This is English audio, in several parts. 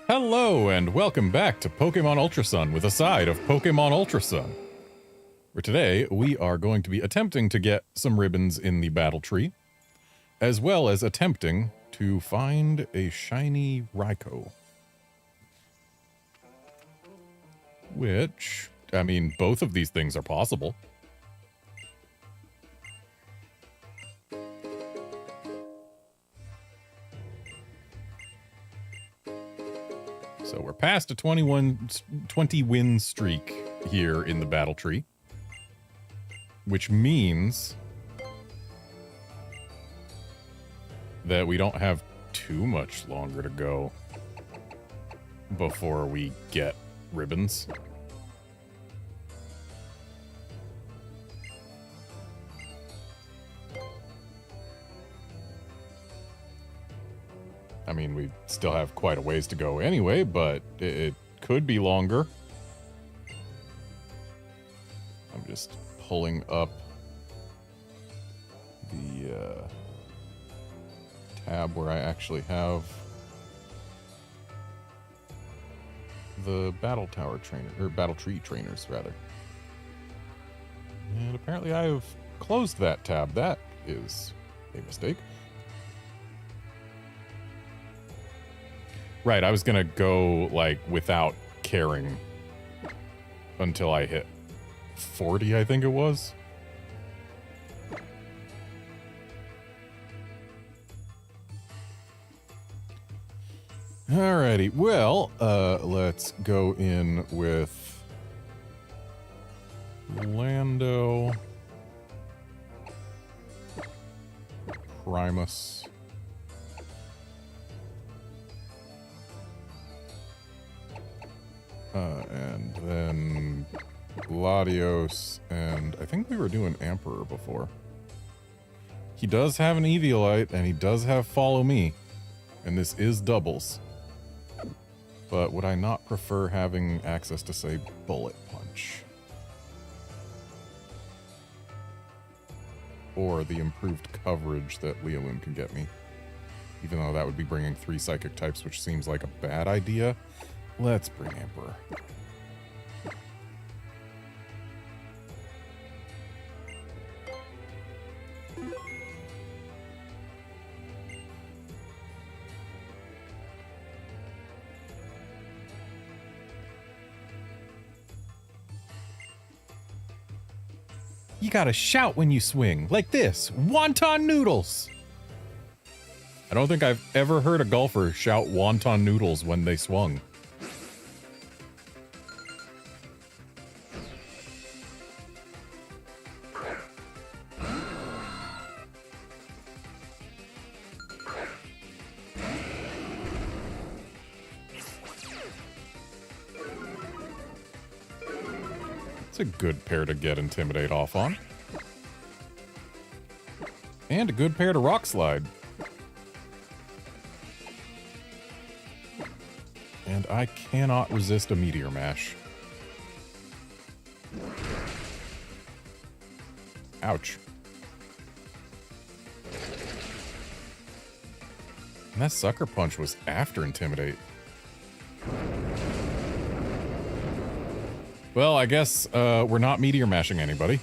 Hello and welcome back to Pokémon Ultra Sun with a side of Pokémon Ultra Sun. For today, we are going to be attempting to get some ribbons in the battle tree, as well as attempting to find a shiny Raikou. Which, I mean, both of these things are possible. So we're past a 20 win streak here in the battle tree, which means that we don't have too much longer to go before we get ribbons. I mean, we still have quite a ways to go anyway, but it could be longer. I'm just pulling up the tab where I actually have the battle tower trainer, or battle tree trainers, rather. And apparently I have closed that tab. That is a mistake. Right, I was gonna go, like, without caring until I hit 40, I think it was. Alrighty, well, let's go in with Lando, Primus, and then Gladios, and I think we were doing Emperor before. He does have an Eviolite, and he does have Follow Me, and this is doubles. But would I not prefer having access to, say, Bullet Punch? Or the improved coverage that Leolin can get me? Even though that would be bringing 3 Psychic types, which seems like a bad idea. Let's bring Emperor. You gotta shout when you swing, like this. Wonton noodles! I don't think I've ever heard a golfer shout wonton noodles when they swung. It's a good pair to get Intimidate off on. And a good pair to Rock Slide. And I cannot resist a Meteor Mash. Ouch. And that Sucker Punch was after Intimidate. Well, I guess we're not Meteor Mashing anybody.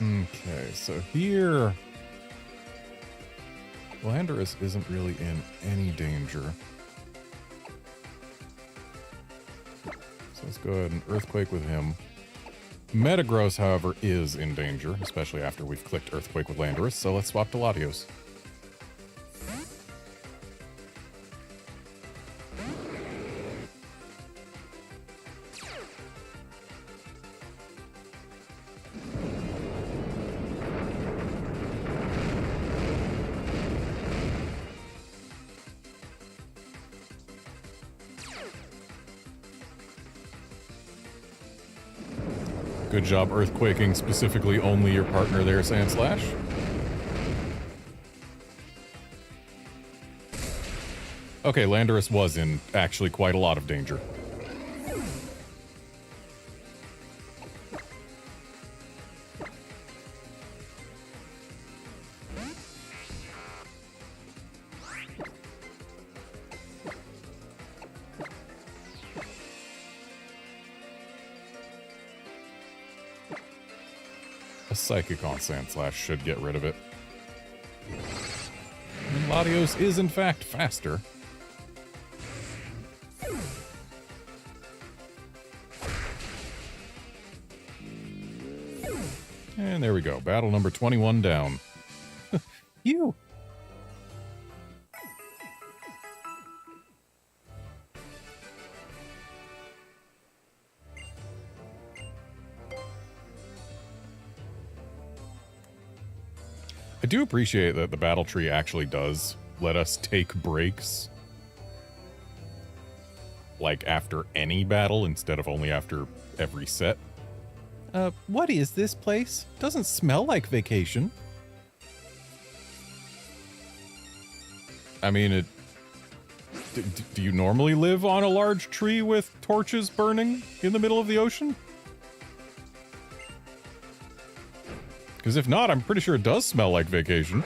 Okay, so here Landorus isn't really in any danger. So let's go ahead and Earthquake with him. Metagross, however, is in danger, especially after we've clicked Earthquake with Landorus, so let's swap to Latios. Good job earthquaking specifically only your partner there, Sandslash. Okay, Landorus was in actually quite a lot of danger. A Psychic on Sandslash should get rid of it. And Latios is in fact faster. And there we go. Battle number 21 down. You. I do appreciate that the battle tree actually does let us take breaks. Like after any battle instead of only after every set. What is this place? Doesn't smell like vacation. I mean, do you normally live on a large tree with torches burning in the middle of the ocean? Because if not, I'm pretty sure it does smell like vacation.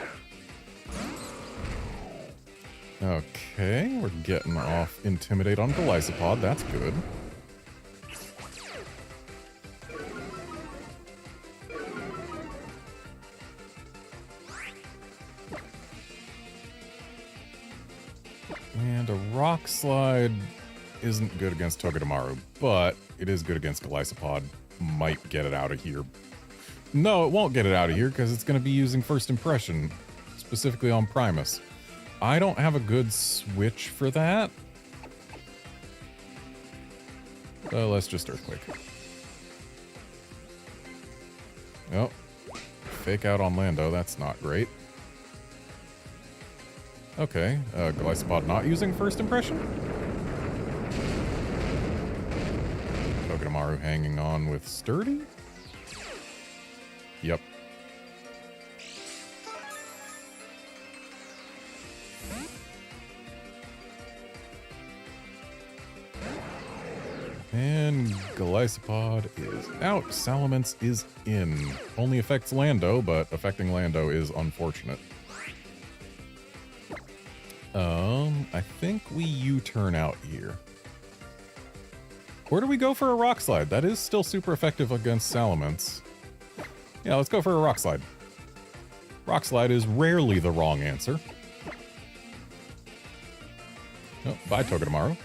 Okay, we're getting off Intimidate on Golisopod. That's good. And a Rock Slide isn't good against Togedemaru, but it is good against Golisopod. Might get it out of here. No, it won't get it out of here because it's going to be using First Impression, specifically on Primus. I don't have a good switch for that. So let's just Earthquake. Oh, fake out on Lando. That's not great. Okay, Golisopod not using First Impression? Togedemaru hanging on with Sturdy? Yep. And Golisopod is out. Salamence is in. Only affects Lando, but affecting Lando is unfortunate. I think we U-turn out here. Or do we go for a Rock Slide? That is still super effective against Salamence. Yeah, let's go for a Rock Slide. Rock Slide is rarely the wrong answer. Oh, bye, Togedemaru.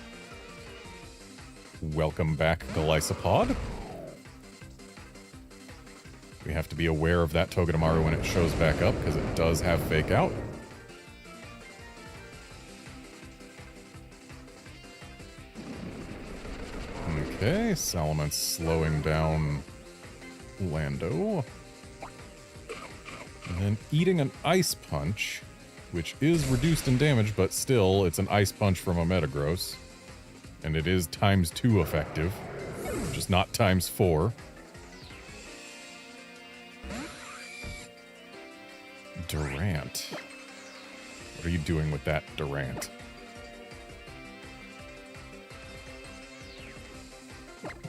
Welcome back, Golisopod. We have to be aware of that Togedemaru when it shows back up, because it does have Fake Out. Okay, Salamence slowing down Lando. And then eating an Ice Punch, which is reduced in damage, but still, it's an Ice Punch from a Metagross. And it is ×2 effective, just not ×4. Durant. What are you doing with that, Durant?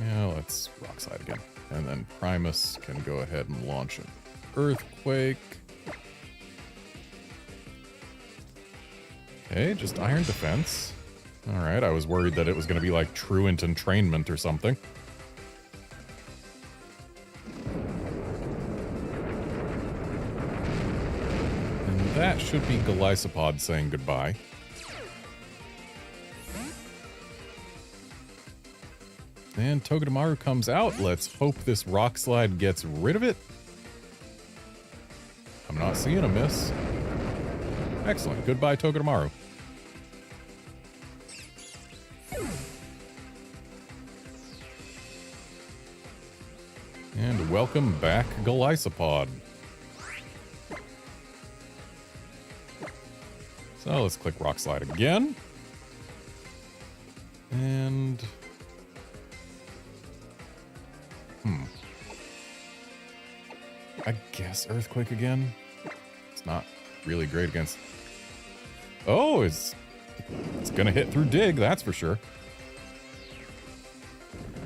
Yeah, let's Rock Slide again. And then Primus can go ahead and launch an Earthquake. Okay, just Iron Defense. Alright, I was worried that it was going to be like Truant Entrainment or something. And that should be Golisopod saying goodbye. And Togedemaru comes out. Let's hope this Rock Slide gets rid of it. I'm not seeing a miss. Excellent. Goodbye, Togedemaru. And welcome back, Golisopod. So let's click Rock Slide again. And... I guess Earthquake again. It's not really great against... Oh, it's It's gonna hit through Dig, that's for sure.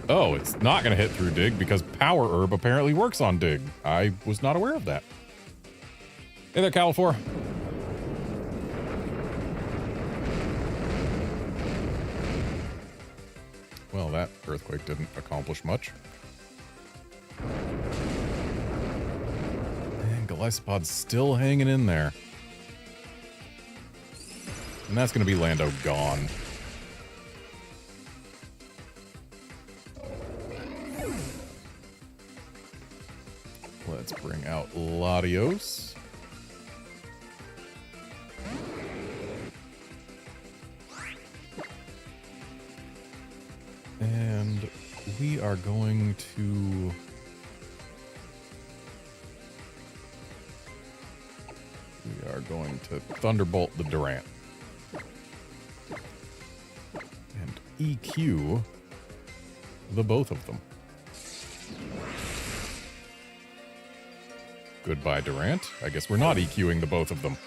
Oh, it's not gonna hit through Dig because Power Herb apparently works on Dig. I was not aware of that. Hey there, Califor. Well, that earthquake didn't accomplish much. And Golisopod's still hanging in there. And that's going to be Lando gone. Let's bring out Latios. And we are going to... We are going to Thunderbolt the Durant. And EQ the both of them. Goodbye, Durant. I guess we're not EQing the both of them.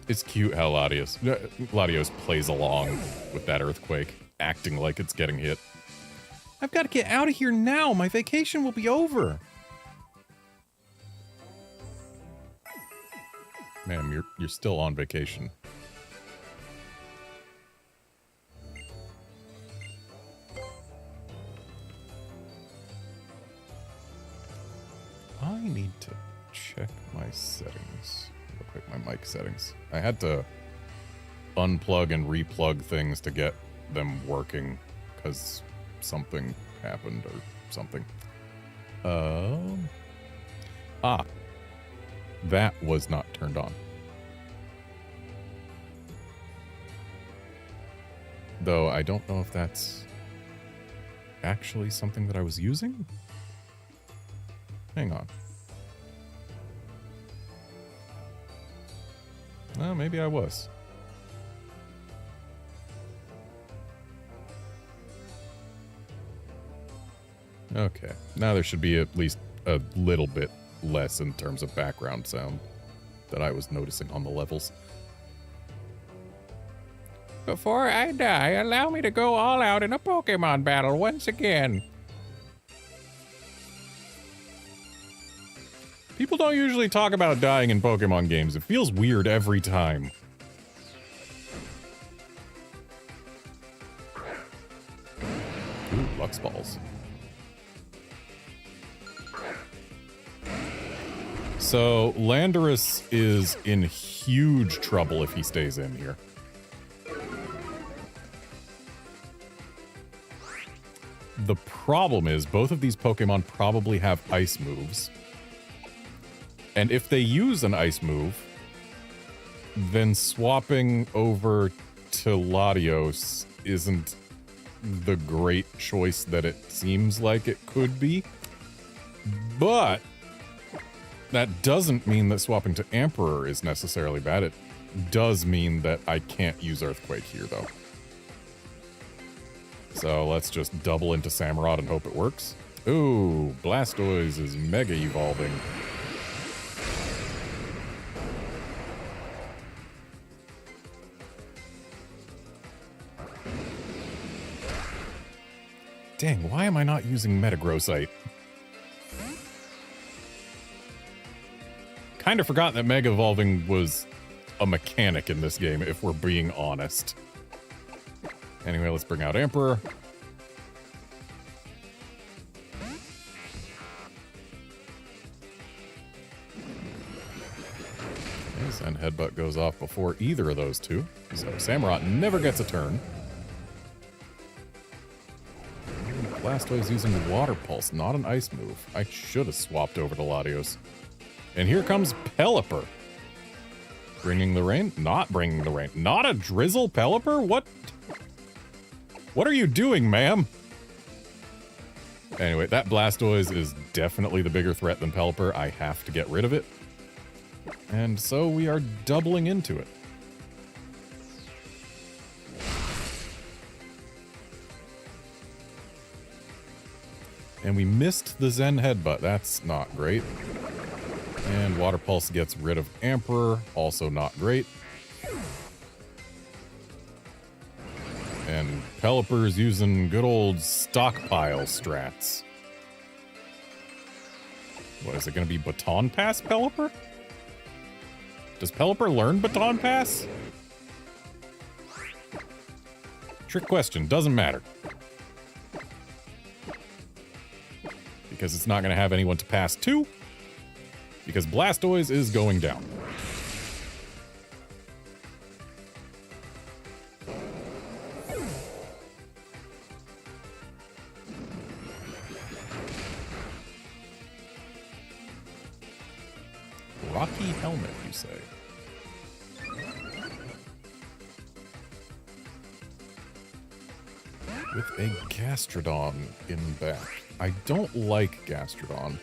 It's cute how Latios plays along with that earthquake, acting like it's getting hit. I've got to get out of here now. My vacation will be over. Ma'am, you're still on vacation. I need to check my settings. Real quick, my mic settings. I had to unplug and replug things to get them working because something happened or something. That was not turned on. Though I don't know if that's actually something that I was using. Hang on. Well, maybe I was. Okay. Now there should be at least a little bit less in terms of background sound that I was noticing on the levels. Before I die, allow me to go all out in a Pokemon battle once again. People don't usually talk about dying in Pokemon games. It feels weird every time. Ooh, Lux Balls. So, Landorus is in huge trouble if he stays in here. The problem is, both of these Pokemon probably have ice moves. And if they use an ice move, then swapping over to Latios isn't the great choice that it seems like it could be. But that doesn't mean that swapping to Emperor is necessarily bad. It does mean that I can't use Earthquake here, though. So let's just double into Samurott and hope it works. Ooh, Blastoise is mega evolving. Dang, why am I not using Metagrossite? Kind of forgot that Mega Evolving was a mechanic in this game, if we're being honest. Anyway, let's bring out Emperor. And Headbutt goes off before either of those two. So Samurott never gets a turn. Blastoise using Water Pulse, not an ice move. I should have swapped over to Latios. And here comes Pelipper. Bringing the rain? Not bringing the rain. Not a Drizzle Pelipper? What? What are you doing, ma'am? Anyway, that Blastoise is definitely the bigger threat than Pelipper. I have to get rid of it. And so we are doubling into it. And we missed the Zen Headbutt. That's not great. And Water Pulse gets rid of Emperor. Also not great. And Pelipper's using good old stockpile strats. What, is it going to be Baton Pass Pelipper? Does Pelipper learn Baton Pass? Trick question, doesn't matter. Because it's not going to have anyone to pass to. Because Blastoise is going down. Rocky Helmet, you say? With a Gastrodon in back. I don't like Gastrodon.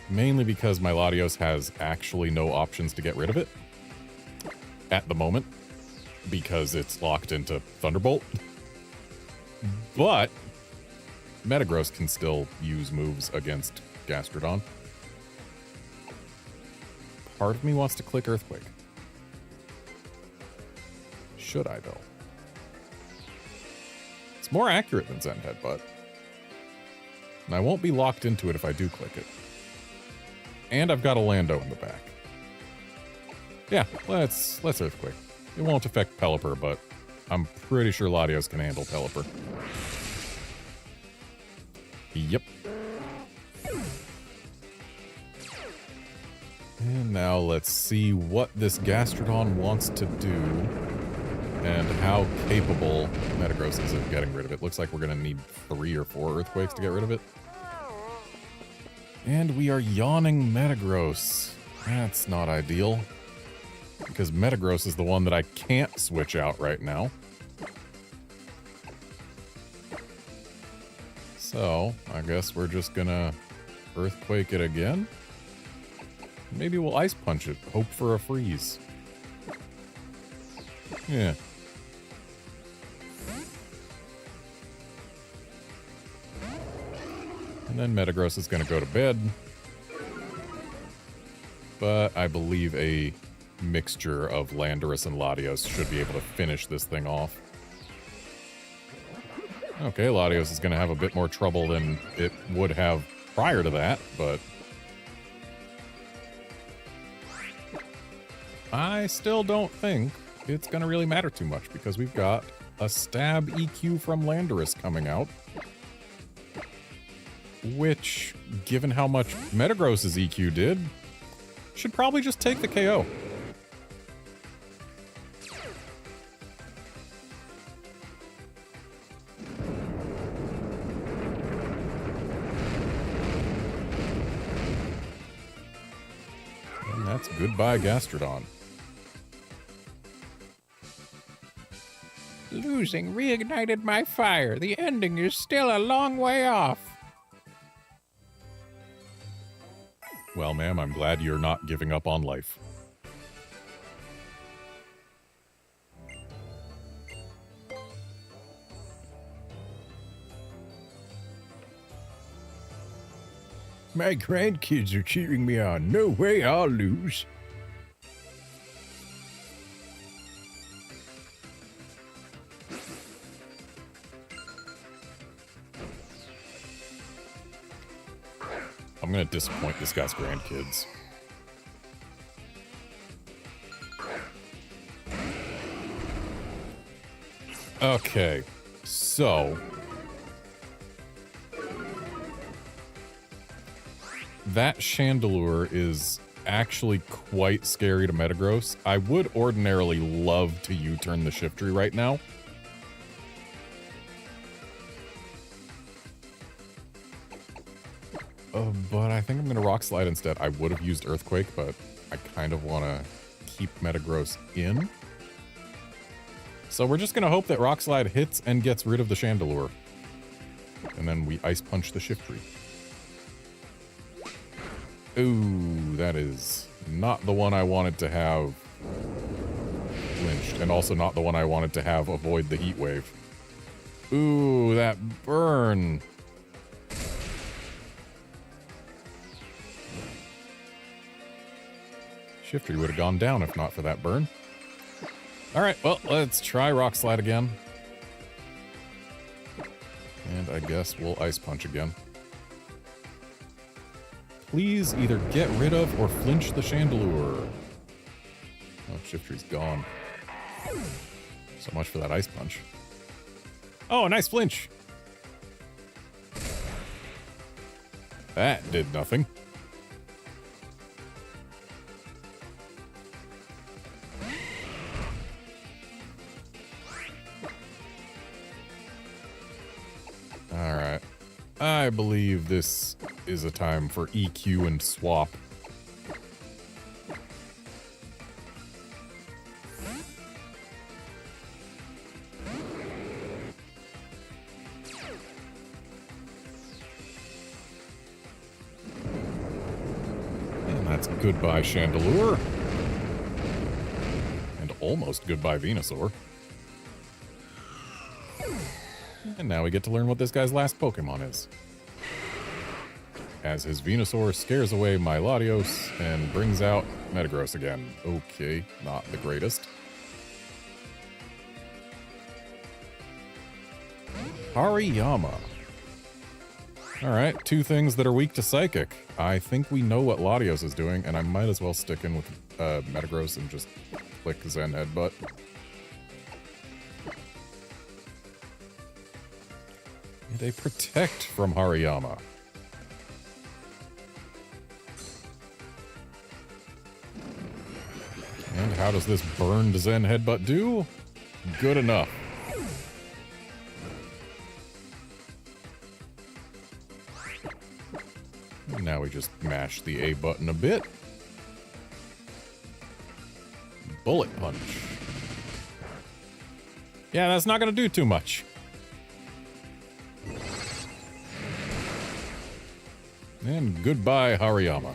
Mainly because my Latios has actually no options to get rid of it. At the moment. Because it's locked into Thunderbolt. But Metagross can still use moves against Gastrodon. Part of me wants to click Earthquake. Should I, though? It's more accurate than Zen Headbutt. And I won't be locked into it if I do click it. And I've got a Lando in the back. Yeah, let's Earthquake. It won't affect Pelipper, but I'm pretty sure Latios can handle Pelipper. Yep. And now let's see what this Gastrodon wants to do and how capable Metagross is of getting rid of it. Looks like we're going to need 3 or 4 Earthquakes to get rid of it. And we are yawning Metagross. That's not ideal. Because Metagross is the one that I can't switch out right now. So, I guess we're just gonna Earthquake it again. Maybe we'll Ice Punch it. Hope for a freeze. Yeah. And then Metagross is going to go to bed. But I believe a mixture of Landorus and Latios should be able to finish this thing off. Okay, Latios is going to have a bit more trouble than it would have prior to that, but I still don't think it's going to really matter too much because we've got a Stab EQ from Landorus coming out. Which, given how much Metagross's EQ did, should probably just take the KO. And that's goodbye, Gastrodon. Losing reignited my fire. The ending is still a long way off. Well, ma'am, I'm glad you're not giving up on life. My grandkids are cheering me on. No way I'll lose. I'm gonna disappoint this guy's grandkids. Okay, so that Chandelure is actually quite scary to Metagross. I would ordinarily love to U-turn the Shiftry right now. But I think I'm going to Rock Slide instead. I would have used Earthquake, but I kind of want to keep Metagross in. So we're just going to hope that Rock Slide hits and gets rid of the Chandelure. And then we Ice Punch the Shiftry. Ooh, that is not the one I wanted to have flinched. And also not the one I wanted to have avoid the Heat Wave. Ooh, that burn. Shifty would have gone down if not for that burn. Alright, well, let's try Rock Slide again. And I guess we'll Ice Punch again. Please either get rid of or flinch the Chandelure. Oh, Shifty's gone. So much for that Ice Punch. Oh, a nice flinch! That did nothing. Alright. I believe this is a time for EQ and swap. And that's goodbye Chandelure. And almost goodbye Venusaur. And now we get to learn what this guy's last Pokemon is. As his Venusaur scares away my Latios and brings out Metagross again. Okay, not the greatest. Hariyama. Alright, two things that are weak to Psychic. I think we know what Latios is doing, and I might as well stick in with Metagross and just click Zen Headbutt. And a Protect from Hariyama. And how does this burned Zen Headbutt do? Good enough. And now we just mash the A button a bit. Bullet Punch. Yeah, that's not going to do too much. And goodbye, Hariyama.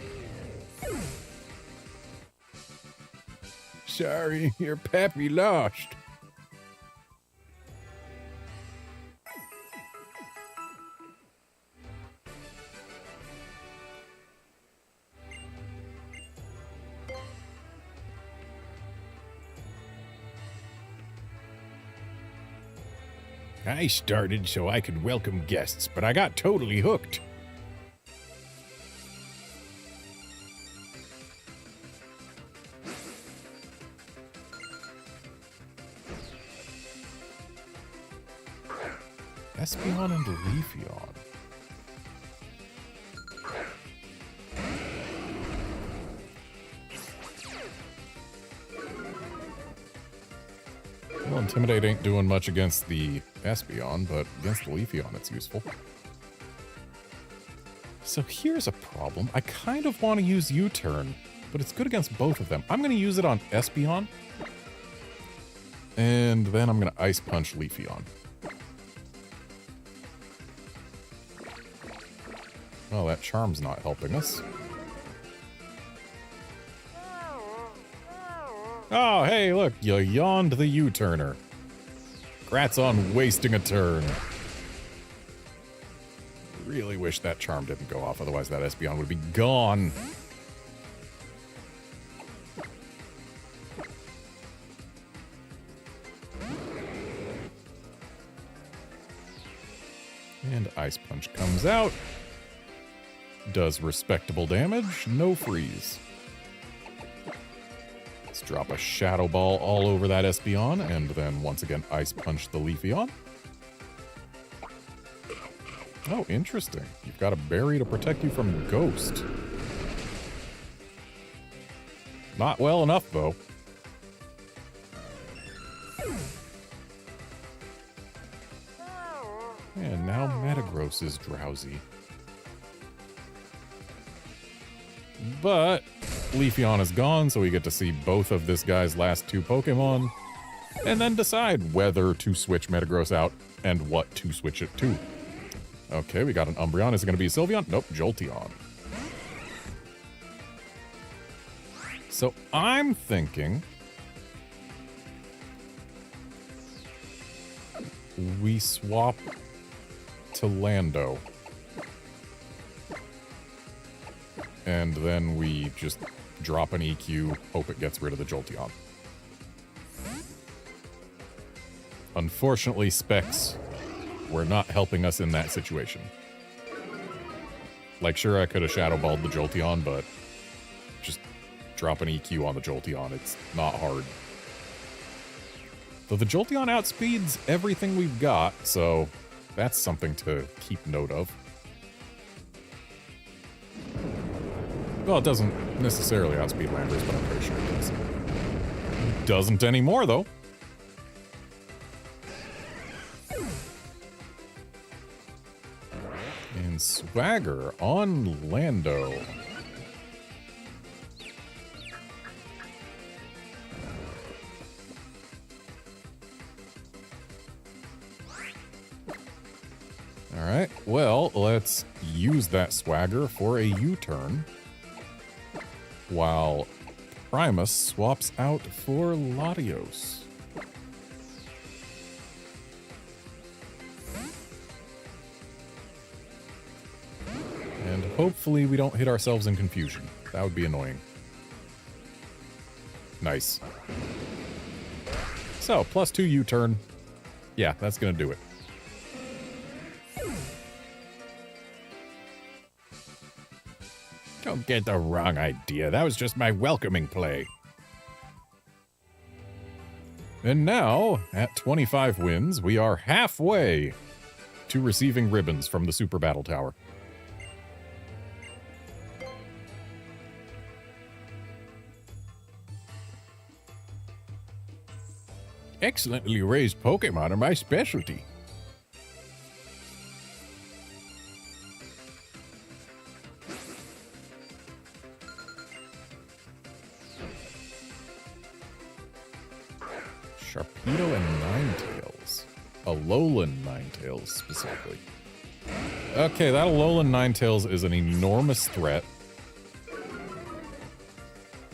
Sorry, your pappy lost. I started so I could welcome guests, but I got totally hooked. Espeon and Leafeon. Well, Intimidate ain't doing much against the Espeon, but against the Leafeon it's useful. So here's a problem. I kind of want to use U-Turn, but it's good against both of them. I'm going to use it on Espeon, and then I'm going to Ice Punch Leafeon. Well, that charm's not helping us. Oh, hey, look, you yawned the U-turner. Congrats on wasting a turn. Really wish that charm didn't go off, otherwise that Espeon would be gone. And Ice Punch comes out. Does respectable damage, no freeze. Let's drop a Shadow Ball all over that Espeon, and then once again Ice Punch the Leafeon. Oh, interesting. You've got a berry to protect you from Ghost. Not well enough, though. And now Metagross is drowsy. But Leafeon is gone, so we get to see both of this guy's last two Pokemon, and then decide whether to switch Metagross out and what to switch it to. Okay, we got an Umbreon. Is it going to be Sylveon? Nope, Jolteon. So I'm thinking we swap to Lando. And then we just drop an EQ, hope it gets rid of the Jolteon. Unfortunately, specs were not helping us in that situation. Like, sure, I could have Shadow Balled the Jolteon, but just drop an EQ on the Jolteon. It's not hard. Though the Jolteon outspeeds everything we've got, so that's something to keep note of. Well, it doesn't necessarily outspeed Landers, but I'm pretty sure it does. Doesn't anymore, though. And Swagger on Lando. Alright, well, let's use that Swagger for a U-turn. While Primus swaps out for Latios. And hopefully we don't hit ourselves in confusion. That would be annoying. Nice. So, +2 U-turn. Yeah, that's gonna do it. Don't get the wrong idea. That was just my welcoming play. And now, at 25 wins, we are halfway to receiving ribbons from the Super Battle Tower. Excellently raised Pokemon are my specialty. Sharpedo and Ninetales. Alolan Ninetales, specifically. Okay, that Alolan Ninetales is an enormous threat.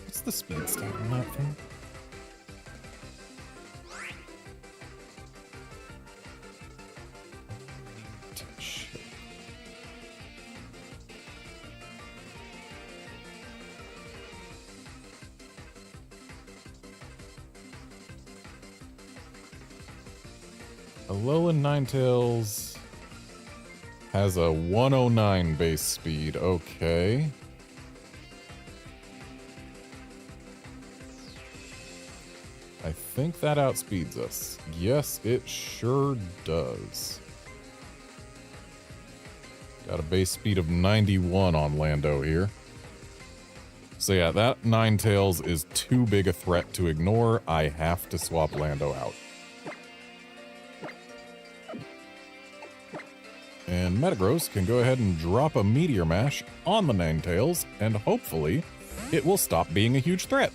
What's the speed stat on that thing? Alolan Ninetales has a 109 base speed. Okay. I think that outspeeds us. Yes, it sure does. Got a base speed of 91 on Lando here. So yeah, that Ninetales is too big a threat to ignore. I have to swap Lando out. And Metagross can go ahead and drop a Meteor Mash on the Ninetales, and hopefully it will stop being a huge threat.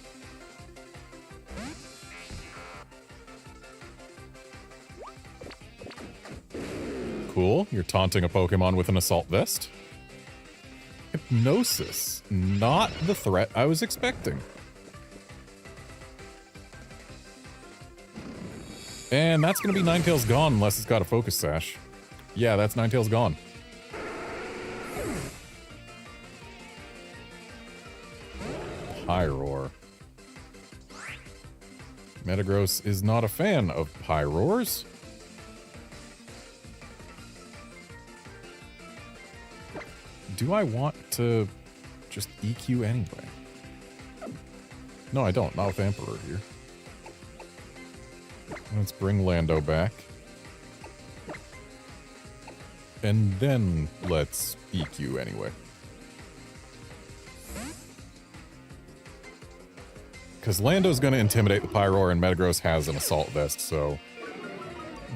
Cool, you're taunting a Pokemon with an Assault Vest. Hypnosis, not the threat I was expecting. And that's going to be Ninetales gone unless it's got a Focus Sash. Yeah, that's Ninetales gone. Pyroar. Metagross is not a fan of Pyroars. Do I want to just EQ anyway? No, I don't. Not with Emperor here. Let's bring Lando back. And then let's EQ anyway. Because Lando's going to intimidate the Pyroar and Metagross has an Assault Vest, so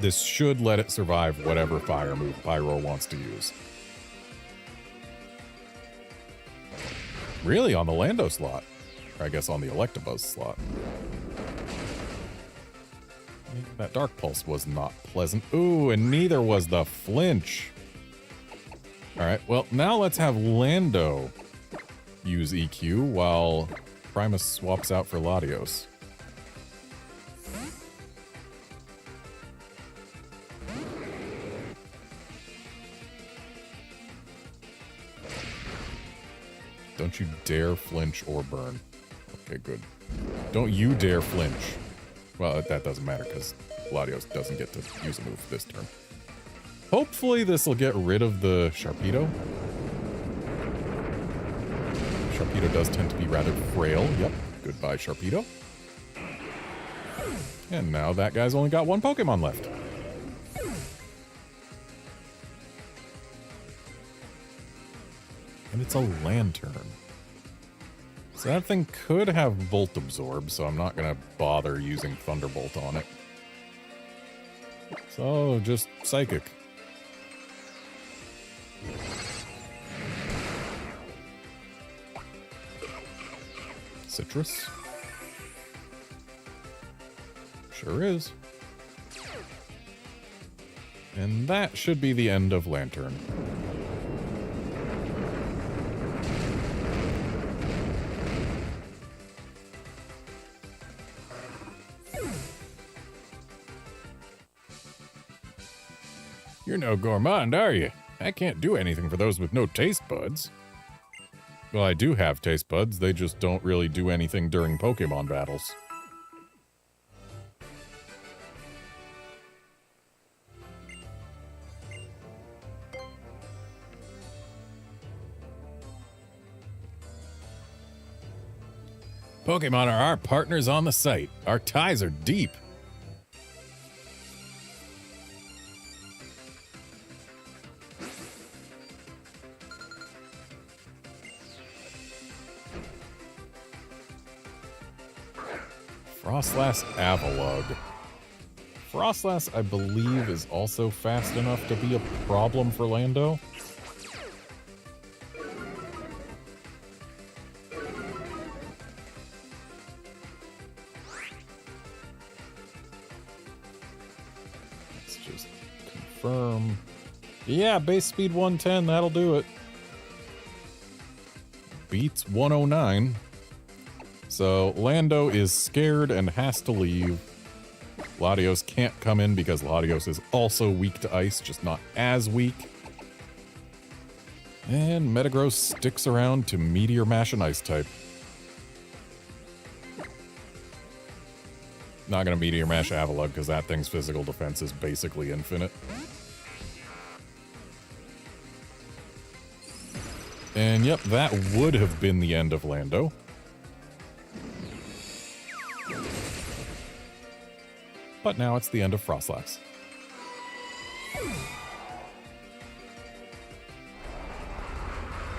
this should let it survive whatever fire move Pyroar wants to use. Really, on the Lando slot. Or I guess on the Electabuzz slot. That Dark Pulse was not pleasant. Ooh, and neither was the Flinch. Alright, well, now let's have Lando use EQ while Primus swaps out for Latios. Don't you dare flinch or burn. Okay, good. Don't you dare flinch. Well, that doesn't matter because Latios doesn't get to use a move this turn. Hopefully this will get rid of the Sharpedo. Sharpedo does tend to be rather frail. Yep. Goodbye, Sharpedo. And now that guy's only got one Pokemon left. And it's a Lantern. So that thing could have Volt Absorb, so I'm not going to bother using Thunderbolt on it. So, just Psychic. Citrus. Sure is. And that should be the end of Lantern. You're no gourmand, are you? I can't do anything for those with no taste buds. Well, I do have taste buds, they just don't really do anything during Pokemon battles. Pokemon are our partners on the site. Our ties are deep. Frostlass Avalugg. Frostlass, I believe, is also fast enough to be a problem for Lando. Let's just confirm. Yeah, base speed 110, that'll do it. Beats 109. So Lando is scared and has to leave. Latios can't come in because Latios is also weak to ice, just not as weak. And Metagross sticks around to Meteor Mash an Ice type. Not gonna Meteor Mash Avalugg because that thing's physical defense is basically infinite. And yep, that would have been the end of Lando. But now it's the end of Frostlass.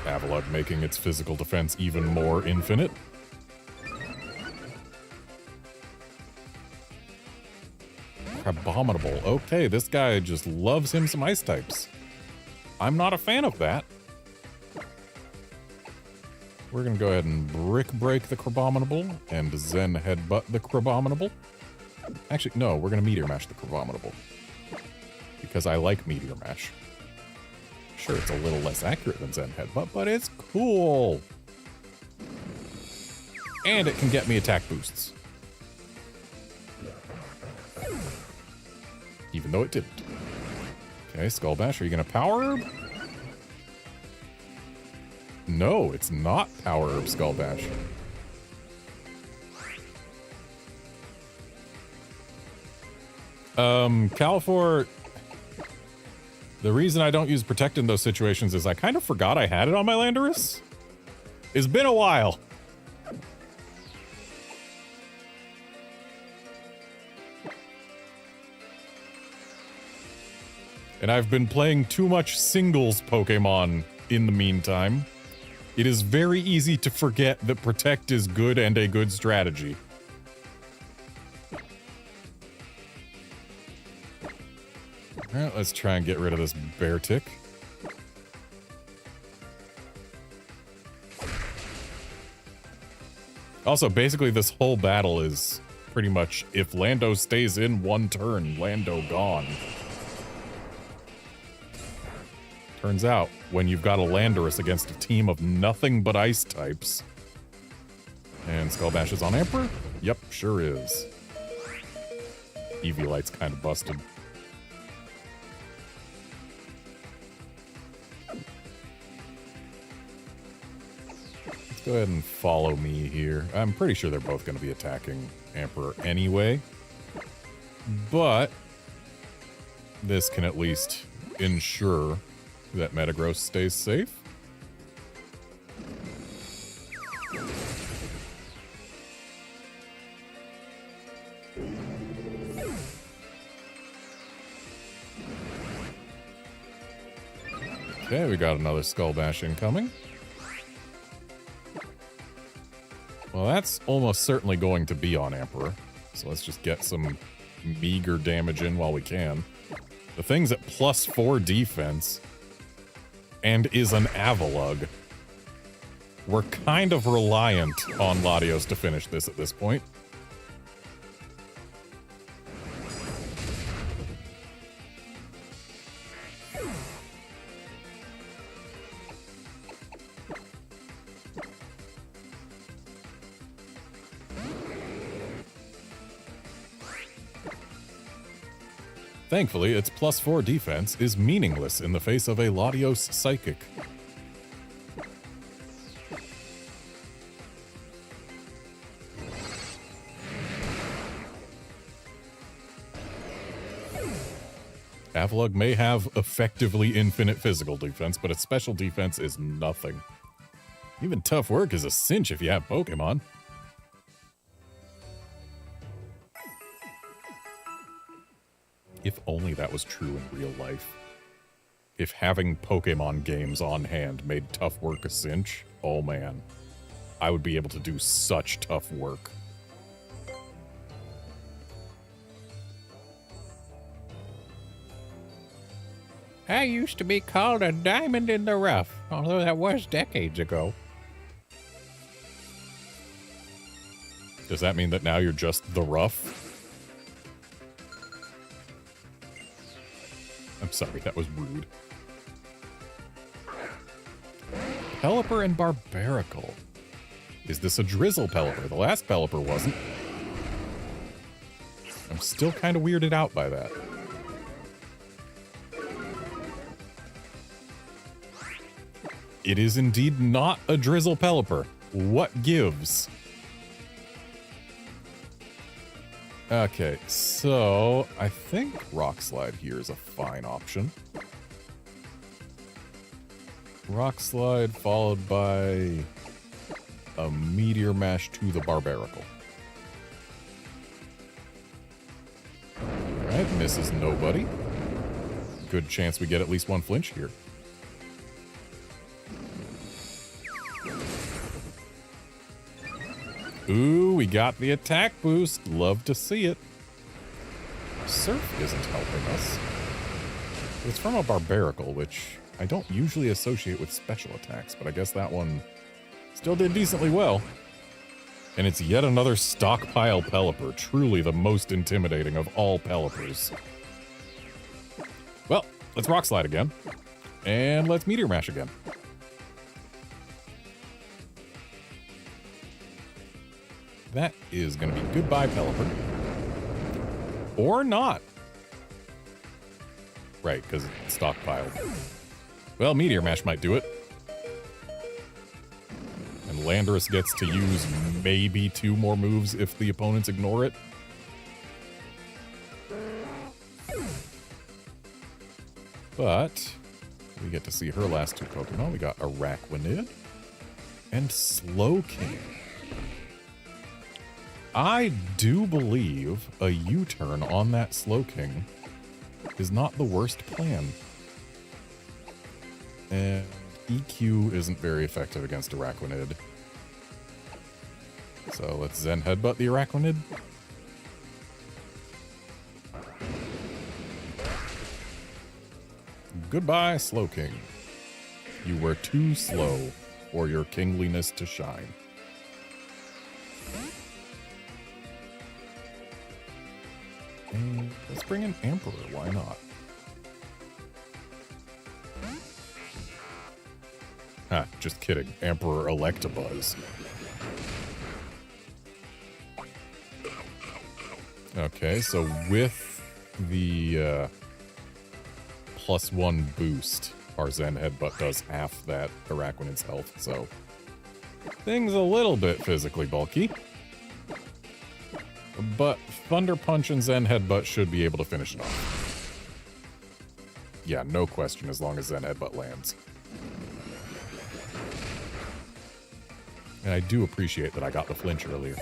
Avalugg making its physical defense even more infinite. Crabominable. Okay, this guy just loves him some ice types. I'm not a fan of that. We're gonna go ahead and Brick Break the Crabominable and Zen Headbutt the Crabominable. Actually, no, we're gonna Meteor Mash the Crabominable. Because I like Meteor Mash. Sure, it's a little less accurate than Zen Headbutt, but it's cool. And it can get me attack boosts. Even though it didn't. Okay, Skull Bash, are you gonna Power Herb? No, it's not Power Herb Skull Bash. Califor, the reason I don't use Protect in those situations is I kind of forgot I had it on my Landorus. It's been a while. And I've been playing too much singles Pokemon in the meantime. It is very easy to forget that Protect is good and a good strategy. Alright, let's try and get rid of this Bear Tick. Also, basically this whole battle is pretty much if Lando stays in one turn, Lando gone. Turns out, when you've got a Landorus against a team of nothing but ice types... And Skull Bash is on Emperor? Yep, sure is. Eviolite's kind of busted. Let's go ahead and follow me here. I'm pretty sure they're both going to be attacking Emperor anyway. But this can at least ensure that Metagross stays safe. Okay, we got another Skull Bash incoming. Well, that's almost certainly going to be on Emperor. So let's just get some meager damage in while we can. The thing's at +4 defense and is an Avalugg. We're kind of reliant on Latios to finish this at this point. Thankfully, its +4 defense is meaningless in the face of a Latios Psychic. Avalugg may have effectively infinite physical defense, but its special defense is nothing. Even tough work is a cinch if you have Pokemon. If only that was true in real life. If having Pokemon games on hand made tough work a cinch, oh man. I would be able to do such tough work. I used to be called a diamond in the rough, although that was decades ago. Does that mean that now you're just the rough? I'm sorry, that was rude. Pelipper and Barbaracle. Is this a Drizzle Pelipper? The last Pelipper wasn't. I'm still kind of weirded out by that. It is indeed not a Drizzle Pelipper. What gives? Okay, so I think Rock Slide here is a fine option. Rock Slide followed by a Meteor Mash to the Barbaracle. Alright, misses nobody. Good chance we get at least one flinch here. Ooh, we got the attack boost. Love to see it. Surf isn't helping us. It's from a Barbaracle, which I don't usually associate with special attacks, but I guess that one still did decently well. And it's yet another stockpile Pelipper, truly the most intimidating of all Pelippers. Well, let's Rock Slide again. And let's Meteor Mash again. That is going to be goodbye, Pelipper. Or not. Right, because it's stockpiled. Well, Meteor Mash might do it. And Landorus gets to use maybe 2 more moves if the opponents ignore it. But we get to see her last 2 Pokemon. We got Araquanid and Slowking. I do believe a U-turn on that Slowking is not the worst plan. And EQ isn't very effective against Araquanid. So let's Zen Headbutt the Araquanid. Goodbye, Slowking. You were too slow for your kingliness to shine. And let's bring in Emperor, why not? Ha, just kidding. Emperor Electabuzz. Okay, so with the +1 boost, our Zen Headbutt does half that Araquanid's health, so Thing's a little bit physically bulky. But Thunder Punch and Zen Headbutt should be able to finish it off. Yeah, no question, as long as Zen Headbutt lands. And I do appreciate that I got the flinch earlier.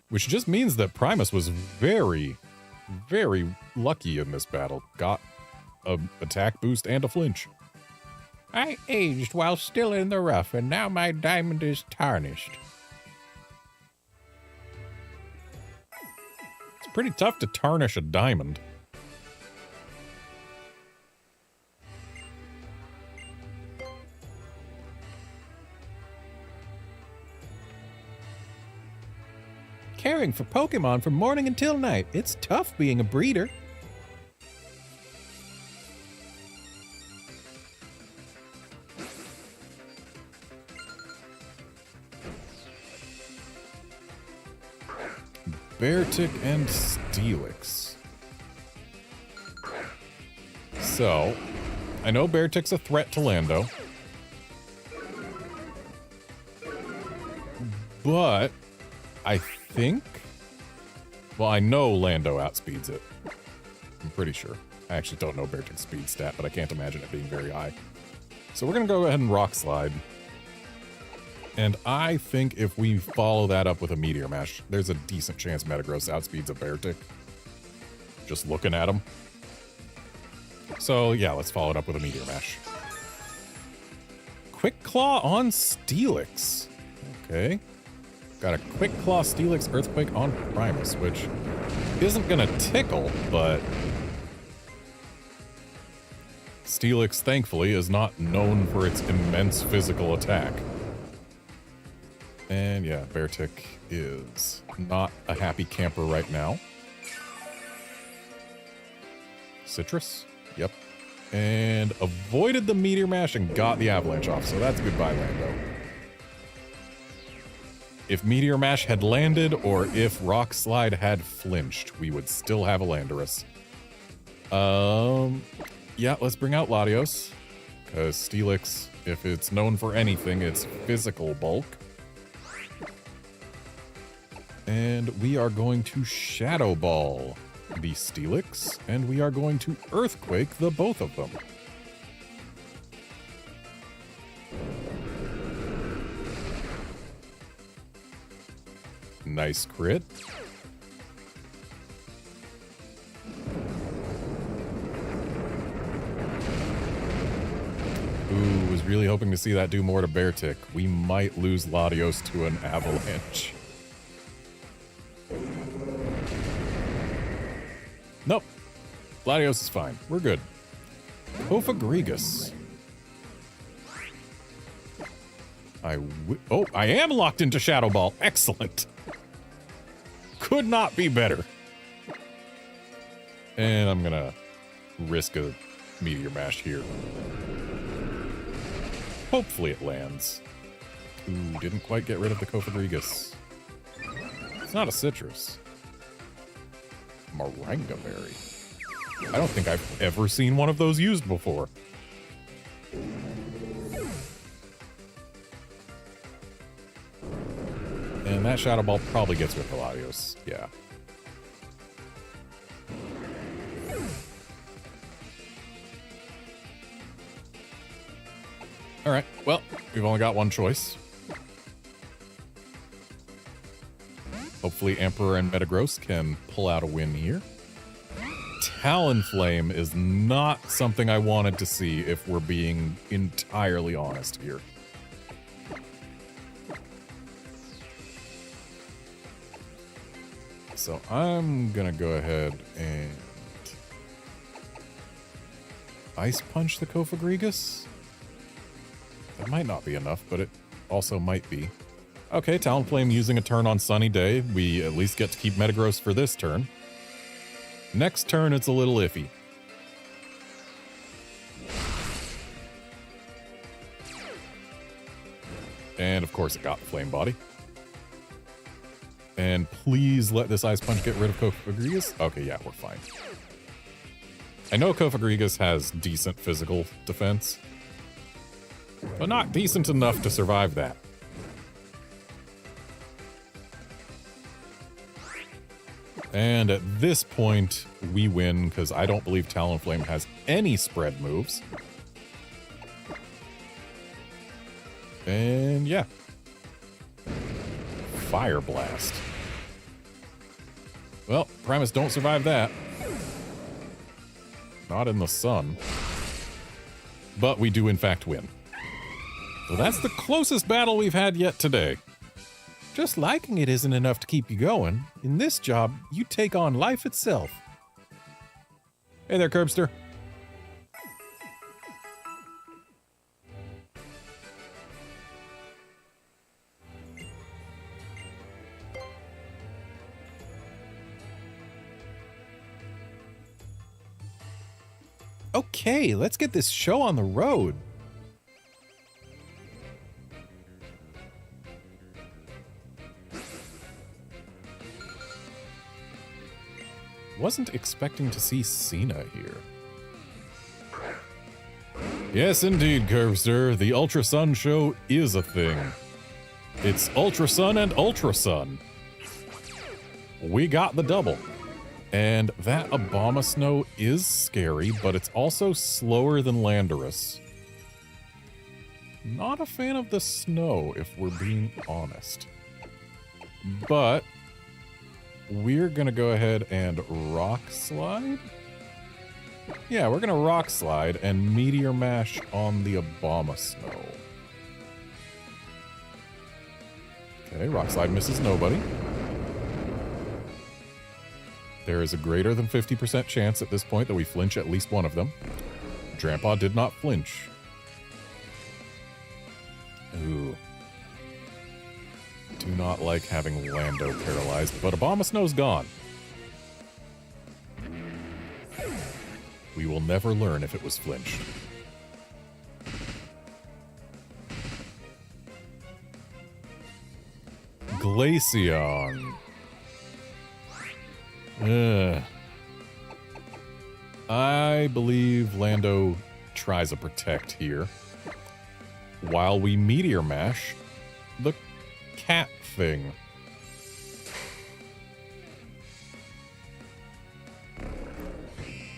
Which just means that Primus was very, very lucky in this battle. Got an attack boost and a flinch. I aged while still in the rough, and now my diamond is tarnished. It's pretty tough to tarnish a diamond. Caring for Pokemon from morning until night. It's tough being a breeder. Beartic and Steelix. So, I know Beartic's a threat to Lando. But I think... Well, I know Lando outspeeds it. I'm pretty sure. I actually don't know Beartic's speed stat, but I can't imagine it being very high. So we're going to go ahead and Rock Slide. And I think if we follow that up with a Meteor Mash, there's a decent chance Metagross outspeeds a Beartic. Just looking at him. So yeah, let's follow it up with a Meteor Mash. Quick Claw on Steelix. Okay. Got a Quick Claw Steelix Earthquake on Primus, which isn't gonna tickle, but Steelix, thankfully, is not known for its immense physical attack. And yeah, Beartic is not a happy camper right now. Citrus? Yep. And avoided the Meteor Mash and got the Avalanche off, so that's goodbye, Lando. If Meteor Mash had landed, or if Rock Slide had flinched, we would still have a Landorus. Yeah, let's bring out Latios. Because Steelix, if it's known for anything, it's physical bulk. And we are going to Shadow Ball the Steelix, and we are going to Earthquake the both of them. Nice crit. Ooh, was really hoping to see that do more to Beartic. We might lose Latios to an Avalanche. Nope. Latios is fine. We're good. Kofagrigus. Oh, I am locked into Shadow Ball. Excellent. Could not be better. And I'm gonna risk a Meteor Mash here. Hopefully it lands. Ooh, didn't quite get rid of the Kofagrigus. It's not a citrus. Moringa Berry. I don't think I've ever seen one of those used before. And that Shadow Ball probably gets with Latios. Yeah. Alright, well, we've only got one choice. Hopefully Emperor and Metagross can pull out a win here. Talonflame is not something I wanted to see, if we're being entirely honest here. So I'm gonna go ahead and Ice Punch the Kofagrigus. That might not be enough, but it also might be. Okay, Talonflame using a turn on Sunny Day. We at least get to keep Metagross for this turn. Next turn, it's a little iffy. And of course it got the Flame Body. And please let this Ice Punch get rid of Kofagrigus. Okay, yeah, we're fine. I know Kofagrigus has decent physical defense, but not decent enough to survive that. And at this point, we win because I don't believe Talonflame has any spread moves. And yeah. Fire Blast. Well, Primus don't survive that. Not in the sun. But we do in fact win. So that's the closest battle we've had yet today. Just liking it isn't enough to keep you going. In this job, you take on life itself. Hey there, Curbster. Okay, let's get this show on the road. Wasn't expecting to see Cena here. Yes, indeed, Curbster. The Ultra Sun show is a thing. It's Ultra Sun and Ultra Sun. We got the double. And that Abomasnow is scary, but it's also slower than Landorus. Not a fan of the snow, if we're being honest. But we're gonna go ahead and Rock Slide? Yeah, we're gonna Rock Slide and Meteor Mash on the Abomasnow. Okay, Rock Slide misses nobody. There is a greater than 50% chance at this point that we flinch at least one of them. Drampa did not flinch. Ooh. Do not like having Lando paralyzed, but Abomasnow's gone. We will never learn if it was flinched. Glaceon. I believe Lando tries a Protect here. While we Meteor Mash the cat thing.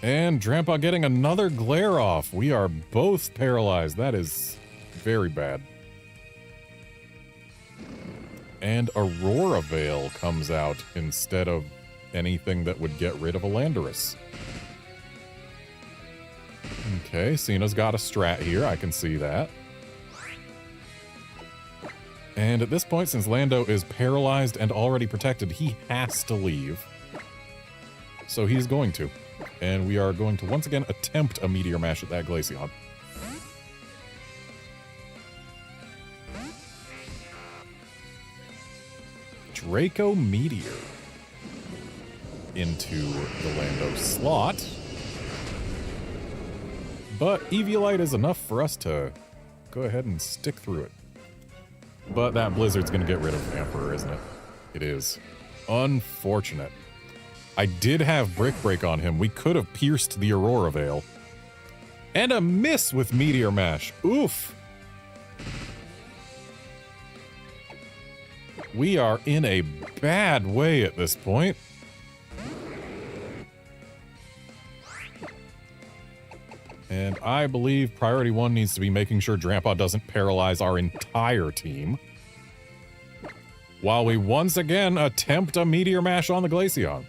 And Drampa getting another Glare off. We are both paralyzed. That is very bad. And Aurora Veil comes out instead of anything that would get rid of a Landorus. Okay, Cena's got a strat here. I can see that. And at this point, since Lando is paralyzed and already protected, he has to leave. So he's going to. And we are going to once again attempt a Meteor Mash at that Glaceon. Draco Meteor into the Lando slot. But Eviolite is enough for us to go ahead and stick through it. But that Blizzard's going to get rid of Emperor, isn't it? It is. Unfortunate. I did have Brick Break on him. We could have pierced the Aurora Veil. And a miss with Meteor Mash. Oof. We are in a bad way at this point. And I believe priority one needs to be making sure Drampa doesn't paralyze our entire team. While we once again attempt a Meteor Mash on the Glaceon.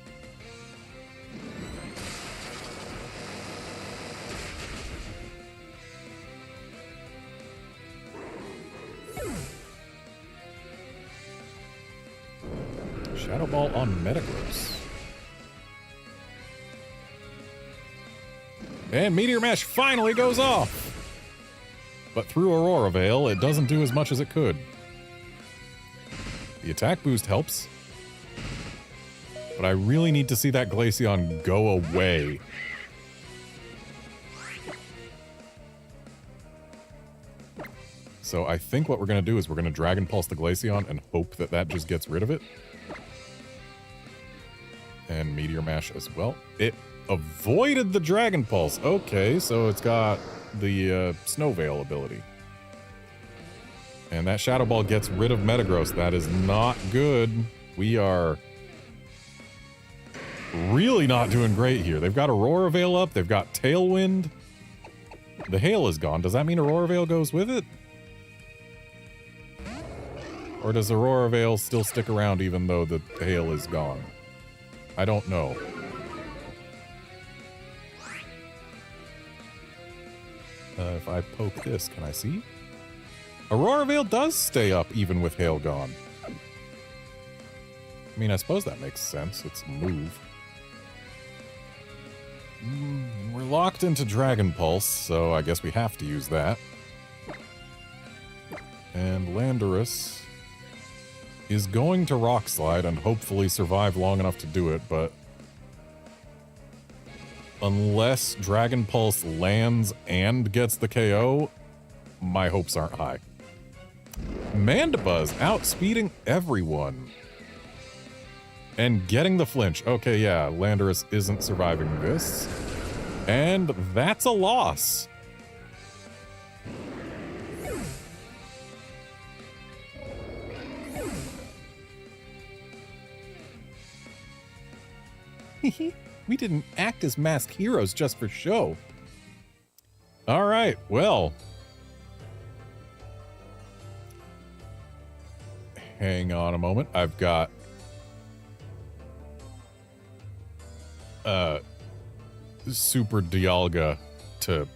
Shadow Ball on Metagross. And Meteor Mash finally goes off! But through Aurora Veil, it doesn't do as much as it could. The attack boost helps. But I really need to see that Glaceon go away. So I think what we're going to do is we're going to Dragon Pulse the Glaceon and hope that that just gets rid of it. And Meteor Mash as well. It avoided the Dragon Pulse. Okay, so it's got the Snow Veil ability. And that Shadow Ball gets rid of Metagross. That is not good. We are really not doing great here. They've got Aurora Veil up. They've got Tailwind. The hail is gone. Does that mean Aurora Veil goes with it? Or does Aurora Veil still stick around even though the hail is gone? I don't know. If I poke this, can I see? Aurora Veil does stay up even with hail gone. I mean, I suppose that makes sense. It's a move. We're locked into Dragon Pulse, so I guess we have to use that. And Landorus is going to Rock Slide and hopefully survive long enough to do it, but unless Dragon Pulse lands and gets the KO, my hopes aren't high. Mandibuzz outspeeding everyone. And getting the flinch. Okay, yeah, Landorus isn't surviving this. And that's a loss. We didn't act as masked heroes just for show. All right, well. Hang on a moment. I've got Super Dialga to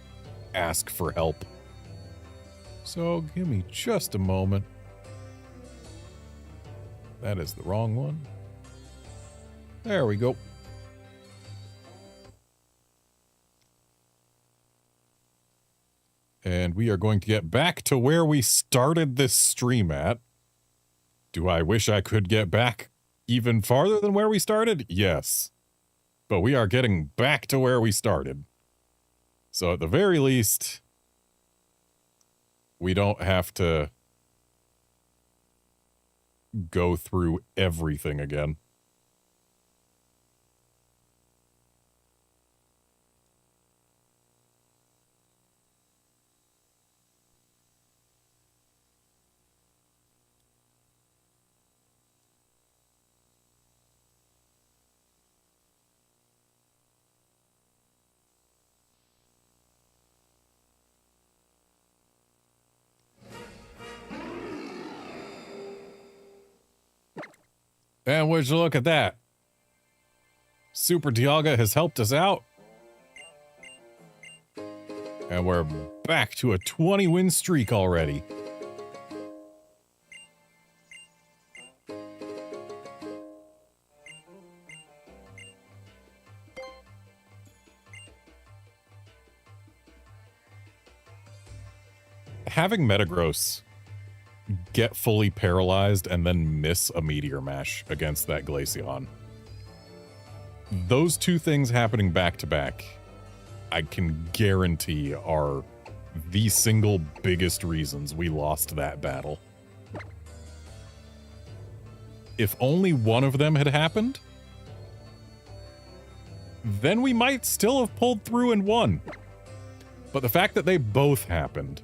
ask for help. So give me just a moment. That is the wrong one. There we go. And we are going to get back to where we started this stream at. Do I wish I could get back even farther than where we started? Yes. But we are getting back to where we started. So at the very least, we don't have to go through everything again. And would you look at that? Super Dialga has helped us out. And we're back to a 20-win streak already. Having Metagross get fully paralyzed and then miss a Meteor Mash against that Glaceon. Those two things happening back to back, I can guarantee are the single biggest reasons we lost that battle. If only one of them had happened, then we might still have pulled through and won. But the fact that they both happened,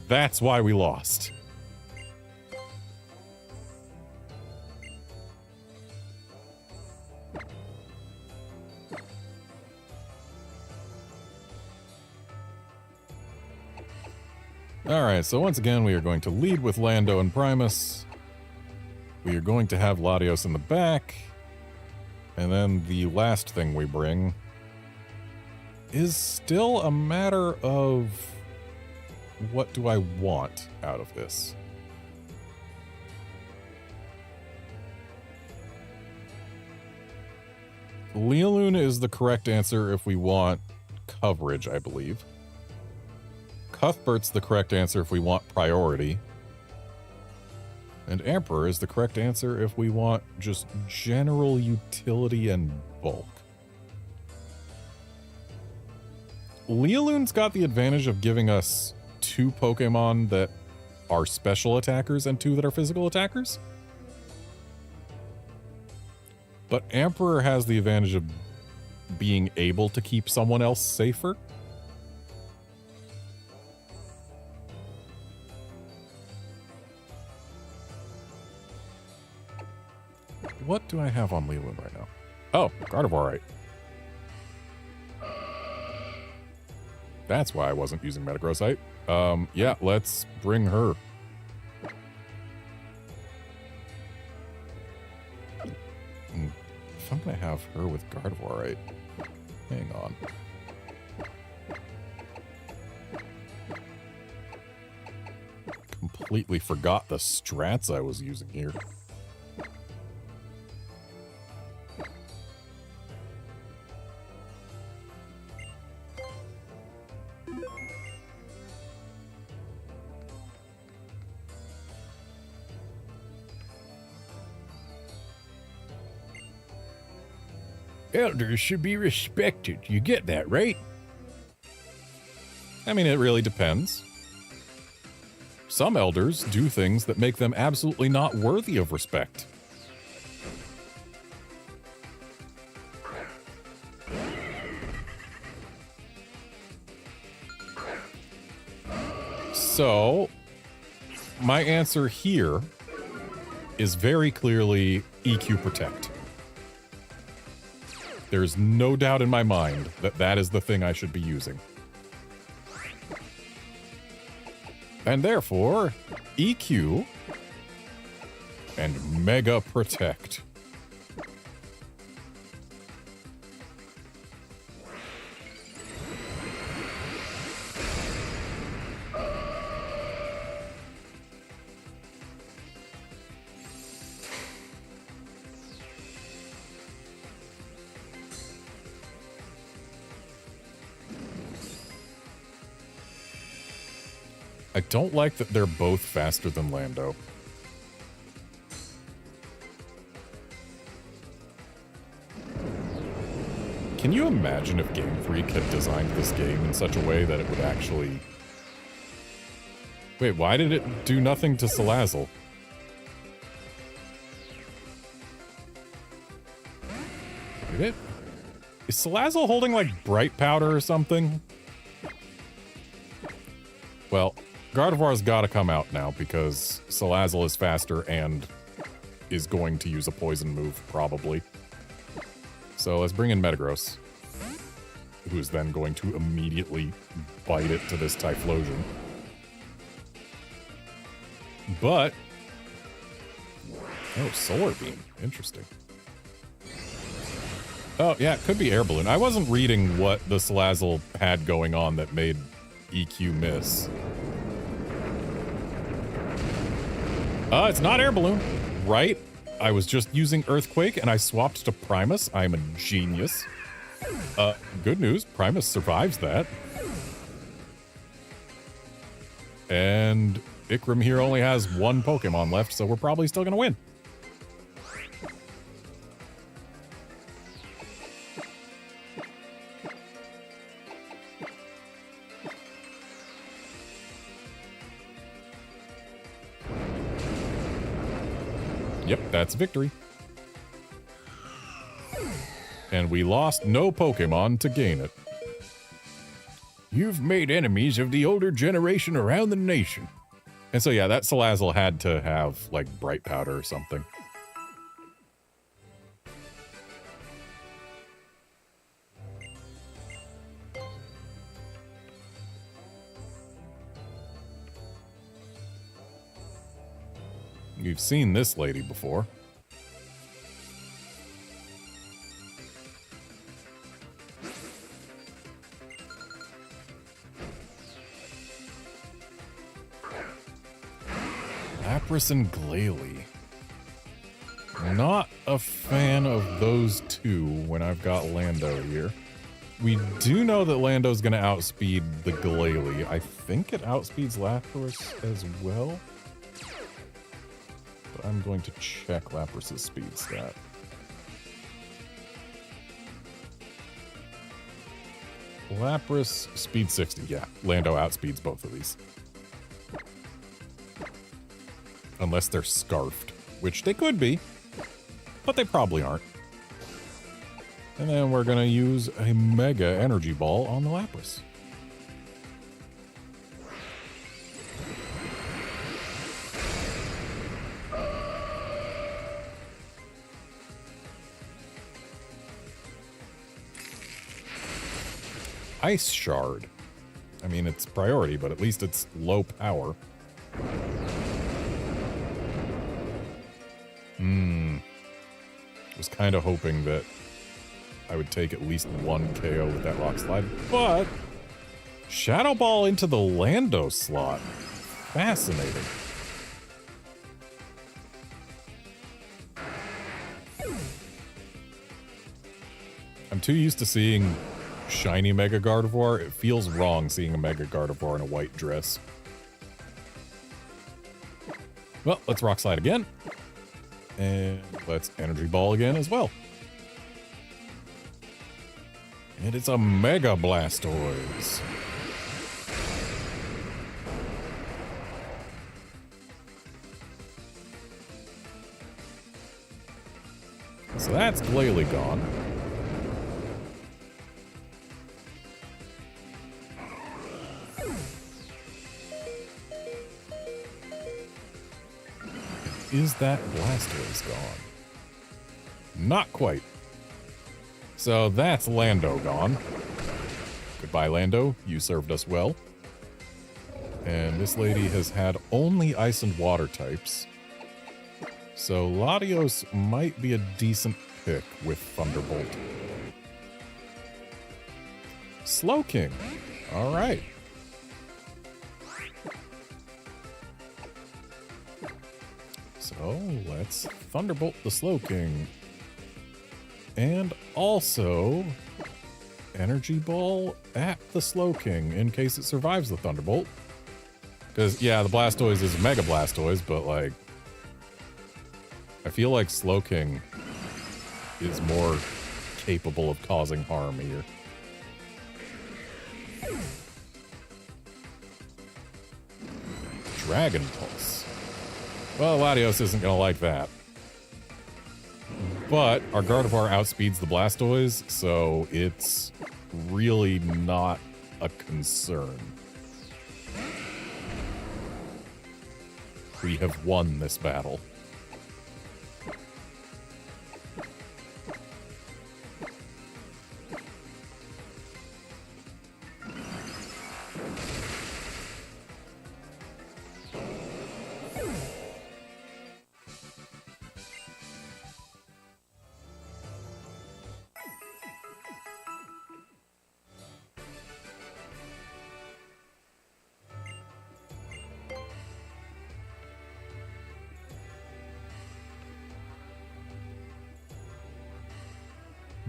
that's why we lost. Alright, so once again we are going to lead with Lando and Primus. We are going to have Latios in the back. And then the last thing we bring is still a matter of what do I want out of this? Lealoon is the correct answer if we want coverage, I believe. Cuthbert's the correct answer if we want priority. And Emperor is the correct answer if we want just general utility and bulk. Lealoon's got the advantage of giving us 2 Pokemon that are special attackers and 2 that are physical attackers. But Emperor has the advantage of being able to keep someone else safer. What do I have on Leland right now? Oh, Gardevoirite. That's why I wasn't using Metagrossite. Yeah, let's bring her. If I'm gonna have her with Gardevoirite, hang on. Completely forgot the strats I was using here. Elders should be respected. You get that, right? I mean, it really depends. Some elders do things that make them absolutely not worthy of respect. So, my answer here is very clearly EQ Protect. There's no doubt in my mind that that is the thing I should be using. And therefore, EQ and Mega Protect. I don't like that they're both faster than Lando. Can you imagine if Game Freak had designed this game in such a way that it would actually... Wait, why did it do nothing to Salazzle? Did it? Is Salazzle holding, like, Bright Powder or something? Well, Gardevoir's gotta come out now because Salazzle is faster and is going to use a poison move, probably. So let's bring in Metagross, who's then going to immediately bite it to this Typhlosion. But... oh, Solar Beam. Interesting. Oh, yeah, it could be Air Balloon. I wasn't reading what the Salazzle had going on that made EQ miss. It's not Air Balloon, right? I was just using Earthquake and I swapped to Primus. I'm a genius. Good news, Primus survives that. And Ikram here only has one Pokemon left, so we're probably still gonna win. Yep, that's victory. And we lost no Pokemon to gain it. You've made enemies of the older generation around the nation. And so yeah, that Salazzle had to have, like, Bright Powder or something. You've seen this lady before. Lapras and Glalie. Not a fan of those two when I've got Lando here. We do know that Lando's going to outspeed the Glalie. I think it outspeeds Lapras as well. But I'm going to check Lapras' speed stat. Lapras, speed 60. Yeah, Lando outspeeds both of these. Unless they're scarfed, which they could be, but they probably aren't. And then we're going to use a Mega Energy Ball on the Lapras. Ice Shard. I mean, it's priority, but at least it's low power. Was kind of hoping that I would take at least one KO with that Rock Slide, but Shadow Ball into the Lando slot. Fascinating. I'm too used to seeing shiny Mega Gardevoir. It feels wrong seeing a Mega Gardevoir in a white dress. Well, let's Rock Slide again. And let's Energy Ball again as well. And it's a Mega Blastoise. So that's Glalie gone. Is that Blastoise gone? Not quite. So that's Lando gone. Goodbye, Lando. You served us well. And this lady has had only Ice and Water types. So Latios might be a decent pick with Thunderbolt. Slowking. All right. So let's Thunderbolt the Slowking. And also Energy Ball at the Slowking in case it survives the Thunderbolt. Because, yeah, the Blastoise is a Mega Blastoise, but, like, I feel like Slowking is more capable of causing harm here. Dragon Pulse. Well, Latios isn't going to like that. But our Gardevoir outspeeds the Blastoise, so it's really not a concern. We have won this battle.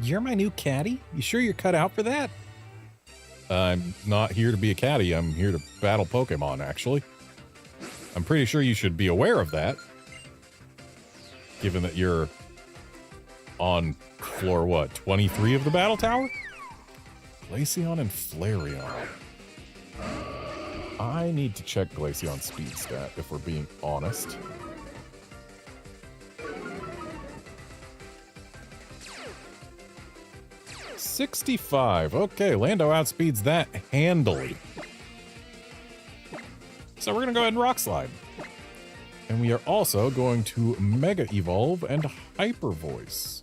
You're my new caddy? You sure you're cut out for that? I'm not here to be a caddy. I'm here to battle Pokemon, actually. I'm pretty sure you should be aware of that. Given that you're on floor, what, 23 of the Battle Tower? Glaceon and Flareon. I need to check Glaceon's speed stat, if we're being honest. $65. Okay, Lando outspeeds that handily. So we're going to go ahead and Rock Slide. And we are also going to Mega Evolve and Hyper Voice.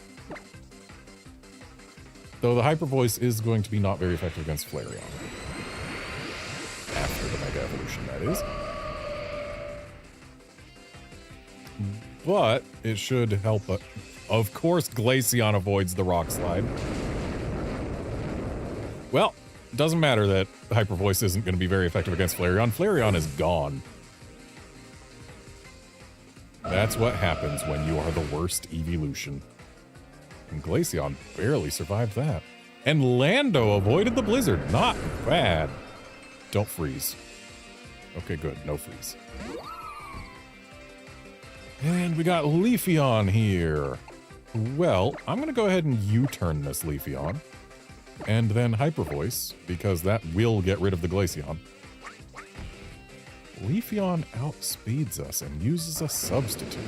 Though the Hyper Voice is going to be not very effective against Flareon. After the Mega Evolution, that is. But it should help. Of course, Glaceon avoids the Rock Slide. Well, doesn't matter that Hyper Voice isn't going to be very effective against Flareon. Flareon is gone. That's what happens when you are the worst evolution. And Glaceon barely survived that. And Lando avoided the blizzard. Not bad. Don't freeze. Okay, good. No freeze. And we got Leafeon here. Well, I'm going to go ahead and U-turn this Leafeon. And then Hyper Voice, because that will get rid of the Glaceon. Leafeon outspeeds us and uses a substitute.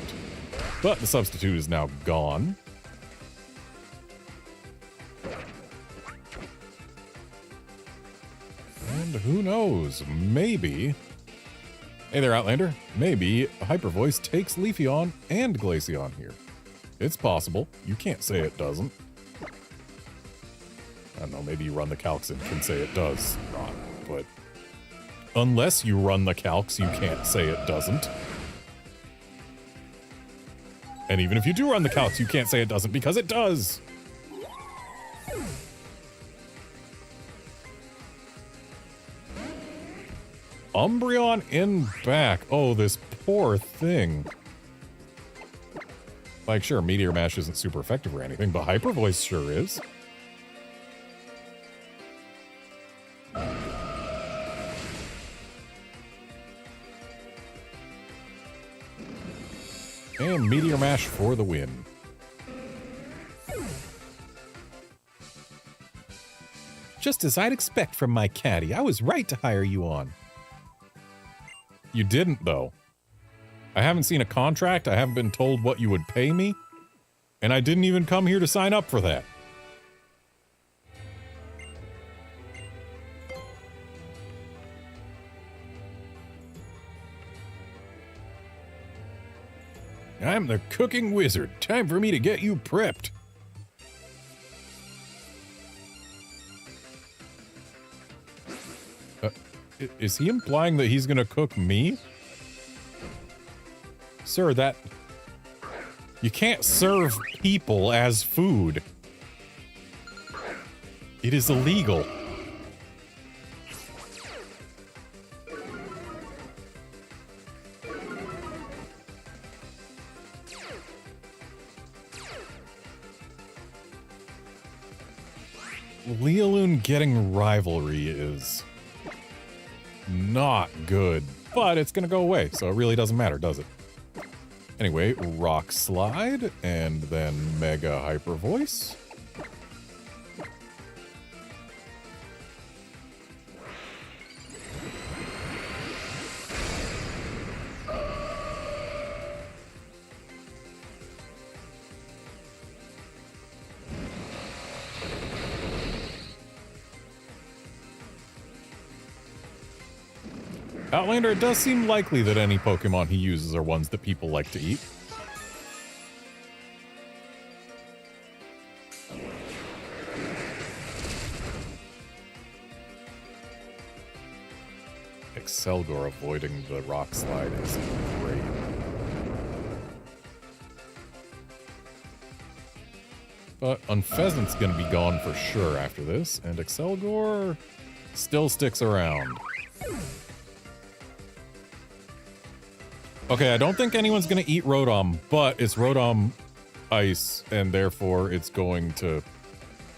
But the substitute is now gone. And who knows, maybe... Hey there, Outlander. Maybe Hyper Voice takes Leafeon and Glaceon here. It's possible. You can't say it doesn't. I don't know, maybe you run the calcs and can say it does not, but unless you run the calcs, you can't say it doesn't. And even if you do run the calcs, you can't say it doesn't because it does. Umbreon in back. Oh, this poor thing. Like, sure, Meteor Mash isn't super effective or anything, but Hyper Voice sure is. And Meteor Mash for the win. Just as I'd expect from my caddy, I was right to hire you on. You didn't, though. I haven't seen a contract, I haven't been told what you would pay me, and I didn't even come here to sign up for that. I'm the cooking wizard. Time for me to get you prepped. Is he implying that he's gonna cook me? Sir, that... You can't serve people as food. It is illegal. Lealoon getting rivalry is not good, but it's gonna go away, so it really doesn't matter, does it? Anyway, Rock Slide, and then Mega Hyper Voice. Outlander, it does seem likely that any Pokemon he uses are ones that people like to eat. Excelgor avoiding the Rock Slide is great. But Unfezant's gonna be gone for sure after this, and Excelgor still sticks around. Okay, I don't think anyone's gonna eat Rotom, but it's Rotom ice, and therefore it's going to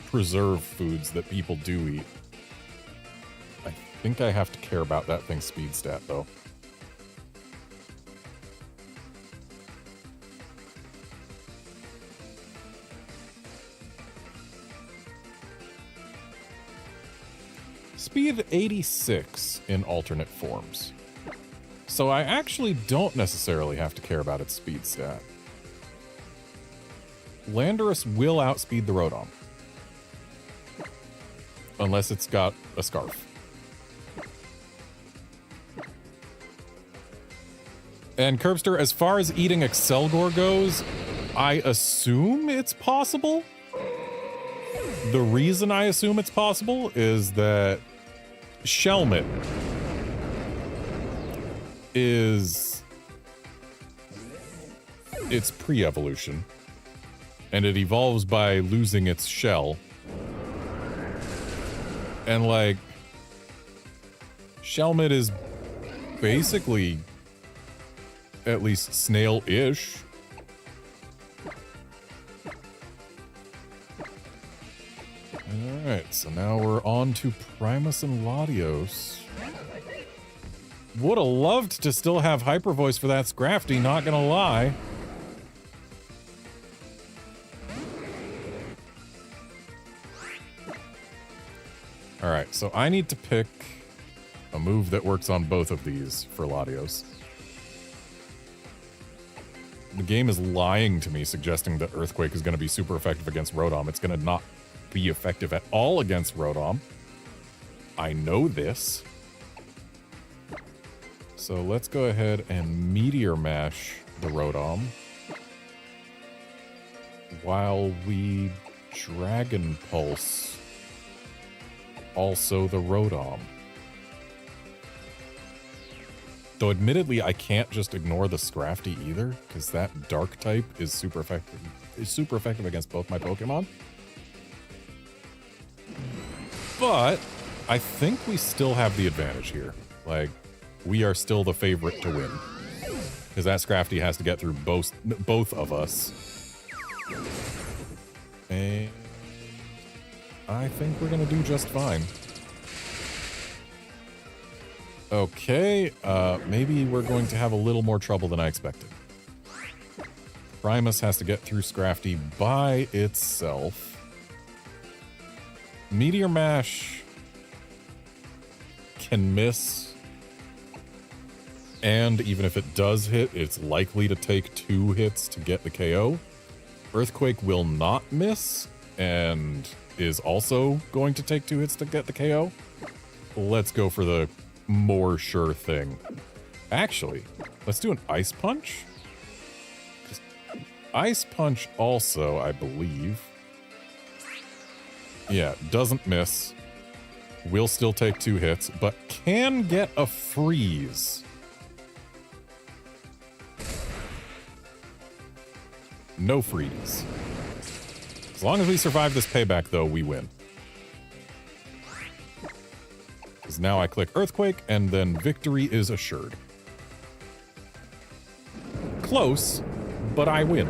preserve foods that people do eat. I think I have to care about that thing's speed stat, though. Speed 86 in alternate forms. So I actually don't necessarily have to care about its speed stat. Landorus will outspeed the Rotom. Unless it's got a Scarf. And Curbster, as far as eating Excelgor goes, I assume it's possible? The reason I assume it's possible is that Shelmet is its pre-evolution, and it evolves by losing its shell. And like, Shelmet is basically at least snail-ish. Alright, so now we're on to Primus and Latios. Would have loved to still have Hyper Voice for that Scrafty, not gonna lie. Alright, so I need to pick a move that works on both of these for Latios. The game is lying to me, suggesting that Earthquake is going to be super effective against Rotom. It's going to not be effective at all against Rotom. I know this. So let's go ahead and Meteor Mash the Rotom while we Dragon Pulse also the Rotom. Though admittedly, I can't just ignore the Scrafty either, because that dark type is super effective against both my Pokemon. But I think we still have the advantage here. Like, we are still the favorite to win. Because that Scrafty has to get through both of us. And I think we're going to do just fine. Okay, maybe we're going to have a little more trouble than I expected. Primus has to get through Scrafty by itself. Meteor Mash can miss. And even if it does hit, it's likely to take 2 hits to get the KO. Earthquake will not miss, and is also going to take 2 hits to get the KO. Let's go for the more sure thing. Actually, let's do an Ice Punch. Ice Punch also, I believe. Yeah, doesn't miss. Will still take 2 hits, but can get a freeze. No freeze. As long as we survive this payback, though, we win. Because now I click Earthquake, and then victory is assured. Close, but I win.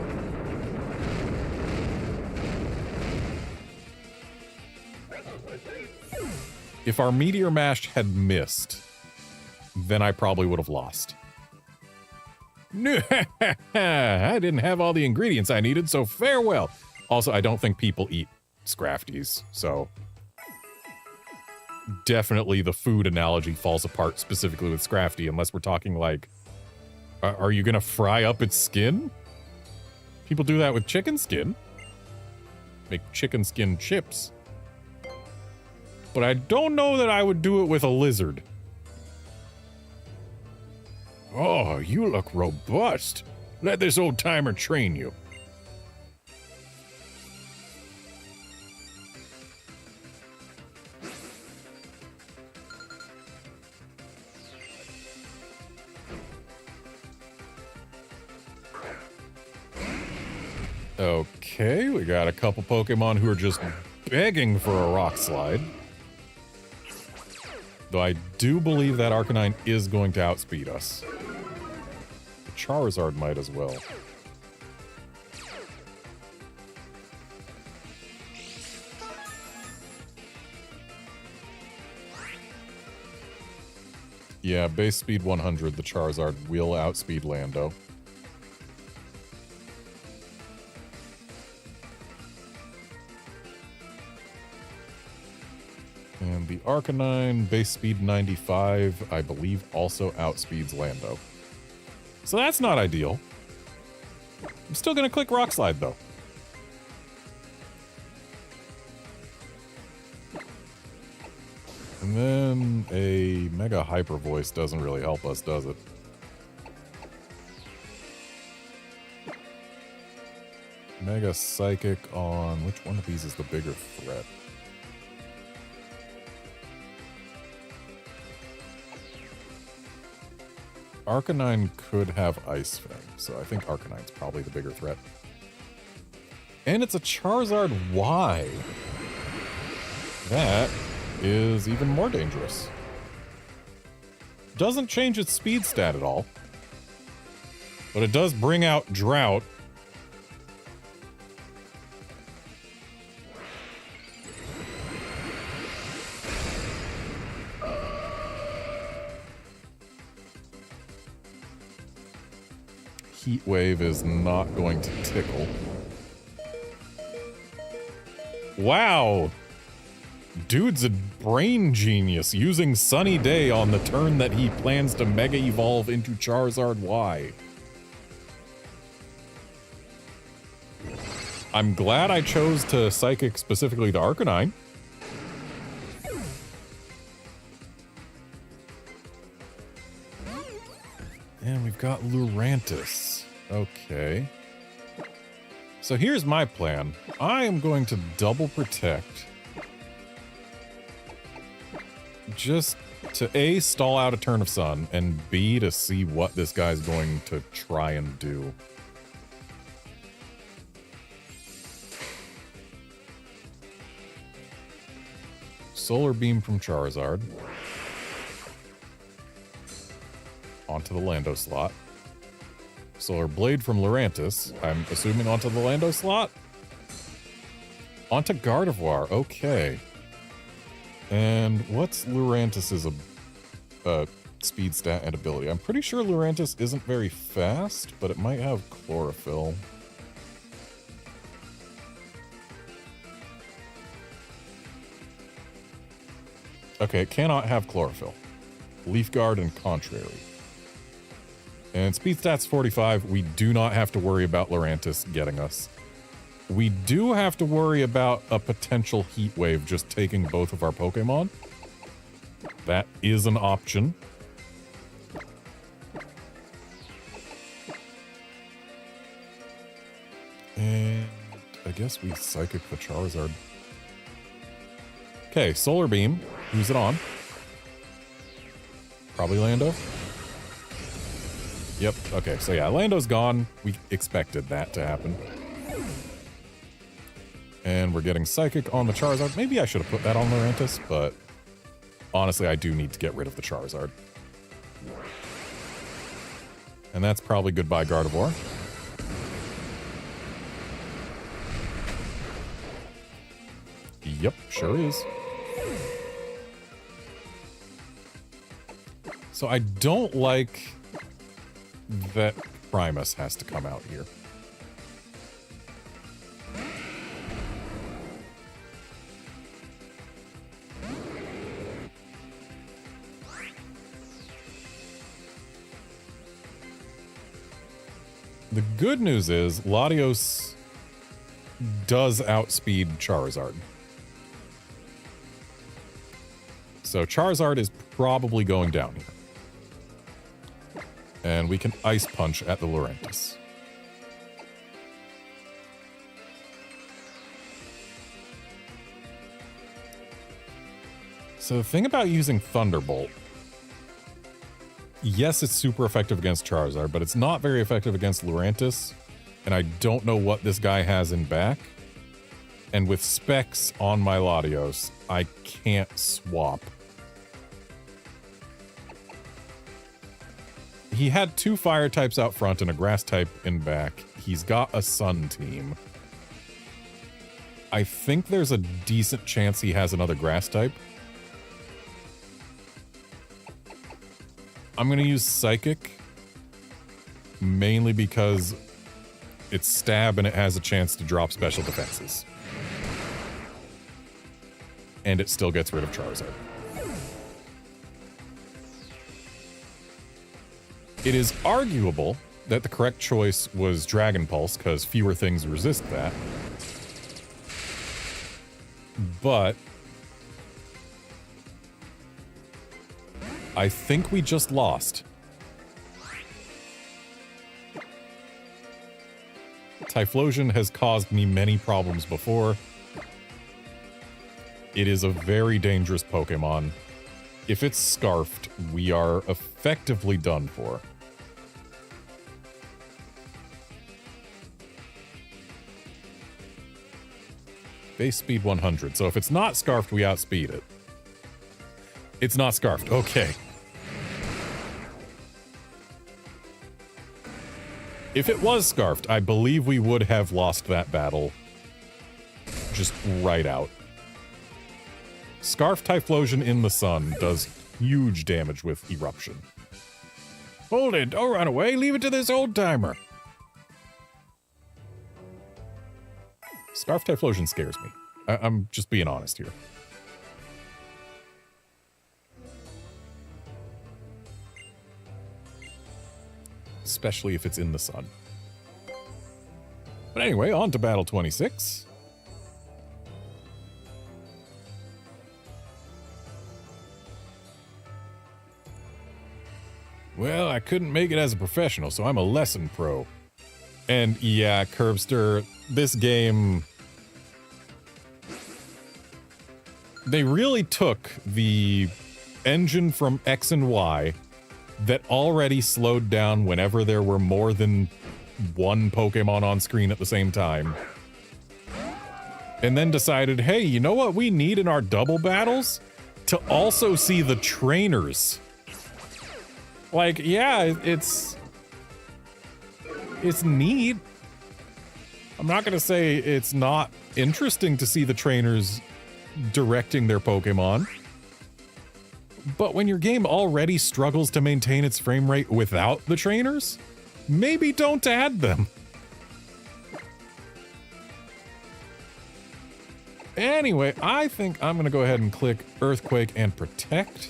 If our Meteor Mash had missed, then I probably would have lost. I didn't have all the ingredients I needed, so farewell. Also, I don't think people eat Scrafties, so definitely the food analogy falls apart specifically with Scrafty, unless we're talking like, are you gonna fry up its skin? People do that with chicken skin. Make chicken skin chips. But I don't know that I would do it with a lizard. Oh, you look robust. Let this old timer train you. Okay, we got a couple Pokemon who are just begging for a rock slide. Though I do believe that Arcanine is going to outspeed us. The Charizard might as well. Yeah, base speed 100, the Charizard will outspeed Lando. And the Arcanine, base speed 95, I believe also outspeeds Lando. So that's not ideal. I'm still going to click Rock Slide, though. And then a Mega Hyper Voice doesn't really help us, does it? Mega Psychic on... which one of these is the bigger threat? Arcanine could have Ice Fang, so I think Arcanine's probably the bigger threat. And it's a Charizard Y. That is even more dangerous. Doesn't change its speed stat at all. But it does bring out Drought. Heat Wave is not going to tickle. Wow! Dude's a brain genius, using Sunny Day on the turn that he plans to Mega Evolve into Charizard Y. I'm glad I chose to Psychic specifically the Arcanine. And we've got Lurantis. Okay. So here's my plan. I am going to double protect. just to A, stall out a turn of sun, and B, to see what this guy's going to try and do. Solar Beam from Charizard. Onto the Lando slot. Solar Blade from Lurantis. I'm assuming onto the Lando slot. Onto Gardevoir. Okay. And what's Lurantis's speed stat and ability? I'm pretty sure Lurantis isn't very fast, but it might have Chlorophyll. Okay, it cannot have Chlorophyll. Leaf Guard and Contrary. And speed stats 45, we do not have to worry about Lurantis getting us. We do have to worry about a potential heat wave just taking both of our Pokemon. That is an option. And I guess we Psychic the Charizard. Okay, Solar Beam. Who's it on? Probably Lando. Yep, okay, so yeah, Lando's gone. We expected that to happen. And we're getting Psychic on the Charizard. Maybe I should have put that on Lurantis, but honestly, I do need to get rid of the Charizard. And that's probably goodbye Gardevoir. Yep, sure is. So I don't like that Primus has to come out here. The good news is Latios does outspeed Charizard. So Charizard is probably going down here. And we can Ice Punch at the Lurantis. So the thing about using Thunderbolt, yes, it's super effective against Charizard, but it's not very effective against Lurantis, and I don't know what this guy has in back. And with Specs on my Latios, I can't swap. He had 2 fire types out front and a grass type in back. He's got a sun team. I think there's a decent chance he has another grass type. I'm going to use Psychic, mainly because it's stab and it has a chance to drop special defenses. And it still gets rid of Charizard. It is arguable that the correct choice was Dragon Pulse, because fewer things resist that. But I think we just lost. Typhlosion has caused me many problems before. It is a very dangerous Pokemon. If it's Scarfed, we are effectively done for. Base speed 100, so if it's not Scarfed, we outspeed it. It's not Scarfed, okay. If it was Scarfed, I believe we would have lost that battle just right out. Scarf Typhlosion in the sun does huge damage with Eruption. Hold it, don't run away, leave it to this old timer. Scarf Typhlosion scares me. I'm just being honest here. Especially if it's in the sun. But anyway, on to Battle 26. Well, I couldn't make it as a professional, so I'm a lesson pro. And yeah, Curbster, this game... They really took the engine from X and Y that already slowed down whenever there were more than one Pokemon on screen at the same time. And then decided, hey, you know what we need in our double battles? To also see the trainers. Like, yeah, it's neat. I'm not gonna say it's not interesting to see the trainers directing their Pokemon. But when your game already struggles to maintain its frame rate without the trainers, maybe don't add them. Anyway, I think I'm gonna go ahead and click Earthquake and Protect.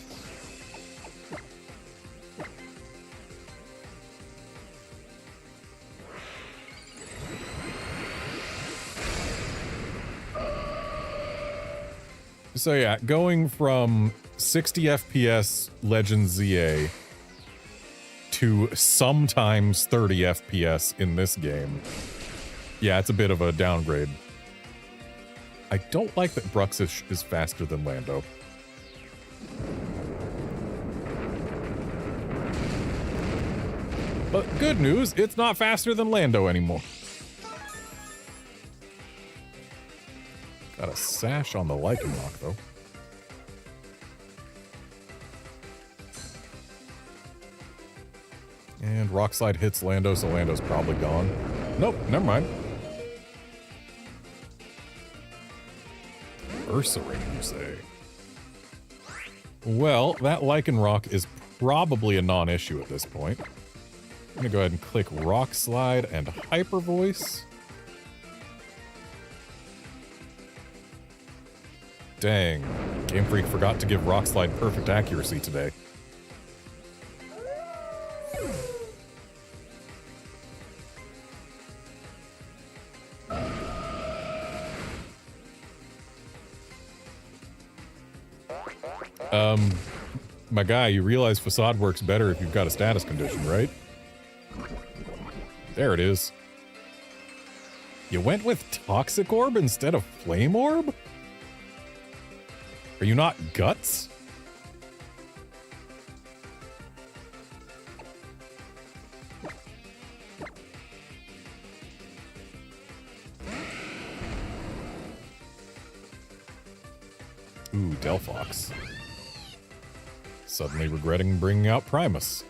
So yeah, going from 60 FPS Legends ZA to sometimes 30 FPS in this game. Yeah, it's a bit of a downgrade. I don't like that Bruxish is faster than Lando. But good news, it's not faster than Lando anymore. Got a sash on the Lichen Rock, though. And Rock Slide hits Lando, so Lando's probably gone. Nope, never mind. Ursaring, you say? Well, that Lichen Rock is probably a non-issue at this point. I'm gonna go ahead and click Rock Slide and Hyper Voice. Dang, Game Freak forgot to give Rock Slide perfect accuracy today. My guy, you realize Facade works better if you've got a status condition, right? There it is. You went with Toxic Orb instead of Flame Orb? Are you not Guts? Ooh, Delphox. Suddenly regretting bringing out Primus.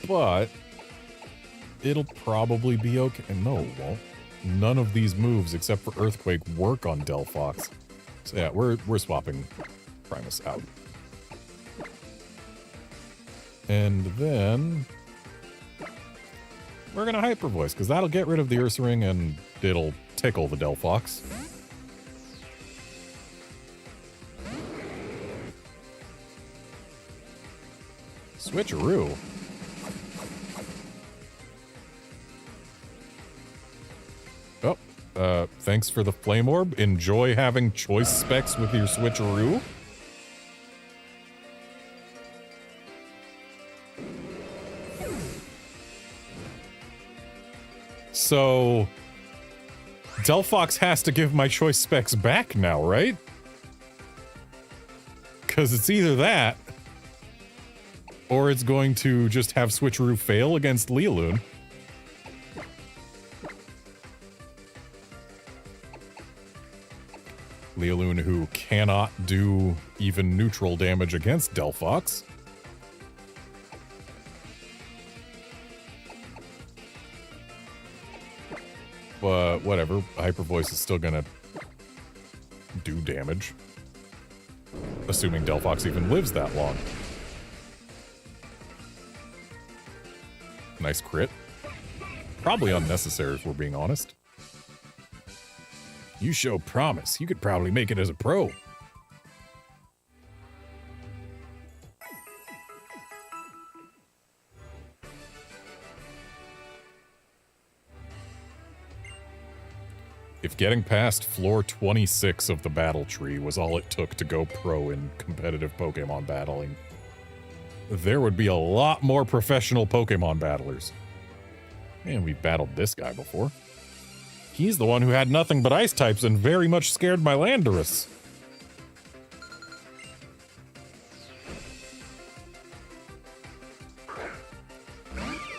But it'll probably be okay. No, it won't. None of these moves except for Earthquake work on Delphox. So yeah, we're swapping Primus out. And then we're gonna Hyper Voice, because that'll get rid of the Ursaring and it'll tickle the Delphox. Switcheroo. Oh, thanks for the Flame Orb. Enjoy having choice specs with your Switcheroo. So Delphox has to give my choice specs back now, right? Because it's either that, or it's going to just have Switcheroo fail against Lealoon. Lealoon, who cannot do even neutral damage against Delphox. But whatever, Hyper Voice is still gonna do damage. Assuming Delphox even lives that long. Nice crit. Probably unnecessary if we're being honest. You show promise. You could probably make it as a pro. If getting past floor 26 of the battle tree was all it took to go pro in competitive Pokemon battling, there would be a lot more professional Pokemon battlers. And we've battled this guy before. He's the one who had nothing but ice types and very much scared my Landorus.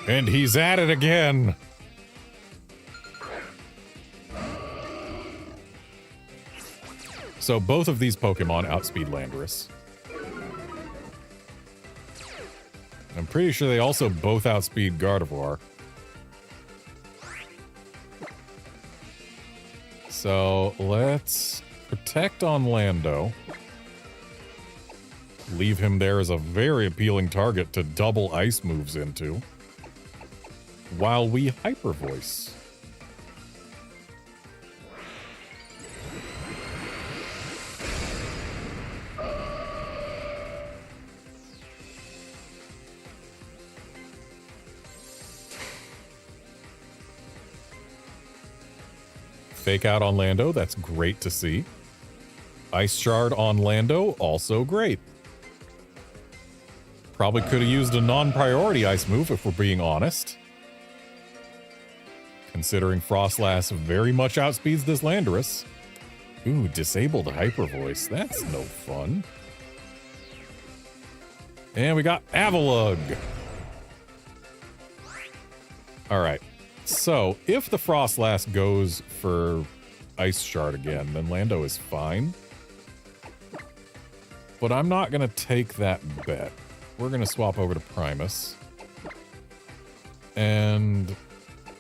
And he's at it again. So both of these Pokemon outspeed Landorus. I'm pretty sure they also both outspeed Gardevoir. So let's protect on Lando. Leave him there as a very appealing target to double ice moves into. While we Hyper Voice. Fake out on Lando, that's great to see. Ice Shard on Lando, also great. Probably could have used a non-priority ice move if we're being honest. Considering Frostlass very much outspeeds this Landorus. Ooh, disabled Hyper Voice, that's no fun. And we got Avalugg. Alright. So, if the Frostlass goes for Ice Shard again, then Lando is fine. But I'm not going to take that bet. We're going to swap over to Primus. And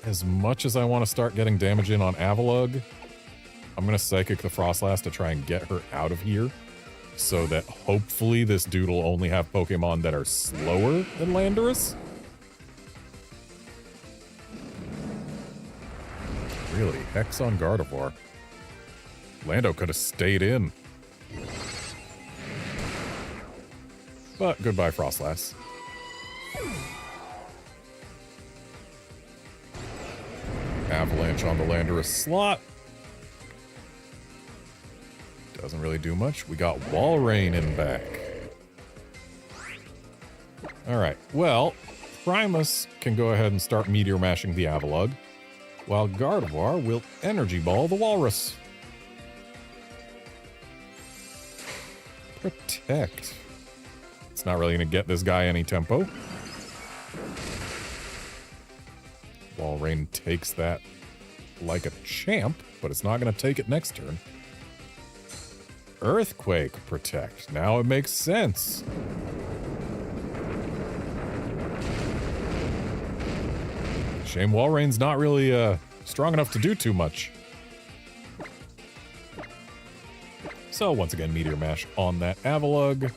as much as I want to start getting damage in on Avalugg, I'm going to Psychic the Frostlass to try and get her out of here. So that hopefully this dude will only have Pokemon that are slower than Landorus. Really? Hex on Gardevoir. Lando could have stayed in. But goodbye, Frostlass. Avalanche on the Landorus slot. Doesn't really do much. We got Walrein in back. Alright, well, Primus can go ahead and start Meteor Mashing the Avalugg, while Gardevoir will Energy Ball the Walrus. Protect. It's not really going to get this guy any tempo. Walrein takes that like a champ, but it's not going to take it next turn. Earthquake protect. Now it makes sense. Shame Walrein's not really strong enough to do too much. So once again, Meteor Mash on that Avalugg.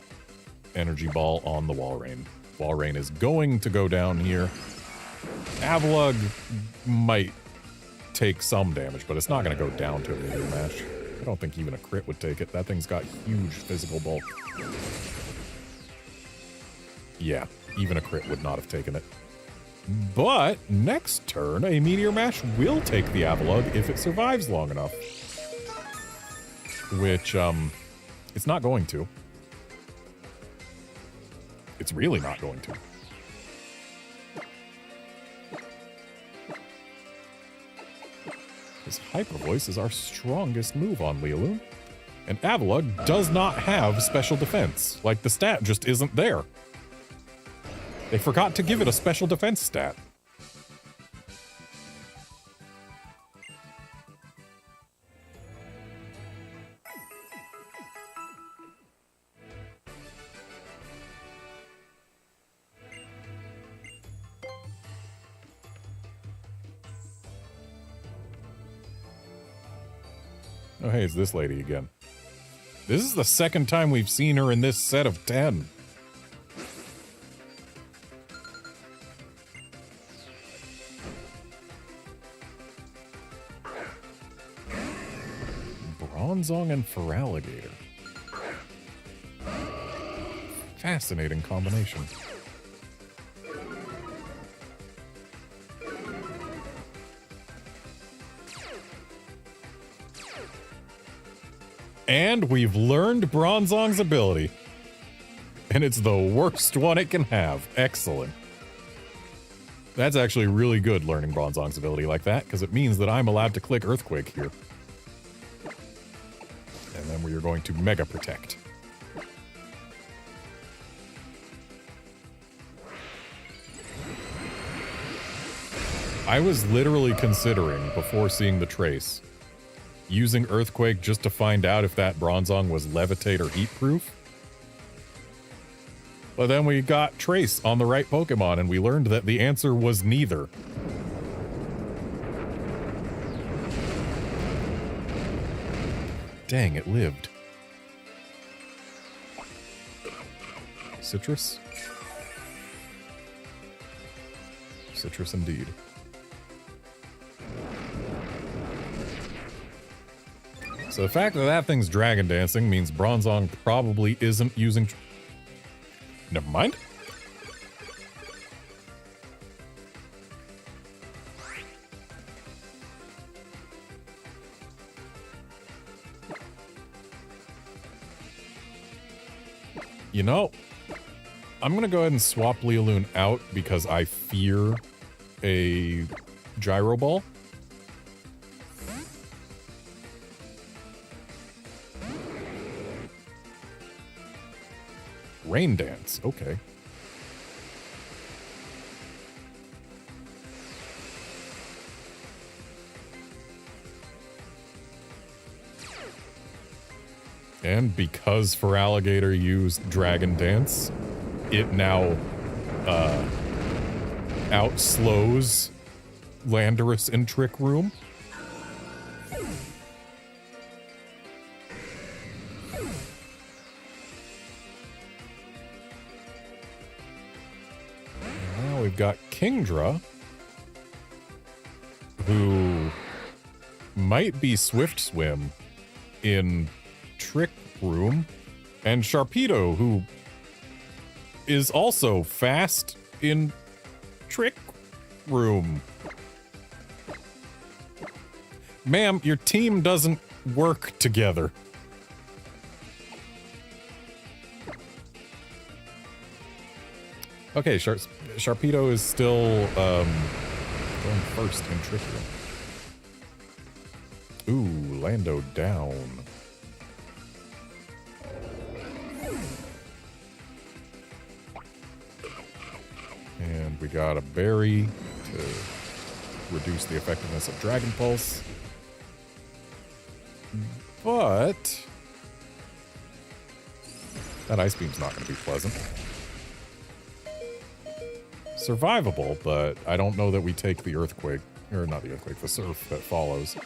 Energy Ball on the Walrein. Walrein is going to go down here. Avalugg might take some damage, but it's not going to go down to a Meteor Mash. I don't think even a crit would take it. That thing's got huge physical bulk. Yeah, even a crit would not have taken it. But next turn, a Meteor Mash will take the Avalugg if it survives long enough. Which, it's not going to. It's really not going to. His Hyper Voice is our strongest move on Lealoon. And Avalugg does not have special defense. Like, the stat just isn't there. They forgot to give it a special defense stat. Oh, hey, it's this lady again. This is the second time we've seen her in this set of 10. Bronzong and Feraligatr. Fascinating combination. And we've learned Bronzong's ability. And it's the worst one it can have. Excellent. That's actually really good learning Bronzong's ability like that, because it means that I'm allowed to click Earthquake here. And then we are going to Mega Protect. I was literally considering, before seeing the trace, using Earthquake just to find out if that Bronzong was Levitate or Heat Proof. But then we got Trace on the right Pokemon, and we learned that the answer was neither. Dang, it lived. Citrus? Citrus indeed. So the fact that that thing's Dragon Dancing means Bronzong probably isn't using... Never mind. You know, I'm going to go ahead and swap Leoloon out because I fear a Gyro Ball. Rain Dance, okay. And because Feraligatr used Dragon Dance, it now outslows Landorus in Trick Room. Now we've got Kingdra, who might be Swift Swim in Trick Room, and Sharpedo, who is also fast in Trick Room. Ma'am, your team doesn't work together. Okay, Sharpedo is still going first in Trick Room. Ooh, Lando down. And we got a berry to reduce the effectiveness of Dragon Pulse. But that Ice Beam's not going to be pleasant. Survivable, but I don't know that we take the Earthquake, or not the Earthquake, the Surf that follows.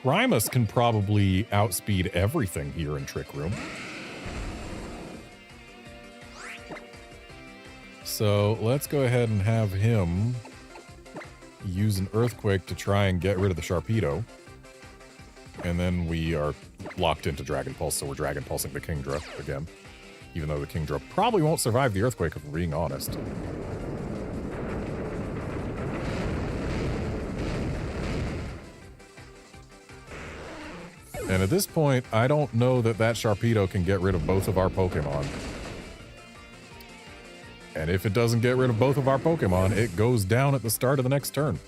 Primus can probably outspeed everything here in Trick Room. So let's go ahead and have him use an Earthquake to try and get rid of the Sharpedo. And then we are locked into Dragon Pulse, so we're Dragon Pulsing the Kingdra again. Even though the Kingdra probably won't survive the Earthquake, if we're being honest. And at this point, I don't know that that Sharpedo can get rid of both of our Pokemon. And if it doesn't get rid of both of our Pokemon, it goes down at the start of the next turn.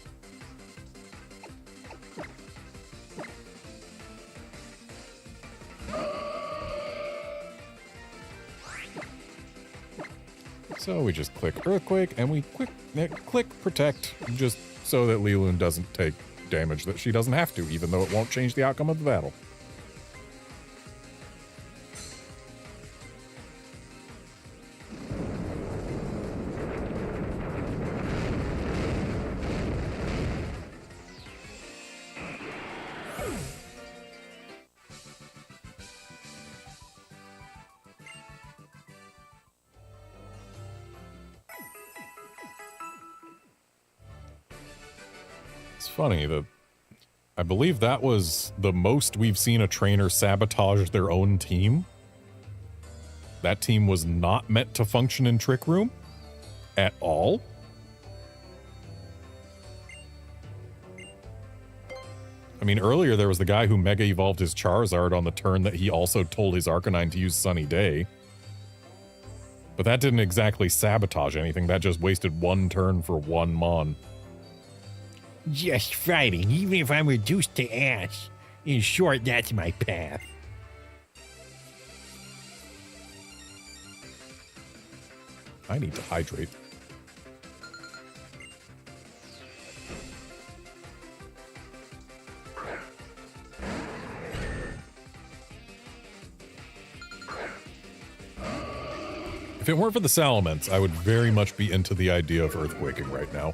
So we just click Earthquake, and we click Protect, just so that Leoloon doesn't take damage that she doesn't have to, even though it won't change the outcome of the battle. Funny that I believe that was the most we've seen a trainer sabotage their own team. That team was not meant to function in Trick Room at all. I mean, earlier there was the guy who mega evolved his Charizard on the turn that he also told his Arcanine to use Sunny Day. But that didn't exactly sabotage anything. That just wasted one turn for one Mon. Just fighting, even if I'm reduced to ash. In short, that's my path. I need to hydrate. If it weren't for the Salamence, I would very much be into the idea of earthquaking right now.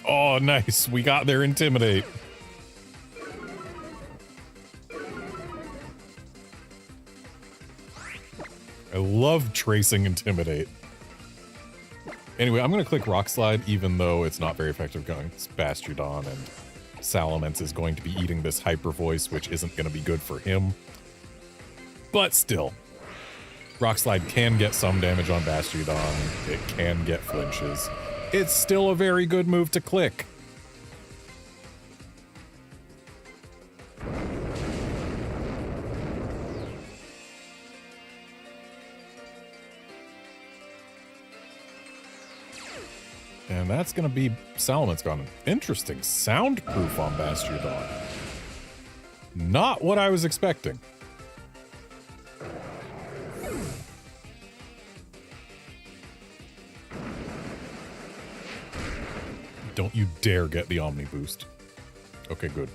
Oh, nice. We got their Intimidate. I love tracing Intimidate. Anyway, I'm going to click Rock Slide, even though it's not very effective against Bastiodon, and Salamence is going to be eating this Hyper Voice, which isn't going to be good for him. But still, Rock Slide can get some damage on Bastiodon. It can get flinches. It's still a very good move to click. And that's going to be Salamence gone. Interesting soundproof on Bastiodon. Not what I was expecting. Don't you dare get the Omni Boost. Okay, good.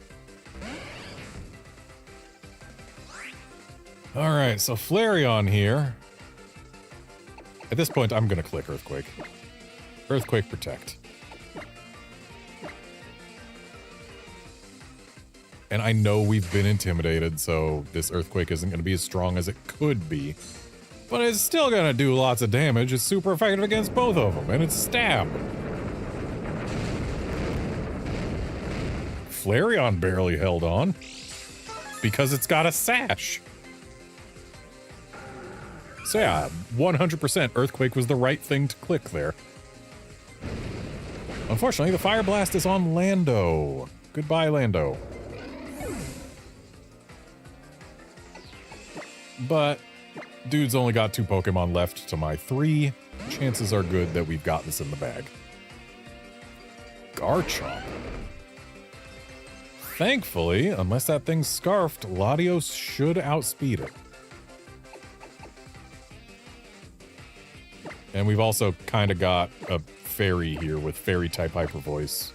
Alright, so Flareon here. At this point, I'm going to click Earthquake. Earthquake Protect. And I know we've been intimidated, so this Earthquake isn't going to be as strong as it could be. But it's still going to do lots of damage. It's super effective against both of them, and it's Stab. Flareon barely held on because it's got a Sash. So yeah, 100% Earthquake was the right thing to click there. Unfortunately, the Fire Blast is on Lando. Goodbye, Lando. But dude's only got 2 Pokemon left to my 3. Chances are good that we've got this in the bag. Garchomp. Thankfully, unless that thing's scarfed, Latios should outspeed it. And we've also kind of got a Fairy here with Fairy-type Hyper Voice.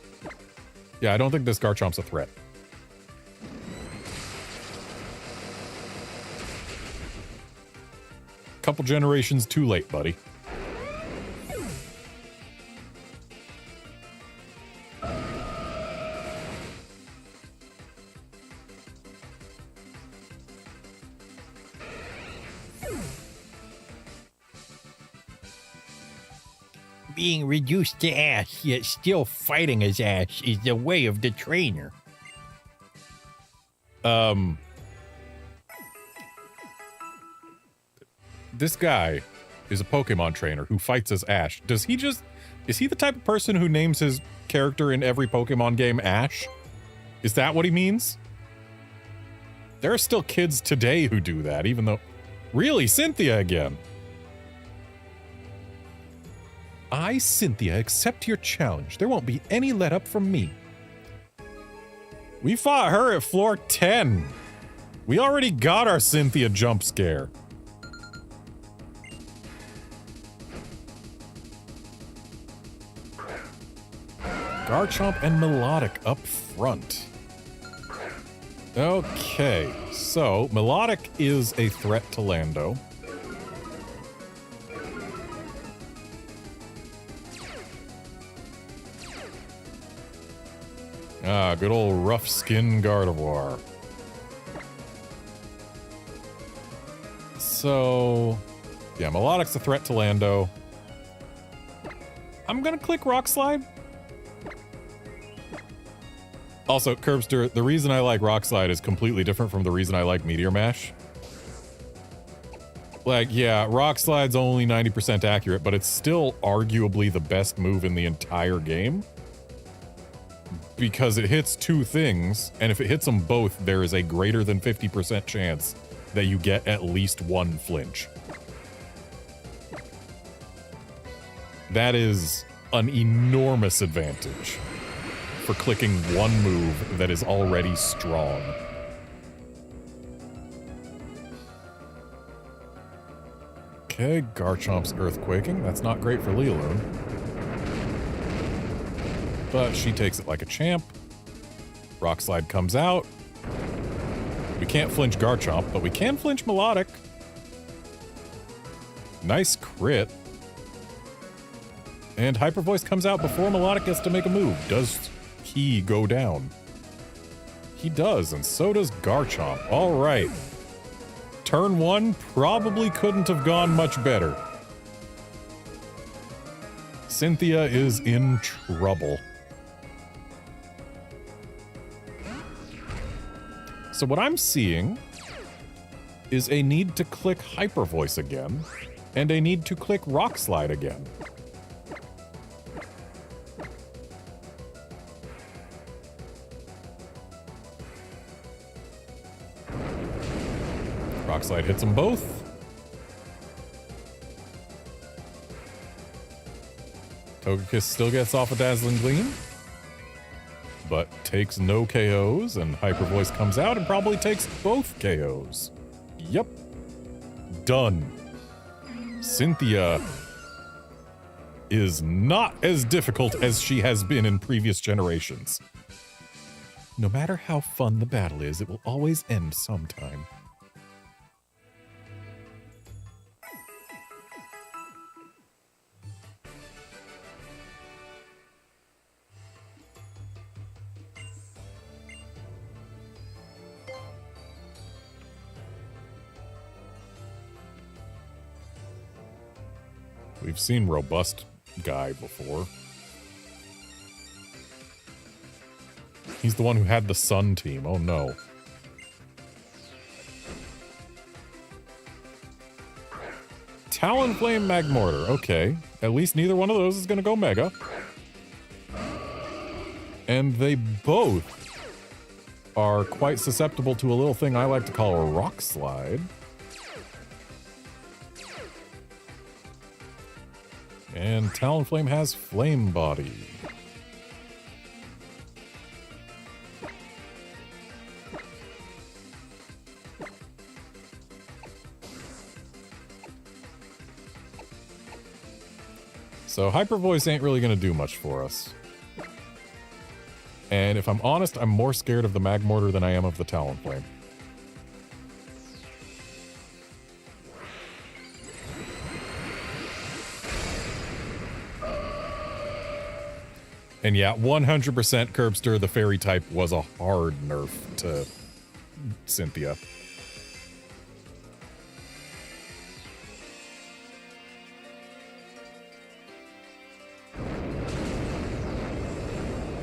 Yeah, I don't think this Garchomp's a threat. Couple generations too late, buddy. Being reduced to ash, yet still fighting as ash, is the way of the trainer. This guy is a Pokemon trainer who fights as Ash. Does he just... Is he the type of person who names his character in every Pokemon game Ash? Is that what he means? There are still kids today who do that, even though... Really? Cynthia again? I, Cynthia, accept your challenge. There won't be any let up from me. We fought her at floor 10. We already got our Cynthia jump scare. Garchomp and Melodic up front. Okay, so Melodic is a threat to Lando. Ah, good old rough skin Gardevoir. So, yeah, Melodic's a threat to Lando. I'm gonna click Rock Slide. Also, Curbster, the reason I like Rock Slide is completely different from the reason I like Meteor Mash. Like, yeah, Rock Slide's only 90% accurate, but it's still arguably the best move in the entire game. Because it hits two things, and if it hits them both, there is a greater than 50% chance that you get at least one flinch. That is an enormous advantage for clicking one move that is already strong. Okay, Garchomp's Earthquaking. That's not great for Leoloon. But she takes it like a champ. Rock Slide comes out. We can't flinch Garchomp, but we can flinch Melodic. Nice crit. And Hyper Voice comes out before Melodic gets to make a move. Does he go down? He does, and so does Garchomp. All right. Turn one probably couldn't have gone much better. Cynthia is in trouble. So what I'm seeing is a need to click Hyper Voice again, and a need to click Rock Slide again. Rock Slide hits them both. Togekiss still gets off a Dazzling Gleam, but takes no KOs, and Hyper Voice comes out and probably takes both KOs. Yep. Done. Cynthia is not as difficult as she has been in previous generations. No matter how fun the battle is, it will always end sometime. We've seen Robust Guy before. He's the one who had the Sun team. Oh no. Talonflame Magmortar. Okay. At least neither one of those is going to go Mega. And they both are quite susceptible to a little thing I like to call a Rock Slide. And Talonflame has Flame Body. So Hyper Voice ain't really going to do much for us. And if I'm honest, I'm more scared of the Magmortar than I am of the Talonflame. And yeah, 100% Curbster, the fairy type, was a hard nerf to Cynthia.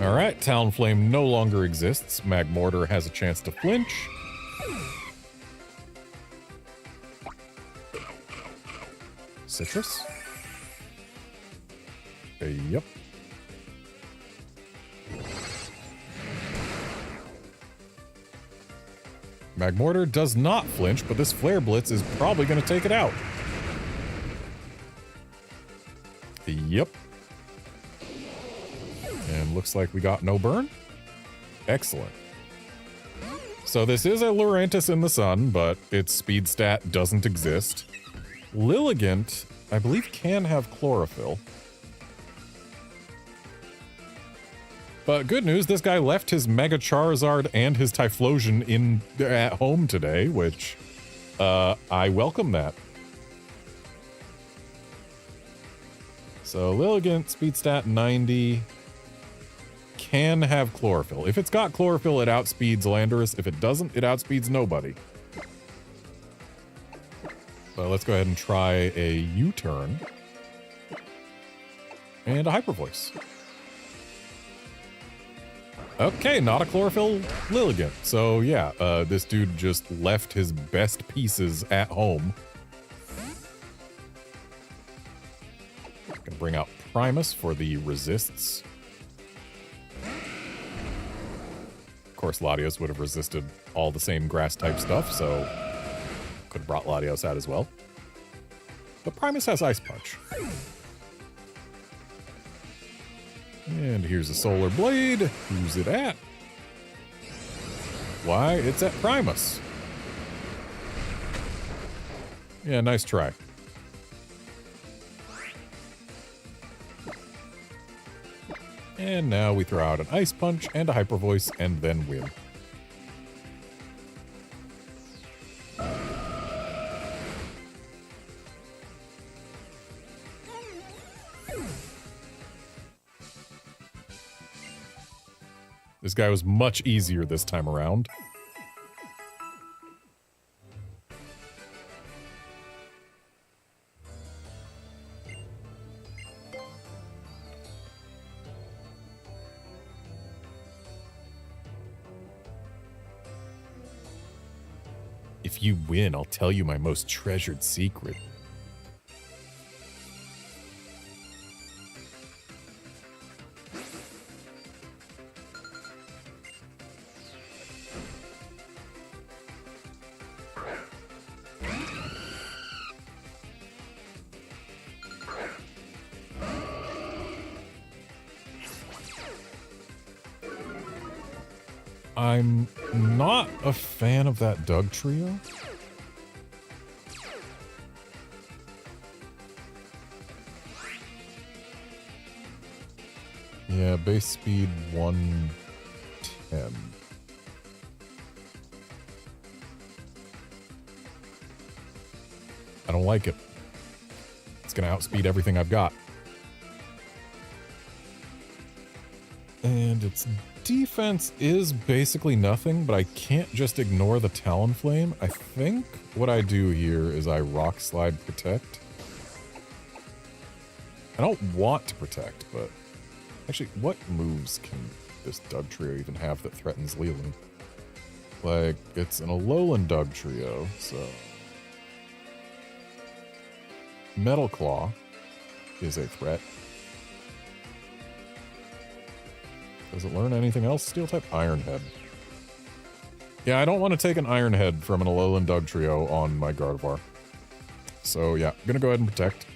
Alright, Talonflame no longer exists. Magmortar has a chance to flinch. Citrus? Yep. Magmortar does not flinch, but this Flare Blitz is probably going to take it out. Yep. And looks like we got no burn. Excellent. So this is a Lurantis in the sun, but its speed stat doesn't exist. Lilligant, I believe, can have Chlorophyll. But good news, this guy left his Mega Charizard and his Typhlosion at home today, which I welcome that. So Lilligant, speed stat 90, can have Chlorophyll. If it's got Chlorophyll, it outspeeds Landorus. If it doesn't, it outspeeds nobody. So let's go ahead and try a U-turn. And a Hyper Voice. Okay, not a Chlorophyll Lilligant. So yeah, this dude just left his best pieces at home bring out Primus for the resists. Of course, Latios would have resisted all the same grass-type stuff, so could have brought Latios out as well. But Primus has Ice Punch. And here's a Solar Blade. Who's it at? Why, it's at Primus. Yeah, nice try. And now we throw out an Ice Punch and a Hyper Voice and then win. This guy was much easier this time around. If you win, I'll tell you my most treasured secret. I'm not a fan of that Doug trio. Yeah, base speed 110. I don't like it. It's gonna outspeed everything I've got. And its defense is basically nothing, but I can't just ignore the Talonflame. I think what I do here is I Rock Slide Protect. I don't want to protect, but... Actually, what moves can this Doug trio even have that threatens Leland? Like, it's an Alolan Doug trio, so... Metal Claw is a threat. Does it learn anything else? Steel type Iron Head. Yeah, I don't want to take an Iron Head from an Alolan Doug trio on my Gardevoir. So yeah, I'm gonna go ahead and protect.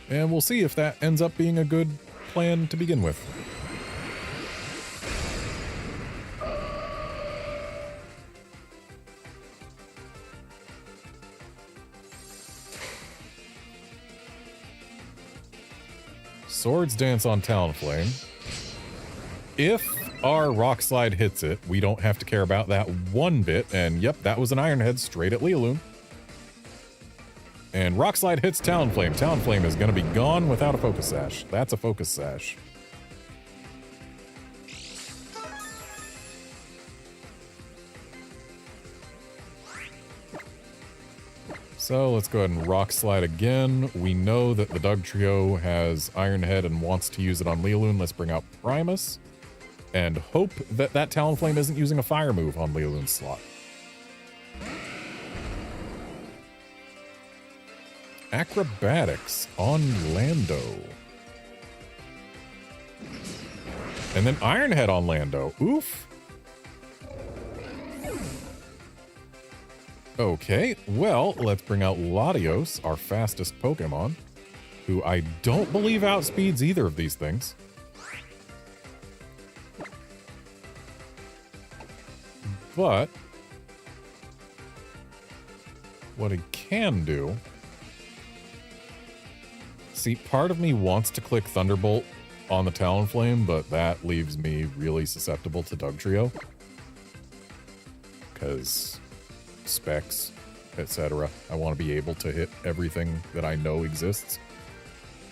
And we'll see if that ends up being a good plan to begin with. Swords Dance on Talonflame. If our Rock Slide hits it, we don't have to care about that one bit. And yep, that was an Iron Head straight at Lealoon. And Rock Slide hits Talonflame. Talonflame is going to be gone without a Focus Sash. That's a Focus Sash. So let's go ahead and Rock Slide again. We know that the Doug trio has Iron Head and wants to use it on Lealoon. Let's bring out Primus and hope that that Talonflame isn't using a fire move on Lealoon's slot. Acrobatics on Lando. And then Iron Head on Lando. Oof. Okay, well, let's bring out Latios, our fastest Pokemon, who I don't believe outspeeds either of these things. But what he can do... See, part of me wants to click Thunderbolt on the Talonflame, but that leaves me really susceptible to Doug Trio. Because specs, etc. I want to be able to hit everything that I know exists.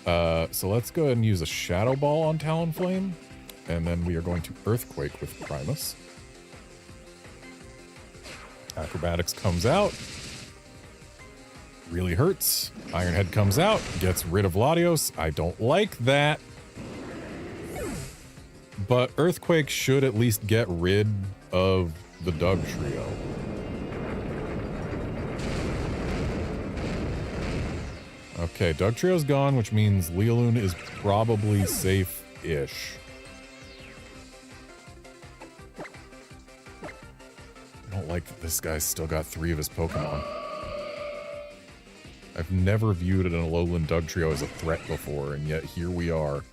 So let's go ahead and use a Shadow Ball on Talonflame, and then we are going to Earthquake with Primus. Acrobatics comes out. Really hurts. Iron Head comes out, gets rid of Latios. I don't like that. But Earthquake should at least get rid of the Doug trio. Okay, Dugtrio's gone, which means Leoloon is probably safe-ish. I don't like that this guy's still got 3 of his Pokemon. I've never viewed an Alolan Dugtrio as a threat before, and yet here we are.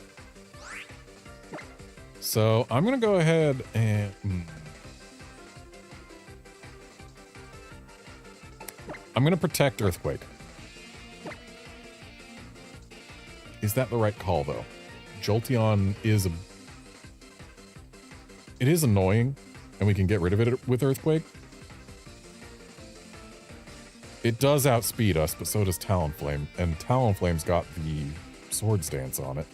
So, I'm gonna go ahead and... I'm gonna protect Earthquake. Is that the right call, though? Jolteon is it is annoying, and we can get rid of it with Earthquake. It does outspeed us, but so does Talonflame, and Talonflame's got the Swords Dance on it.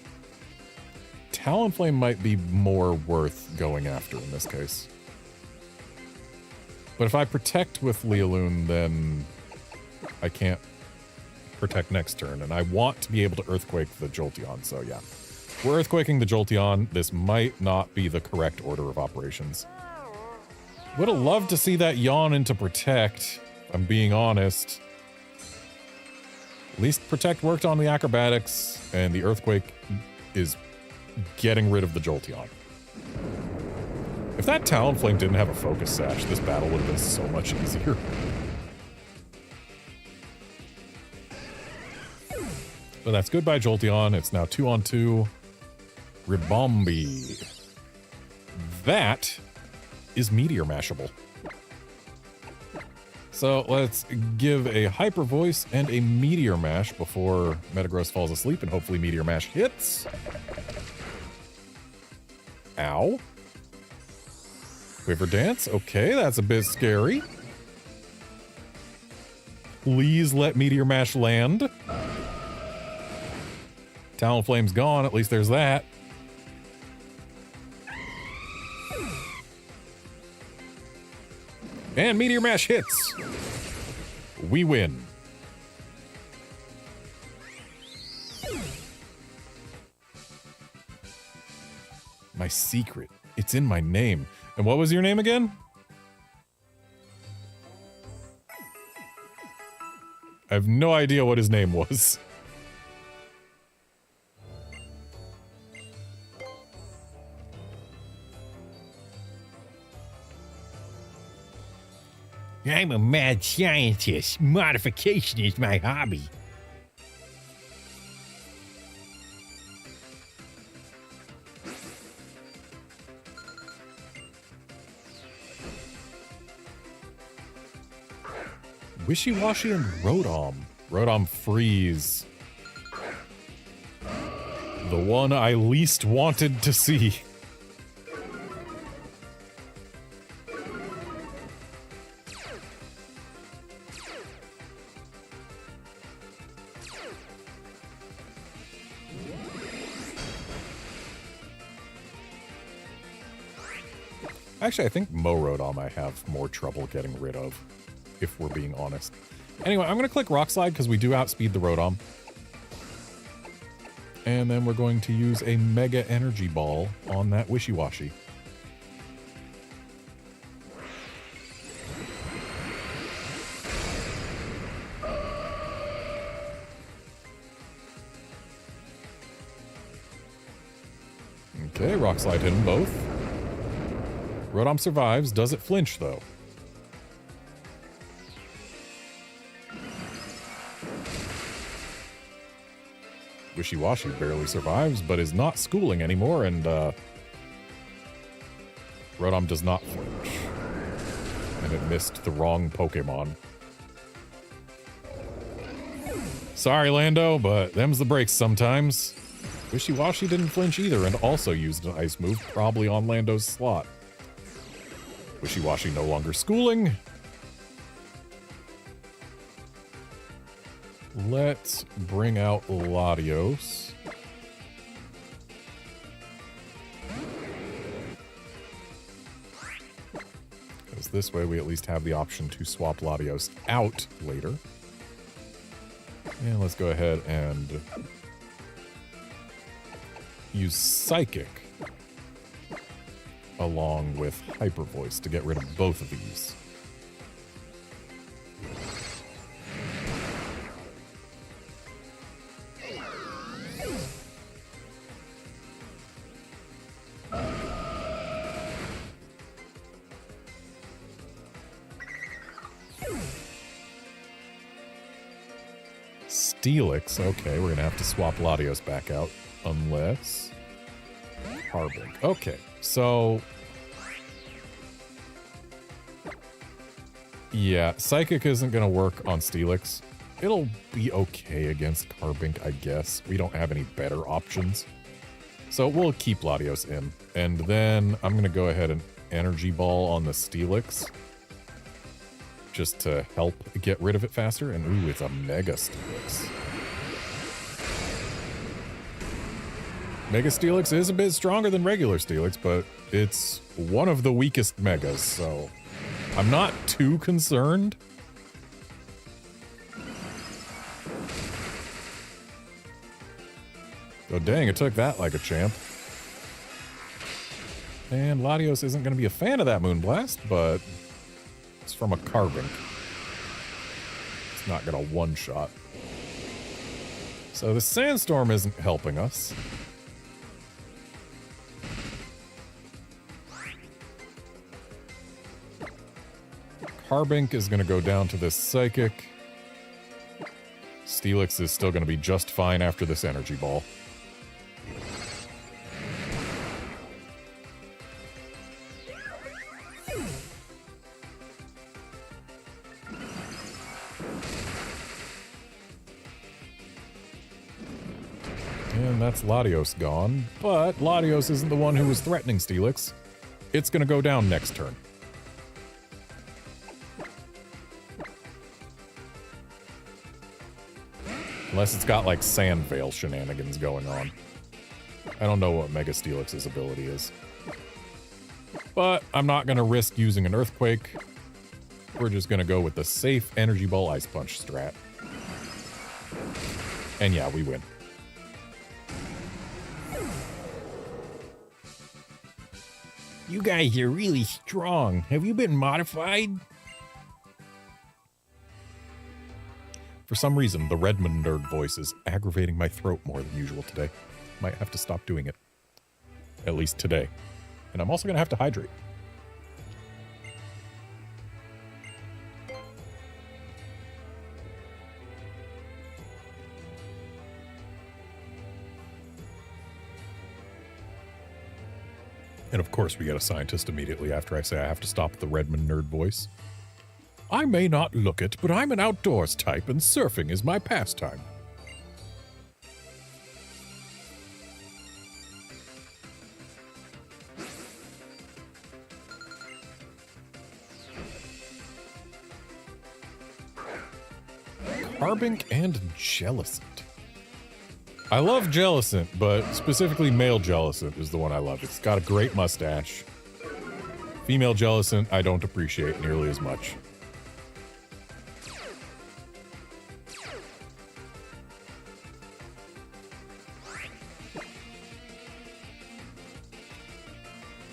Talonflame might be more worth going after in this case. But if I protect with Leoloon, then I can't protect next turn, and I want to be able to Earthquake the Jolteon, so yeah. We're Earthquaking the Jolteon. This might not be the correct order of operations. Would have loved to see that yawn into Protect, if I'm being honest. At least Protect worked on the Acrobatics, and the Earthquake is getting rid of the Jolteon. If that Talonflame didn't have a Focus Sash, this battle would have been so much easier. But that's goodbye Jolteon. It's now 2-on-2. Ribombee. That is Meteor Mashable. So let's give a Hyper Voice and a Meteor Mash before Metagross falls asleep, and hopefully Meteor Mash hits. Ow. Quiver Dance. Okay, that's a bit scary. Please let Meteor Mash land. Talonflame's gone, at least there's that. And Meteor Mash hits. We win. My secret. It's in my name. And what was your name again? I have no idea what his name was. I'm a mad scientist. Modification is my hobby. Wishy-Washy and Rotom. Rotom Freeze. The one I least wanted to see. Actually, I think Rotom I have more trouble getting rid of, if we're being honest. Anyway, I'm going to click Rock Slide because we do outspeed the Rotom. And then we're going to use a Mega Energy Ball on that Wishy-Washy. Okay, Rock Slide hit them both. Rotom survives. Does it flinch, though? Wishy-Washy barely survives, but is not schooling anymore, and Rotom does not flinch. And it missed the wrong Pokemon. Sorry, Lando, but them's the breaks sometimes. Wishy-Washy didn't flinch either, and also used an Ice move, probably on Lando's slot. Wishy-Washy no longer schooling. Let's bring out Latios. Because this way we at least have the option to swap Latios out later. And let's go ahead and use Psychic along with Hyper Voice to get rid of both of these. Steelix. Okay, we're gonna have to swap Latios back out. Unless... Carbink. Okay, so... Yeah, Psychic isn't gonna work on Steelix. It'll be okay against Carbink, I guess. We don't have any better options. So we'll keep Latios in. And then I'm gonna go ahead and Energy Ball on the Steelix. Just to help get rid of it faster. And ooh, it's a Mega Steelix. Mega Steelix is a bit stronger than regular Steelix, but it's one of the weakest Megas, so I'm not too concerned. Oh dang, it took that like a champ. And Latios isn't going to be a fan of that Moonblast, but it's from a Carbink. It's not going to one-shot. So the Sandstorm isn't helping us. Carbink is going to go down to this Psychic. Steelix is still going to be just fine after this Energy Ball. And that's Latios gone, but Latios isn't the one who was threatening Steelix. It's going to go down next turn. Unless it's got, like, Sand Veil shenanigans going on. I don't know what Mega Steelix's ability is. But I'm not going to risk using an Earthquake. We're just going to go with the safe Energy Ball Ice Punch strat. And yeah, we win. You guys are really strong. Have you been modified? For some reason, the Redmond nerd voice is aggravating my throat more than usual today. Might have to stop doing it. At least today. And I'm also going to have to hydrate. And of course we get a scientist immediately after I say I have to stop the Redmond nerd voice. I may not look it, but I'm an outdoors type and surfing is my pastime. Carbink and Jellicent. I love Jellicent, but specifically male Jellicent is the one I love. It's got a great mustache. Female Jellicent, I don't appreciate nearly as much.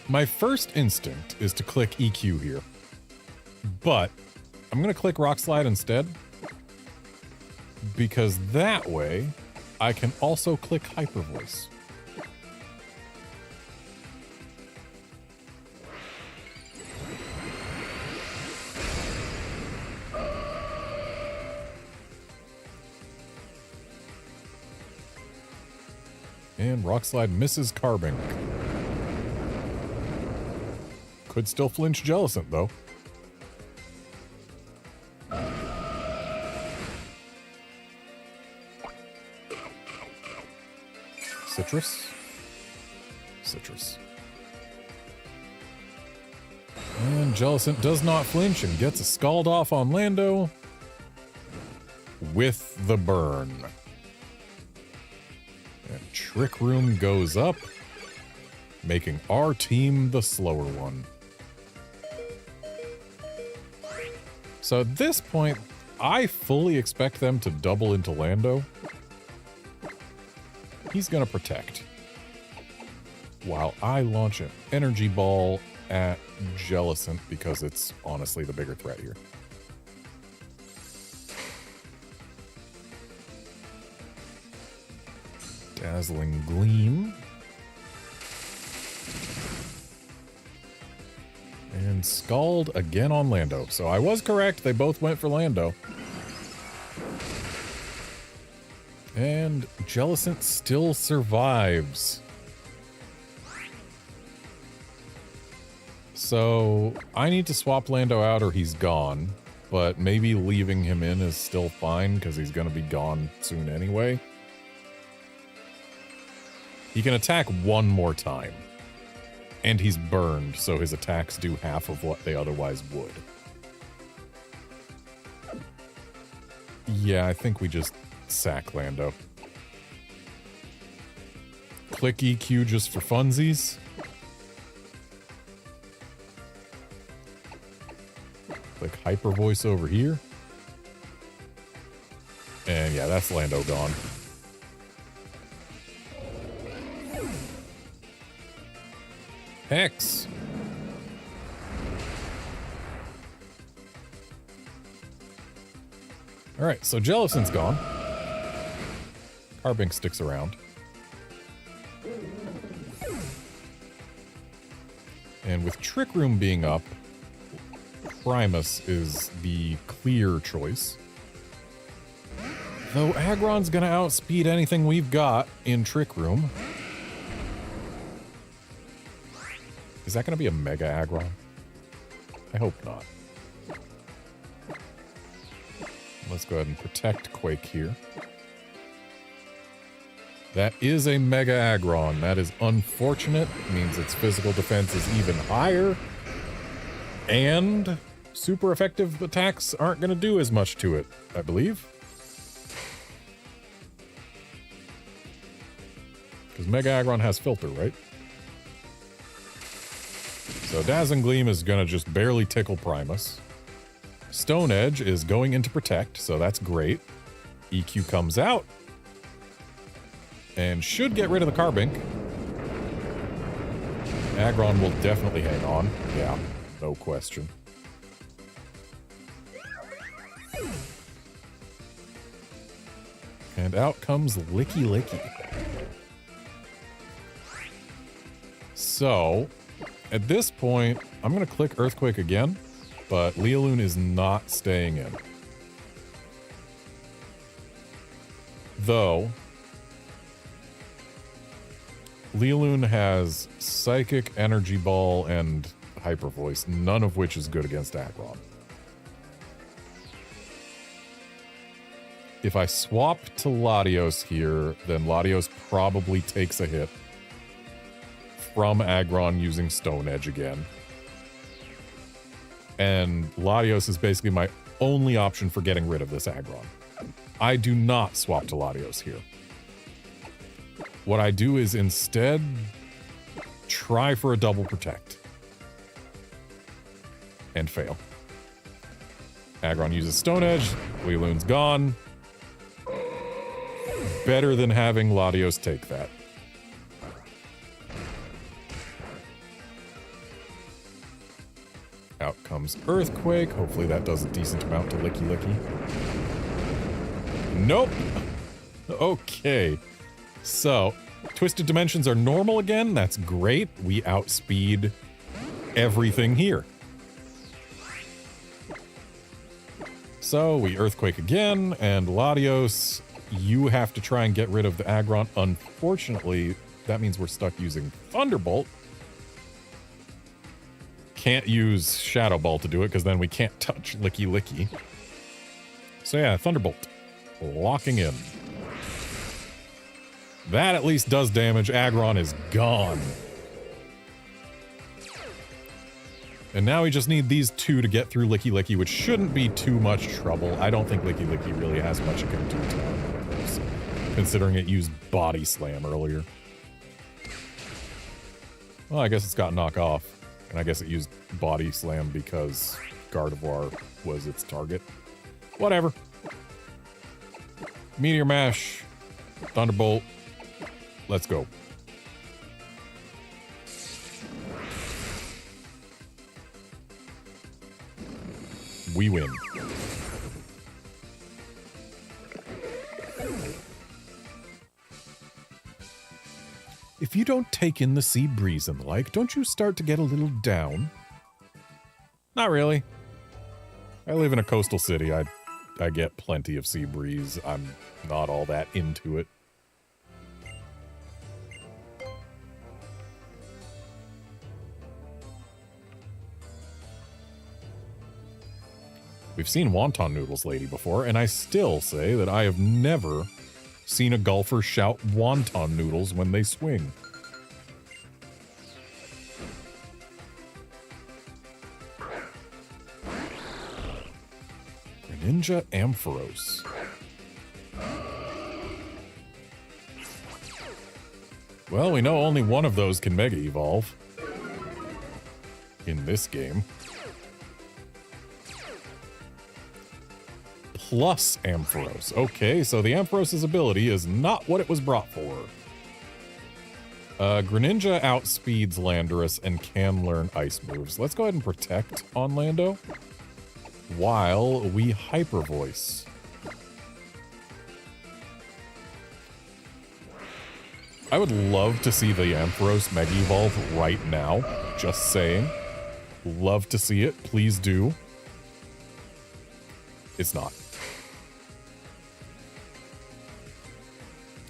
My first instinct is to click EQ here, but I'm going to click Rock Slide instead, because that way I can also click Hyper Voice. And Rock Slide misses Carbink. Could still flinch Jellicent, though. Citrus. Citrus. And Jellicent does not flinch and gets a Scald off on Lando with the burn. And Trick Room goes up, making our team the slower one. So at this point, I fully expect them to double into Lando. He's going to protect. While I launch an Energy Ball at Jellicent because it's honestly the bigger threat here. Dazzling Gleam. And Scald again on Lando. So I was correct. They both went for Lando. And Jellicent still survives. So I need to swap Lando out or he's gone. But maybe leaving him in is still fine because he's going to be gone soon anyway. He can attack one more time. And he's burned, so his attacks do half of what they otherwise would. Yeah, I think we just sack Lando. Click EQ just for funsies. Click Hyper Voice over here. And yeah, that's Lando gone. Hex. Alright, so Jellicent's gone. Carbink sticks around. And with Trick Room being up, Primus is the clear choice. Though Aggron's gonna outspeed anything we've got in Trick Room. Is that gonna be a Mega Aggron? I hope not. Let's go ahead and protect Quake here. That is a Mega Aggron. That is unfortunate. It means its physical defense is even higher. And super effective attacks aren't going to do as much to it, I believe. Because Mega Aggron has filter, right? So Dazzling Gleam is going to just barely tickle Primus. Stone Edge is going into Protect, so that's great. EQ comes out. And should get rid of the Carbink. Aggron will definitely hang on. Yeah, no question. And out comes Licky Licky. So, at this point, I'm going to click Earthquake again, but Leoloon is not staying in. Though, Leoloon has Psychic, Energy Ball, and Hyper Voice, none of which is good against Aggron. If I swap to Latios here, then Latios probably takes a hit from Aggron using Stone Edge again. And Latios is basically my only option for getting rid of this Aggron. I do not swap to Latios here. What I do is instead try for a double protect. And fail. Aggron uses Stone Edge, Leoloon's gone. Better than having Latios take that. Out comes Earthquake. Hopefully that does a decent amount to Licky Licky. Nope. Okay. So, Twisted Dimensions are normal again. That's great. We outspeed everything here. So, we Earthquake again, and Latios, you have to try and get rid of the Aggron. Unfortunately, that means we're stuck using Thunderbolt. Can't use Shadow Ball to do it, because then we can't touch Licky Licky. So yeah, Thunderbolt. Locking in. That at least does damage. Aggron is gone. And now we just need these two to get through Licky Licky, which shouldn't be too much trouble. I don't think Licky Licky really has much it can do to us, considering it used Body Slam earlier. Well, I guess it's got knock off. And I guess it used Body Slam because Gardevoir was its target. Whatever. Meteor Mash. Thunderbolt. Let's go. We win. If you don't take in the sea breeze and the like, don't you start to get a little down? Not really. I live in a coastal city. I I get plenty of Sea Breeze. I'm not all that into it. We've seen Wonton Noodles Lady before, and I still say that I have never seen a golfer shout Wonton Noodles when they swing. Greninja Ampharos. Well, we know only one of those can Mega Evolve in this game. Plus Ampharos. Okay, so the Ampharos' ability is not what it was brought for. Greninja outspeeds Landorus and can learn ice moves. Let's go ahead and protect on Lando while we Hyper Voice. I would love to see the Ampharos Mega Evolve right now. Just saying. Love to see it. Please do. It's not.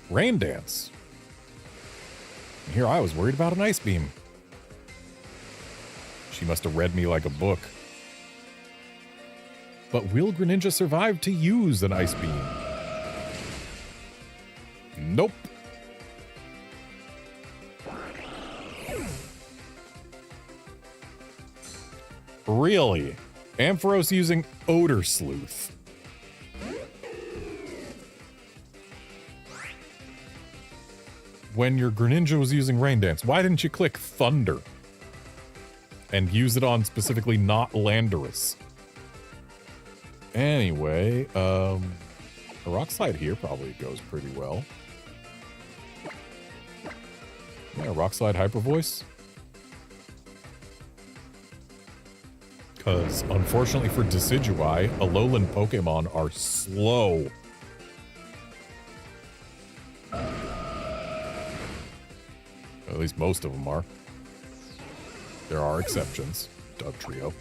Rain Dance. And here I was worried about an Ice Beam. She must have read me like a book. But will Greninja survive to use an Ice Beam? Nope. Really? Ampharos using Odor Sleuth. When your Greninja was using Rain Dance, why didn't you click Thunder? And use it on specifically not Landorus? Anyway, a Rock Slide here probably goes pretty well. Yeah, Rock Slide Hyper Voice. Because, unfortunately for Decidueye, Alolan Pokemon are slow. At least most of them are. There are exceptions. Dugtrio.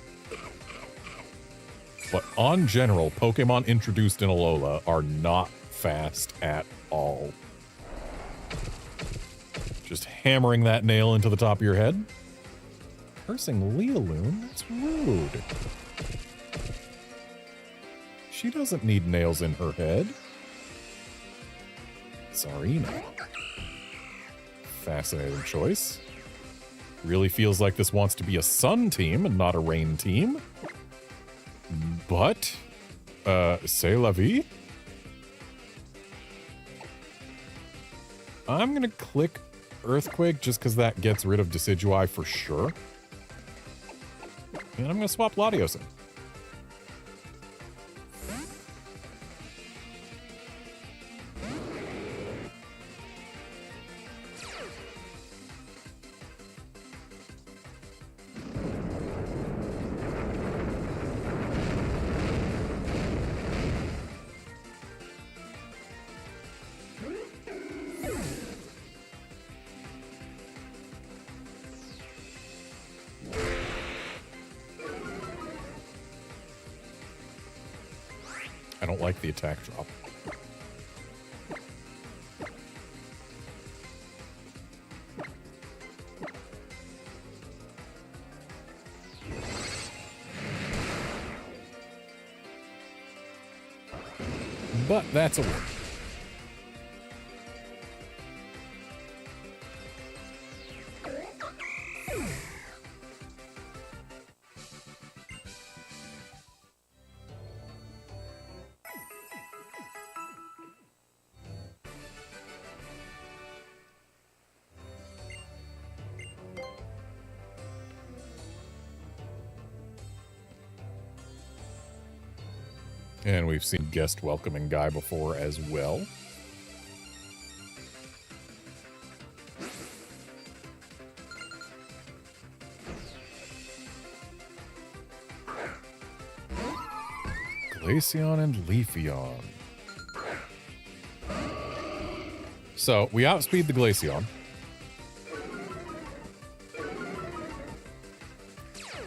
But on general, Pokemon introduced in Alola are not fast at all. Just hammering that nail into the top of your head. Cursing Lealoon? That's rude. She doesn't need nails in her head. Tsarina. Fascinating choice. Really feels like this wants to be a sun team and not a rain team. But, c'est la vie. I'm gonna click Earthquake just because that gets rid of Decidueye for sure. And I'm gonna swap Latios in. I don't like the attack drop. But that's a win. And we've seen guest welcoming guy before as well. Glaceon and Leafeon. So we outspeed the Glaceon.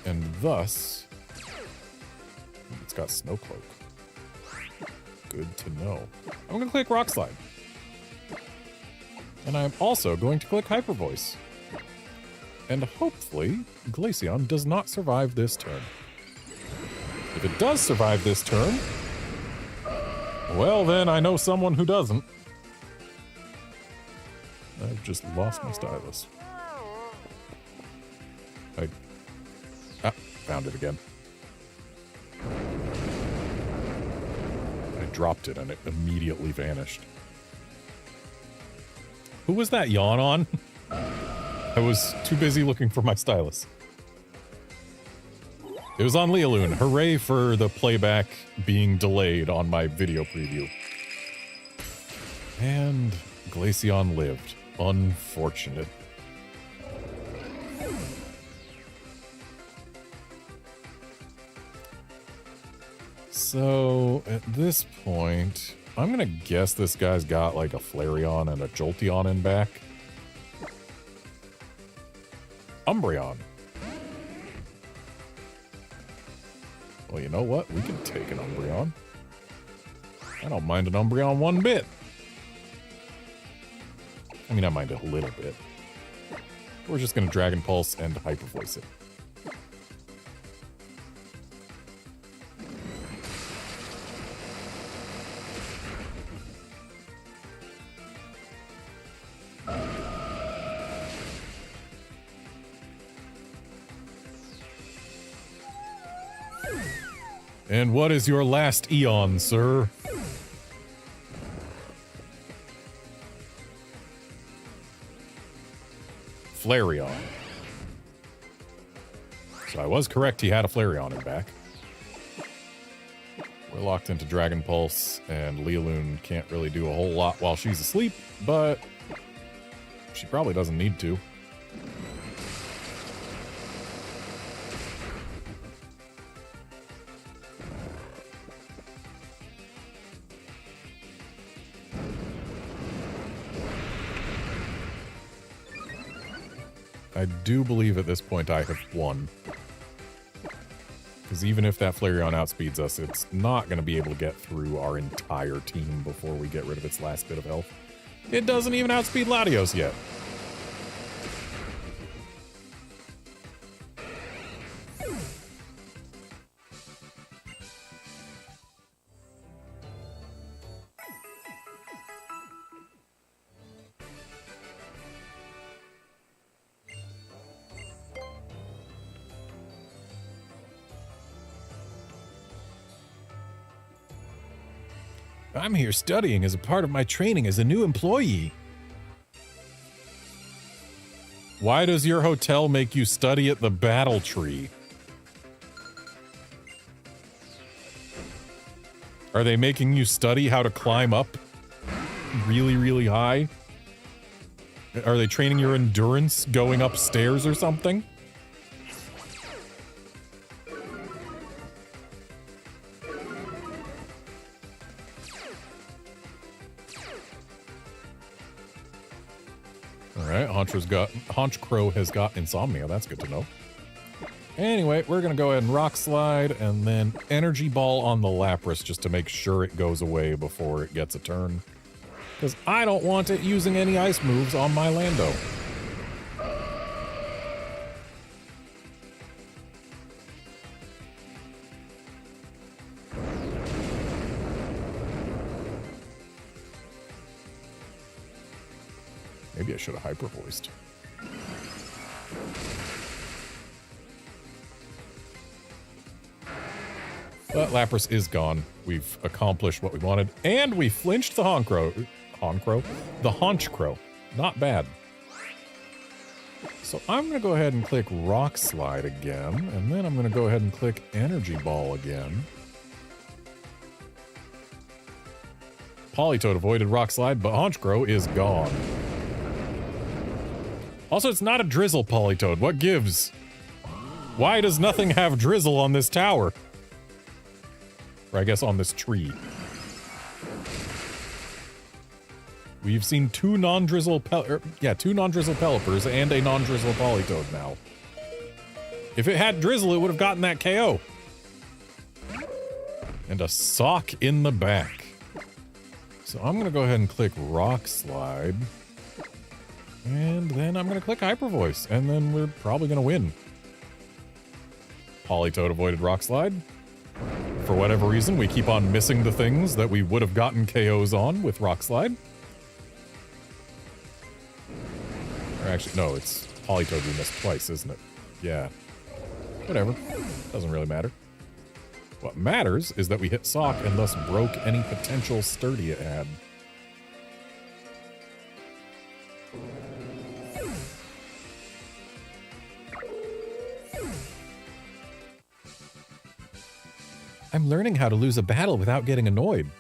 And thus, it's got Snow Cloak. Good to know. I'm going to click Rock Slide. And I'm also going to click Hyper Voice. And hopefully, Glaceon does not survive this turn. If it does survive this turn, well then I know someone who doesn't. I've just lost my stylus. Found it again. I dropped it and it immediately vanished. Who was that yawn on? I was too busy looking for my stylus. It was on Lealoon. Hooray for the playback being delayed on my video preview. And Glaceon lived. Unfortunate. So, at this point, I'm gonna guess this guy's got like a Flareon and a Jolteon in back. Umbreon. Well, you know what? We can take an Umbreon. I don't mind an Umbreon one bit. I mean, I mind it a little bit. We're just gonna Dragon Pulse and Hyper Voice it. And what is your last Eon, sir? Flareon. So I was correct, he had a Flareon in back. We're locked into Dragon Pulse, and Lealoon can't really do a whole lot while she's asleep, but she probably doesn't need to. I do believe at this point I have won. Because even if that Flareon outspeeds us, it's not going to be able to get through our entire team before we get rid of its last bit of health. It doesn't even outspeed Latios yet. I'm here studying as a part of my training as a new employee. Why does your hotel make you study at the battle tree? Are they making you study how to climb up really, really high? Are they training your endurance going upstairs or something? Alright, Honchcrow has got insomnia. That's good to know. Anyway, we're going to go ahead and Rock Slide and then Energy Ball on the Lapras just to make sure it goes away before it gets a turn. Because I don't want it using any ice moves on my Lando. Maybe I should have hyper-voiced. But Lapras is gone. We've accomplished what we wanted. And we flinched the Honchcrow. The Honchcrow. Not bad. So I'm going to go ahead and click Rock Slide again. And then I'm going to go ahead and click Energy Ball again. Politoed avoided Rock Slide, but Honchcrow is gone. Also, it's not a Drizzle Politoed. What gives? Why does nothing have Drizzle on this tower? Or I guess on this tree. We've seen two non-Drizzle Pelipers and a non-Drizzle Politoed now. If it had Drizzle, it would have gotten that KO. And a sock in the back. So I'm going to go ahead and click Rock Slide. And then I'm going to click Hyper Voice. And then we're probably going to win. Politoad avoided Rock Slide. For whatever reason, we keep on missing the things that we would have gotten KOs on with Rock Slide. Or actually, no, it's Politoad we missed twice, isn't it? Yeah. Whatever. Doesn't really matter. What matters is that we hit Sock and thus broke any potential sturdy it had. I'm learning how to lose a battle without getting annoyed.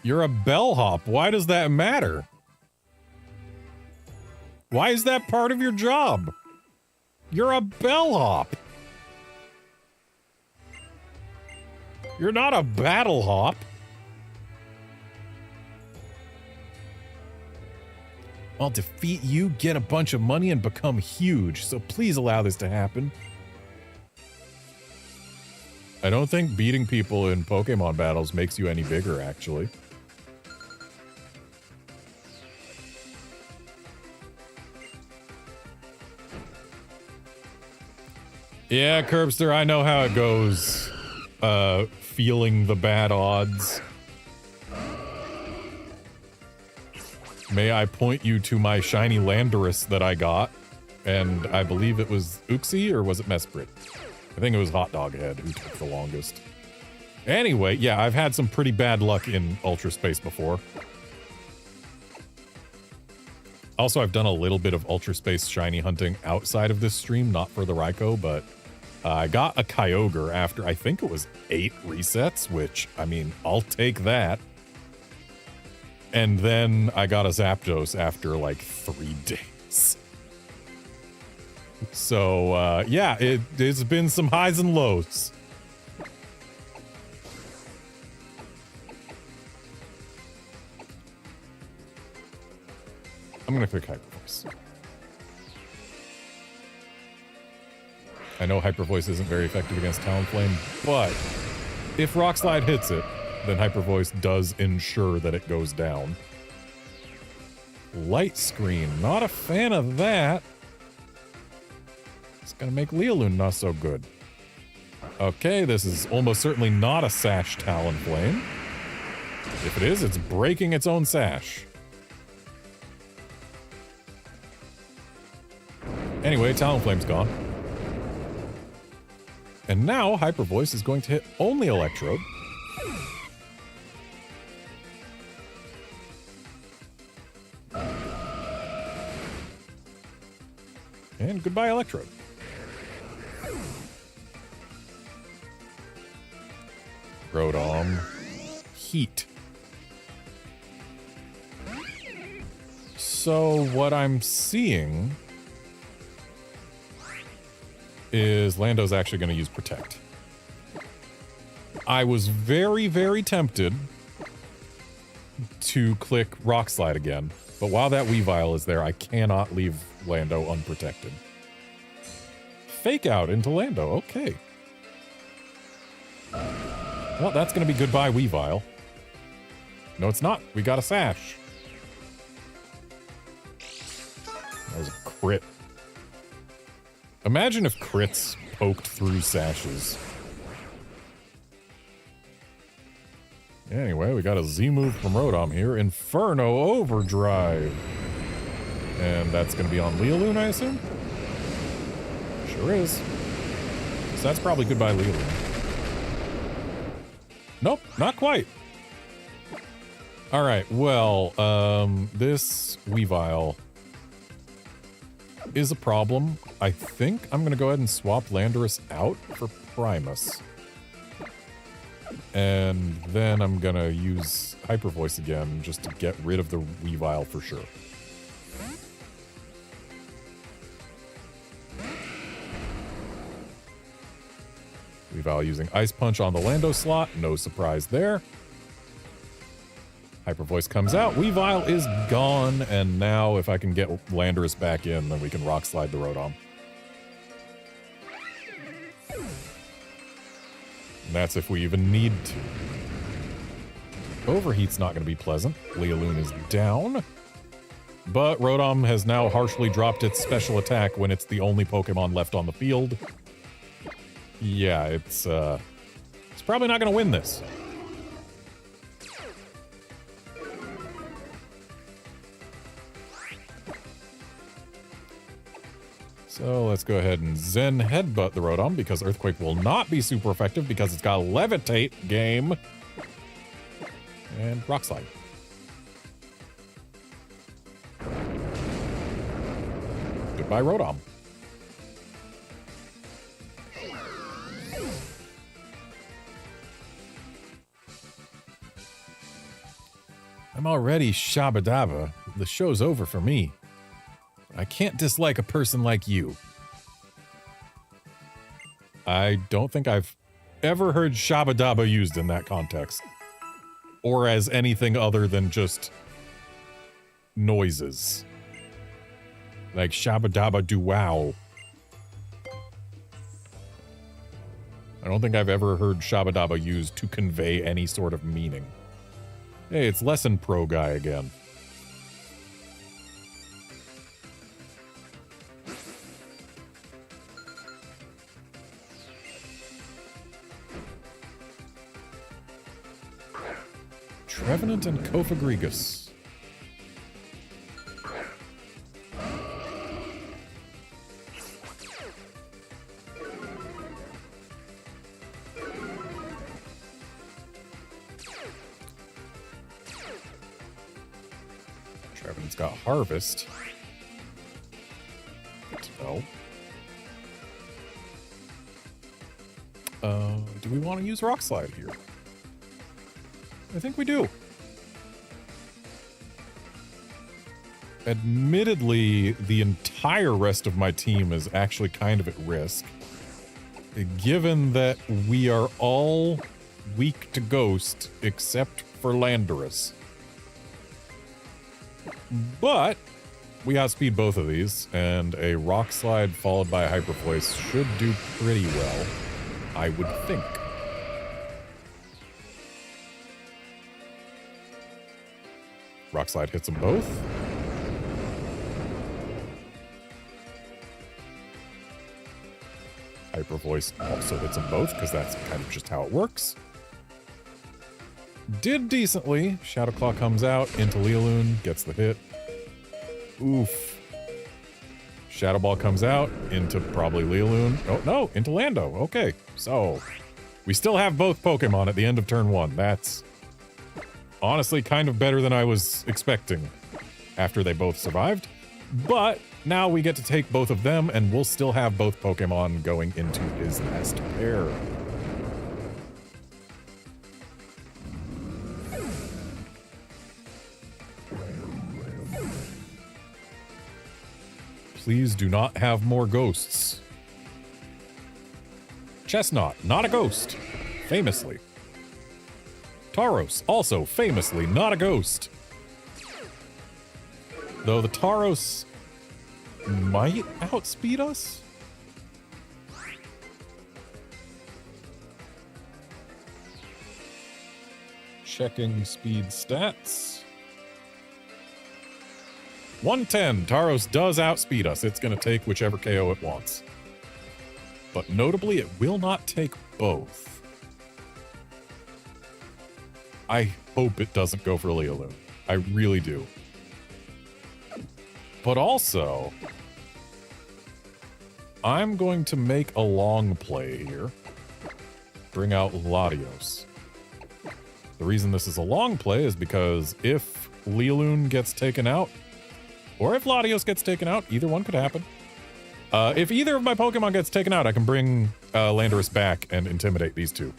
You're a bellhop. Why does that matter? Why is that part of your job? You're a bellhop. You're not a battle hop. I'll defeat you, get a bunch of money, and become huge, so please allow this to happen. I don't think beating people in Pokemon battles makes you any bigger, actually. Yeah, Curbster, I know how it goes. Feeling the bad odds. May I point you to my shiny Landorus that I got? And I believe it was Uxie, or was it Mesprit? I think it was Hot Dog Head who took the longest. Anyway, yeah, I've had some pretty bad luck in Ultra Space before. Also, I've done a little bit of Ultra Space shiny hunting outside of this stream, not for the Raikou, but I got a Kyogre after, I think it was 8 resets, which, I mean, I'll take that. And then I got a Zapdos after, like, 3 days. So, yeah, it's been some highs and lows. I'm gonna click Hyper Voice. I know Hyper Voice isn't very effective against Talonflame, but if Rock Slide hits it, then Hyper Voice does ensure that it goes down. Light Screen, not a fan of that. It's gonna make Leoloon not so good. Okay, this is almost certainly not a Sash Talonflame. If it is, it's breaking its own sash. Anyway, Talonflame's gone. And now, Hyper Voice is going to hit only Electrode. And goodbye, Electrode. Rotom. Heat. So, what I'm seeing is Lando's actually going to use Protect. I was very, very tempted to click Rock Slide again, but while that Weavile is there, I cannot leave Lando unprotected. Fake Out into Lando, okay. Well, that's going to be goodbye Weavile. No, it's not. We got a Sash. That was a crit. Imagine if crits poked through sashes. Anyway, we got a Z-move from Rotom here. Inferno Overdrive. And that's going to be on Leoloon, I assume? Sure is. So that's probably goodbye Leoloon. Nope, not quite. Alright, well, this Weavile is a problem. I think I'm going to go ahead and swap Landorus out for Primus. And then I'm going to use Hyper Voice again just to get rid of the Weavile for sure. Weavile using Ice Punch on the Lando slot. No surprise there. Hyper Voice comes out. Weavile is gone. And now if I can get Landorus back in, then we can Rock Slide the Rotom. And that's if we even need to. Overheat's not going to be pleasant. Lealoon is down. But Rotom has now harshly dropped its special attack when it's the only Pokemon left on the field. Yeah, it's probably not going to win this. So let's go ahead and Zen Headbutt the Rotom because Earthquake will not be super effective because it's got Levitate game. And Rock Slide. Goodbye, Rotom. I'm already Shabadaba. The show's over for me. I can't dislike a person like you. I don't think I've ever heard Shabadaba used in that context. Or as anything other than just noises. Like Shabadaba do wow. I don't think I've ever heard Shabadaba used to convey any sort of meaning. Hey, it's Lesson Pro guy again. Trevenant and Kofagrigus. Trevenant's got Harvest. Good to know. Do we want to use Rock Slide here? I think we do. Admittedly, the entire rest of my team is actually kind of at risk. Given that we are all weak to Ghost except for Landorus. But we outspeed both of these, and a Rock Slide followed by a Hyper Voice should do pretty well, I would think. Rock Slide hits them both. Hyper Voice also hits them both, because that's kind of just how it works. Did decently. Shadow Claw comes out into Lealoon, gets the hit. Oof. Shadow Ball comes out into probably Lealoon. Oh, no, into Lando. Okay, so we still have both Pokemon at the end of turn 1. That's honestly kind of better than I was expecting after they both survived. But now we get to take both of them, and we'll still have both Pokemon going into his next pair. Please do not have more ghosts. Chestnut, not a ghost. Famously. Tauros, also famously not a ghost. Though the Tauros might outspeed us? Checking speed stats. 110. Tauros does outspeed us. It's going to take whichever KO it wants. But notably, it will not take both. I hope it doesn't go for Lealoon. I really do. But also, I'm going to make a long play here. Bring out Latios. The reason this is a long play is because if Lealoon gets taken out, or if Latios gets taken out, either one could happen. If either of my Pokemon gets taken out, I can bring Landorus back and intimidate these two.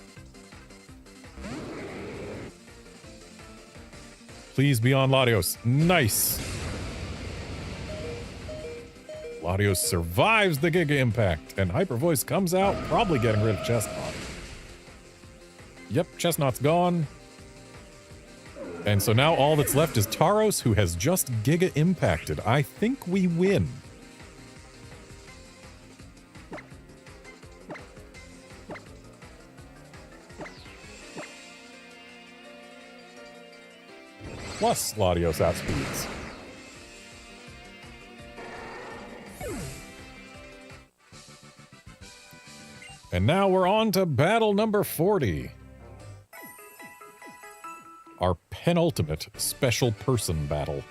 Please be on Latios. Nice. Latios survives the Giga Impact, and Hyper Voice comes out, probably getting rid of Chestnut. Yep, Chestnut's gone. And so now all that's left is Tauros, who has just Giga Impacted. I think we win. plus Latios outspeeds. And now we're on to battle number 40. Our penultimate special person battle.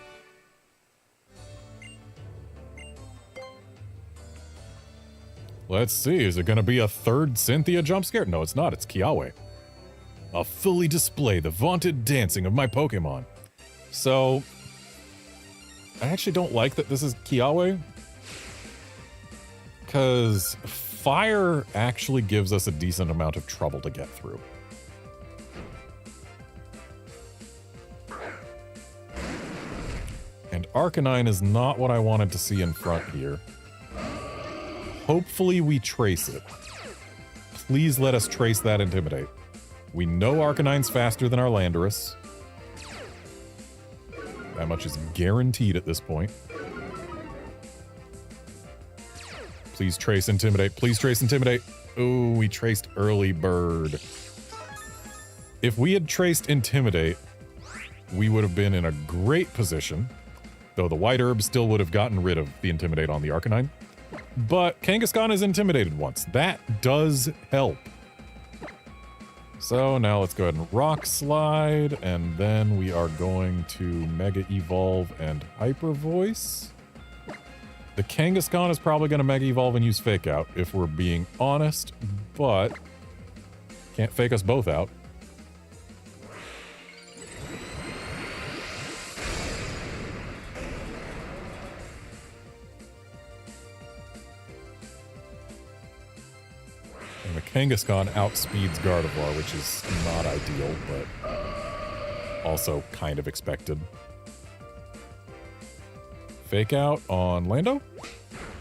Let's see, is it going to be a third Cynthia jump scare? No, it's not, it's Kiawe. I'll fully display the vaunted dancing of my Pokemon. So, I actually don't like that this is Kiawe, because fire actually gives us a decent amount of trouble to get through. And Arcanine is not what I wanted to see in front here. Hopefully we trace it. Please let us trace that Intimidate. We know Arcanine's faster than our Landorus. That much is guaranteed at this point. Please trace Intimidate. Please trace Intimidate. Ooh, we traced Early Bird. If we had traced Intimidate, we would have been in a great position. Though the White Herb still would have gotten rid of the Intimidate on the Arcanine. But Kangaskhan is intimidated once. That does help. So now let's go ahead and Rock Slide, and then we are going to Mega Evolve and Hyper Voice. The Kangaskhan is probably going to Mega Evolve and use Fake Out, if we're being honest, but can't fake us both out. And the Kangaskhan outspeeds Gardevoir, which is not ideal, but also kind of expected. Fake Out on Lando?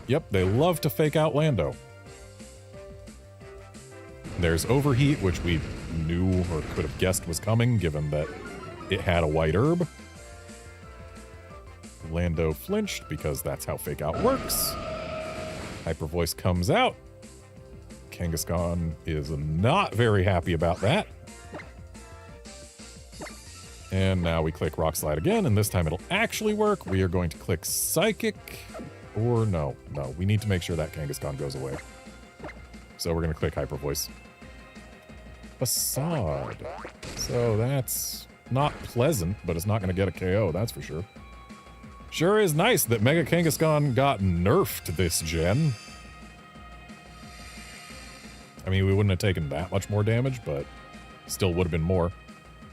Yep, they love to fake out Lando. There's Overheat, which we knew or could have guessed was coming, given that it had a White Herb. Lando flinched, because that's how Fake Out works. Hyper Voice comes out. Kangaskhan is not very happy about that. And now we click Rock Slide again, and this time it'll actually work. We are going to click Psychic, or no, we need to make sure that Kangaskhan goes away. So we're going to click Hyper Voice. Facade. So that's not pleasant, but it's not going to get a KO, that's for sure. Sure is nice that Mega Kangaskhan got nerfed this gen. I mean, we wouldn't have taken that much more damage, but still would have been more.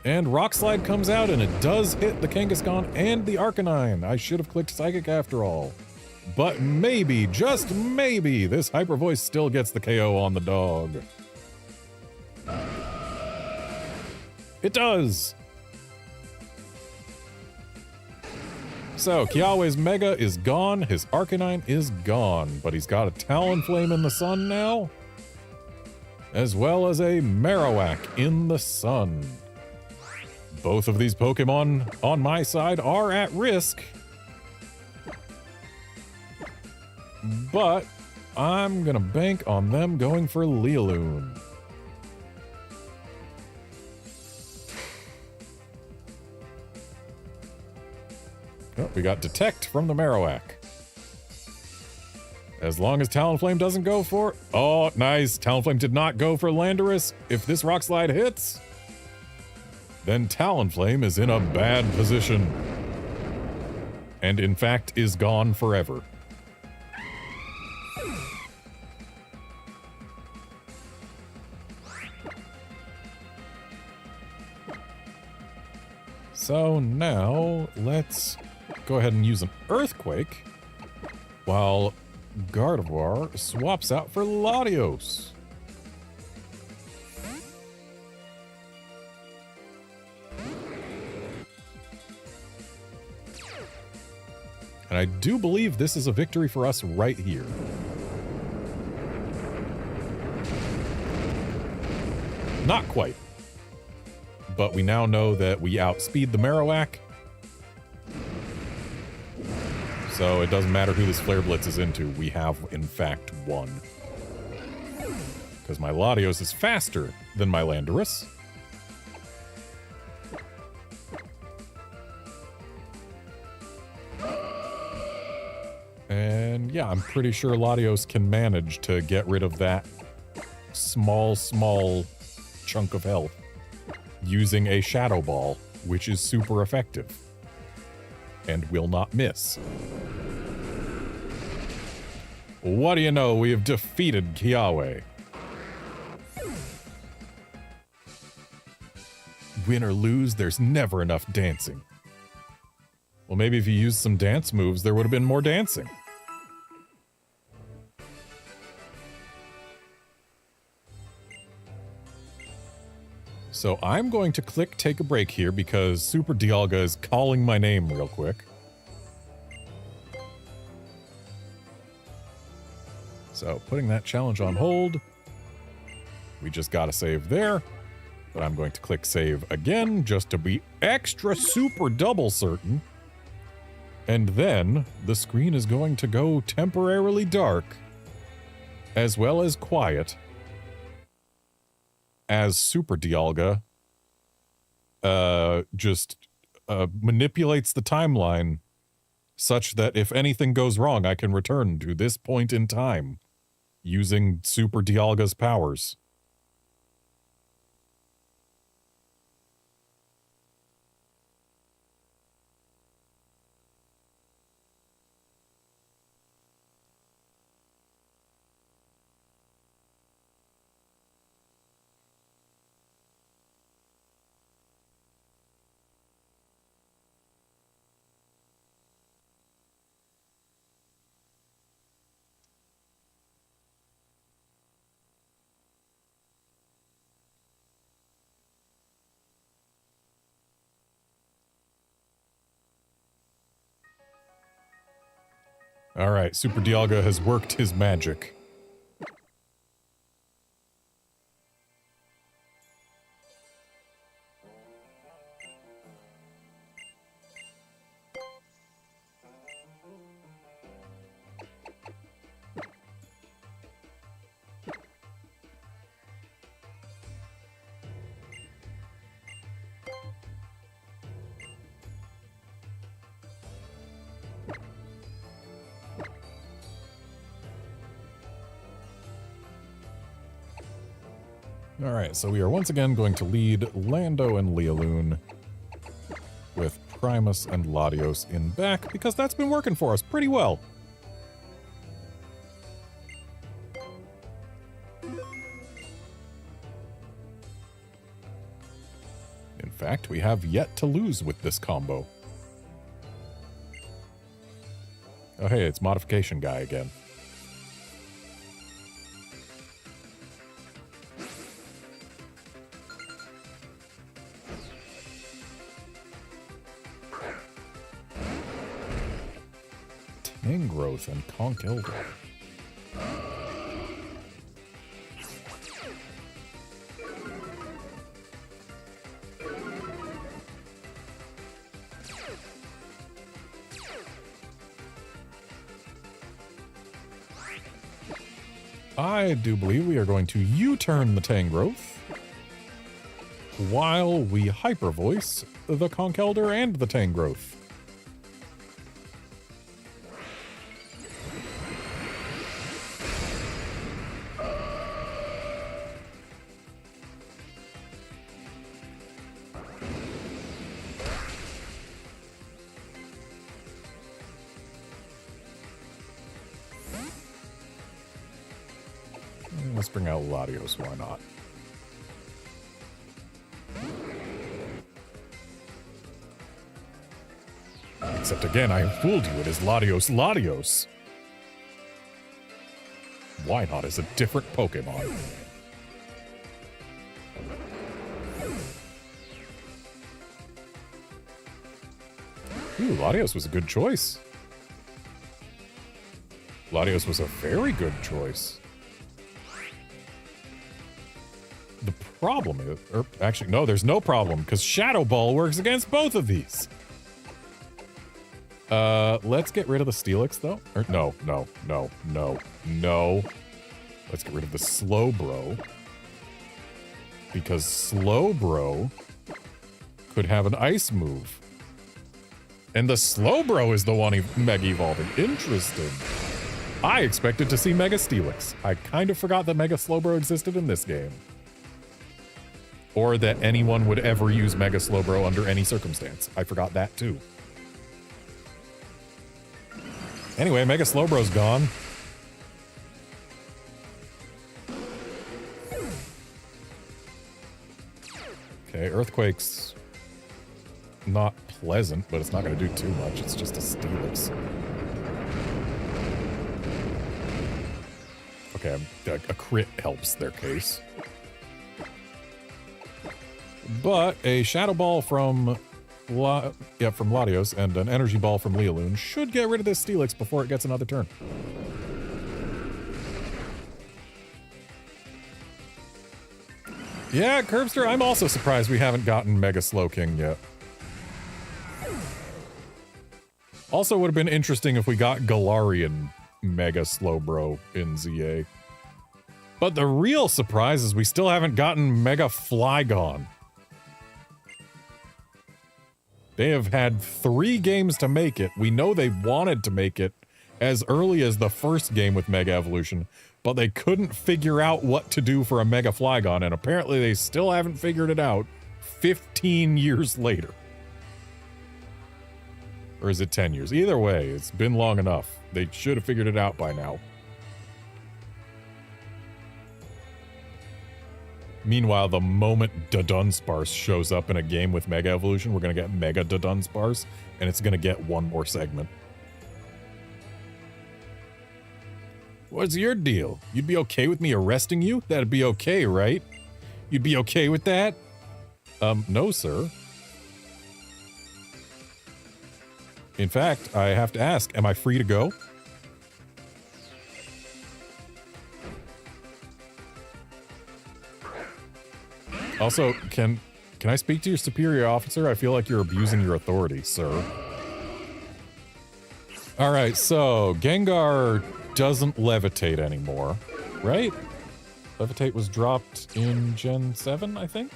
And Rock Slide comes out, and it does hit the Kangaskhan and the Arcanine. I should have clicked Psychic after all. But maybe, just maybe, this Hyper Voice still gets the KO on the dog. It does! So, Kiawe's Mega is gone, his Arcanine is gone, but he's got a Talonflame in the sun now, as well as a Marowak in the sun. Both of these Pokemon on my side are at risk, but I'm gonna bank on them going for Lealoon. Oh, we got Detect from the Marowak. As long as Talonflame doesn't go for... Oh, nice. Talonflame did not go for Landorus. If this Rock Slide hits, then Talonflame is in a bad position. And in fact, is gone forever. So now, let's go ahead and use an Earthquake, while Gardevoir swaps out for Latios. And I do believe this is a victory for us right here. Not quite. But we now know that we outspeed the Marowak. So it doesn't matter who this Flare Blitz is into, we have in fact won. Because my Latios is faster than my Landorus. And yeah, I'm pretty sure Latios can manage to get rid of that small chunk of health using a Shadow Ball, which is super effective and will not miss. What do you know? We have defeated Kiawe. Win or lose, there's never enough dancing. Well, maybe if you used some dance moves, there would have been more dancing. So I'm going to click take a break here because Super Dialga is calling my name real quick. So putting that challenge on hold. We just got to save there. But I'm going to click save again just to be extra super double certain. And then the screen is going to go temporarily dark as well as quiet as Super Dialga just manipulates the timeline such that if anything goes wrong, I can return to this point in time using Super Dialga's powers. All right, Super Dialga has worked his magic. Alright, so we are once again going to lead Lando and Lealoon with Primus and Latios in back, because that's been working for us pretty well. In fact, we have yet to lose with this combo. Oh hey, it's Modification Guy again. Growth and Conk Elder. I do believe we are going to U-turn the Tangrowth while we Hyper Voice the Conk Elder and the Tangrowth. Let's bring out Latios, why not? Except again, I fooled you, it is Latios. Why not as a different Pokemon? Ooh, Latios was a good choice. Latios was a very good choice. The problem is, or actually, no, there's no problem, because Shadow Ball works against both of these. Let's get rid of the Steelix, though. Or, no. Let's get rid of the Slowbro. Because Slowbro could have an Ice move. And the Slowbro is the one Mega Evolving. Interesting. I expected to see Mega Steelix. I kind of forgot that Mega Slowbro existed in this game. Or that anyone would ever use Mega Slowbro under any circumstance. I forgot that too. Anyway, Mega Slowbro's gone. Okay, Earthquake's not pleasant, but it's not going to do too much. It's just a Steelix. Okay, a crit helps their case. But a Shadow Ball from Latios and an Energy Ball from Lealoon should get rid of this Steelix before it gets another turn. Yeah, Curbster, I'm also surprised we haven't gotten Mega Slowking yet. Also would have been interesting if we got Galarian Mega Slowbro in ZA. But the real surprise is we still haven't gotten Mega Flygon. They have had 3 games to make it. We know they wanted to make it as early as the first game with Mega Evolution, but they couldn't figure out what to do for a Mega Flygon, and apparently they still haven't figured it out 15 years later. Or is it 10 years? Either way, it's been long enough. They should have figured it out by now. Meanwhile, the moment Dunsparce shows up in a game with Mega Evolution, we're going to get Mega Dunsparce, and it's going to get one more segment. What's your deal? You'd be okay with me arresting you? That'd be okay, right? You'd be okay with that? No, sir. In fact, I have to ask, am I free to go? Also, can I speak to your superior officer? I feel like you're abusing your authority, sir. Alright, so Gengar doesn't levitate anymore, right? Levitate was dropped in Gen 7, I think?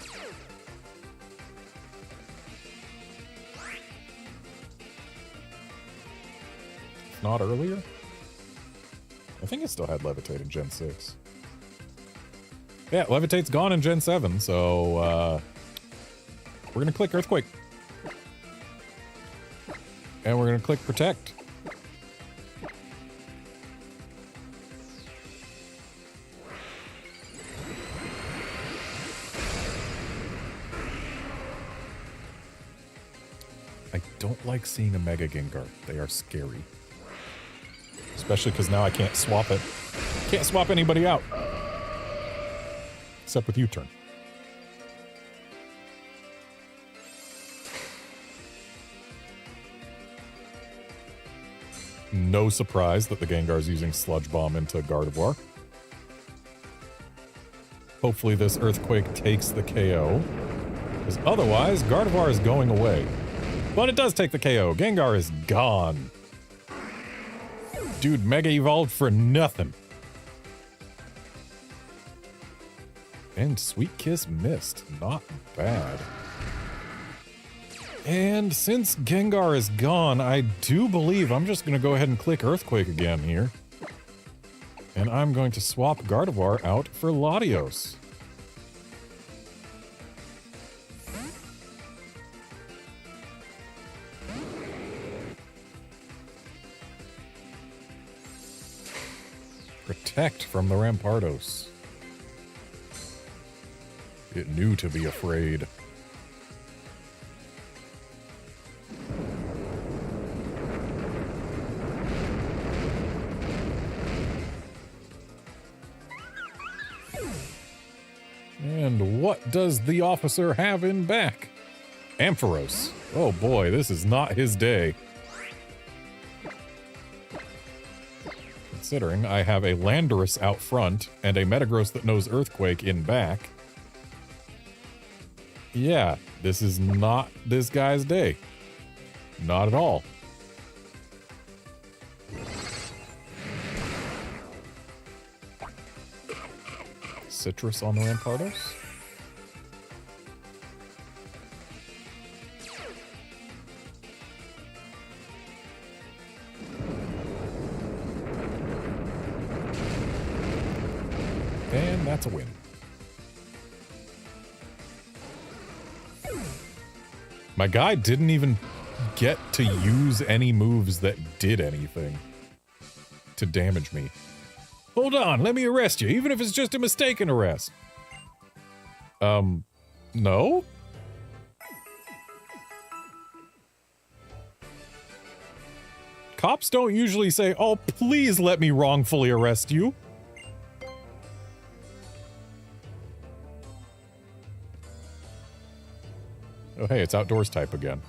Not earlier? I think it still had Levitate in Gen 6. Yeah, Levitate's gone in Gen 7, so we're gonna click Earthquake. And we're gonna click Protect. I don't like seeing a Mega Gengar. They are scary. Especially because now I can't swap it. Can't swap anybody out. Except with U-turn. No surprise that the Gengar's using Sludge Bomb into Gardevoir. Hopefully this Earthquake takes the KO. Because otherwise, Gardevoir is going away. But it does take the KO. Gengar is gone. Dude, Mega Evolved for nothing. And Sweet Kiss missed. Not bad. And since Gengar is gone, I do believe I'm just going to go ahead and click Earthquake again here. And I'm going to swap Gardevoir out for Latios. Protect from the Rampardos. It knew to be afraid. And what does the officer have in back? Ampharos. Oh boy, this is not his day. Considering I have a Landorus out front and a Metagross that knows Earthquake in back. Yeah, this is not this guy's day. Not at all. Citrus on the Rampardos? That's a win. My guy didn't even get to use any moves that did anything to damage me. Hold on, let me arrest you, even if it's just a mistaken arrest. No? Cops don't usually say, oh, please let me wrongfully arrest you. Oh, hey, it's outdoors type again.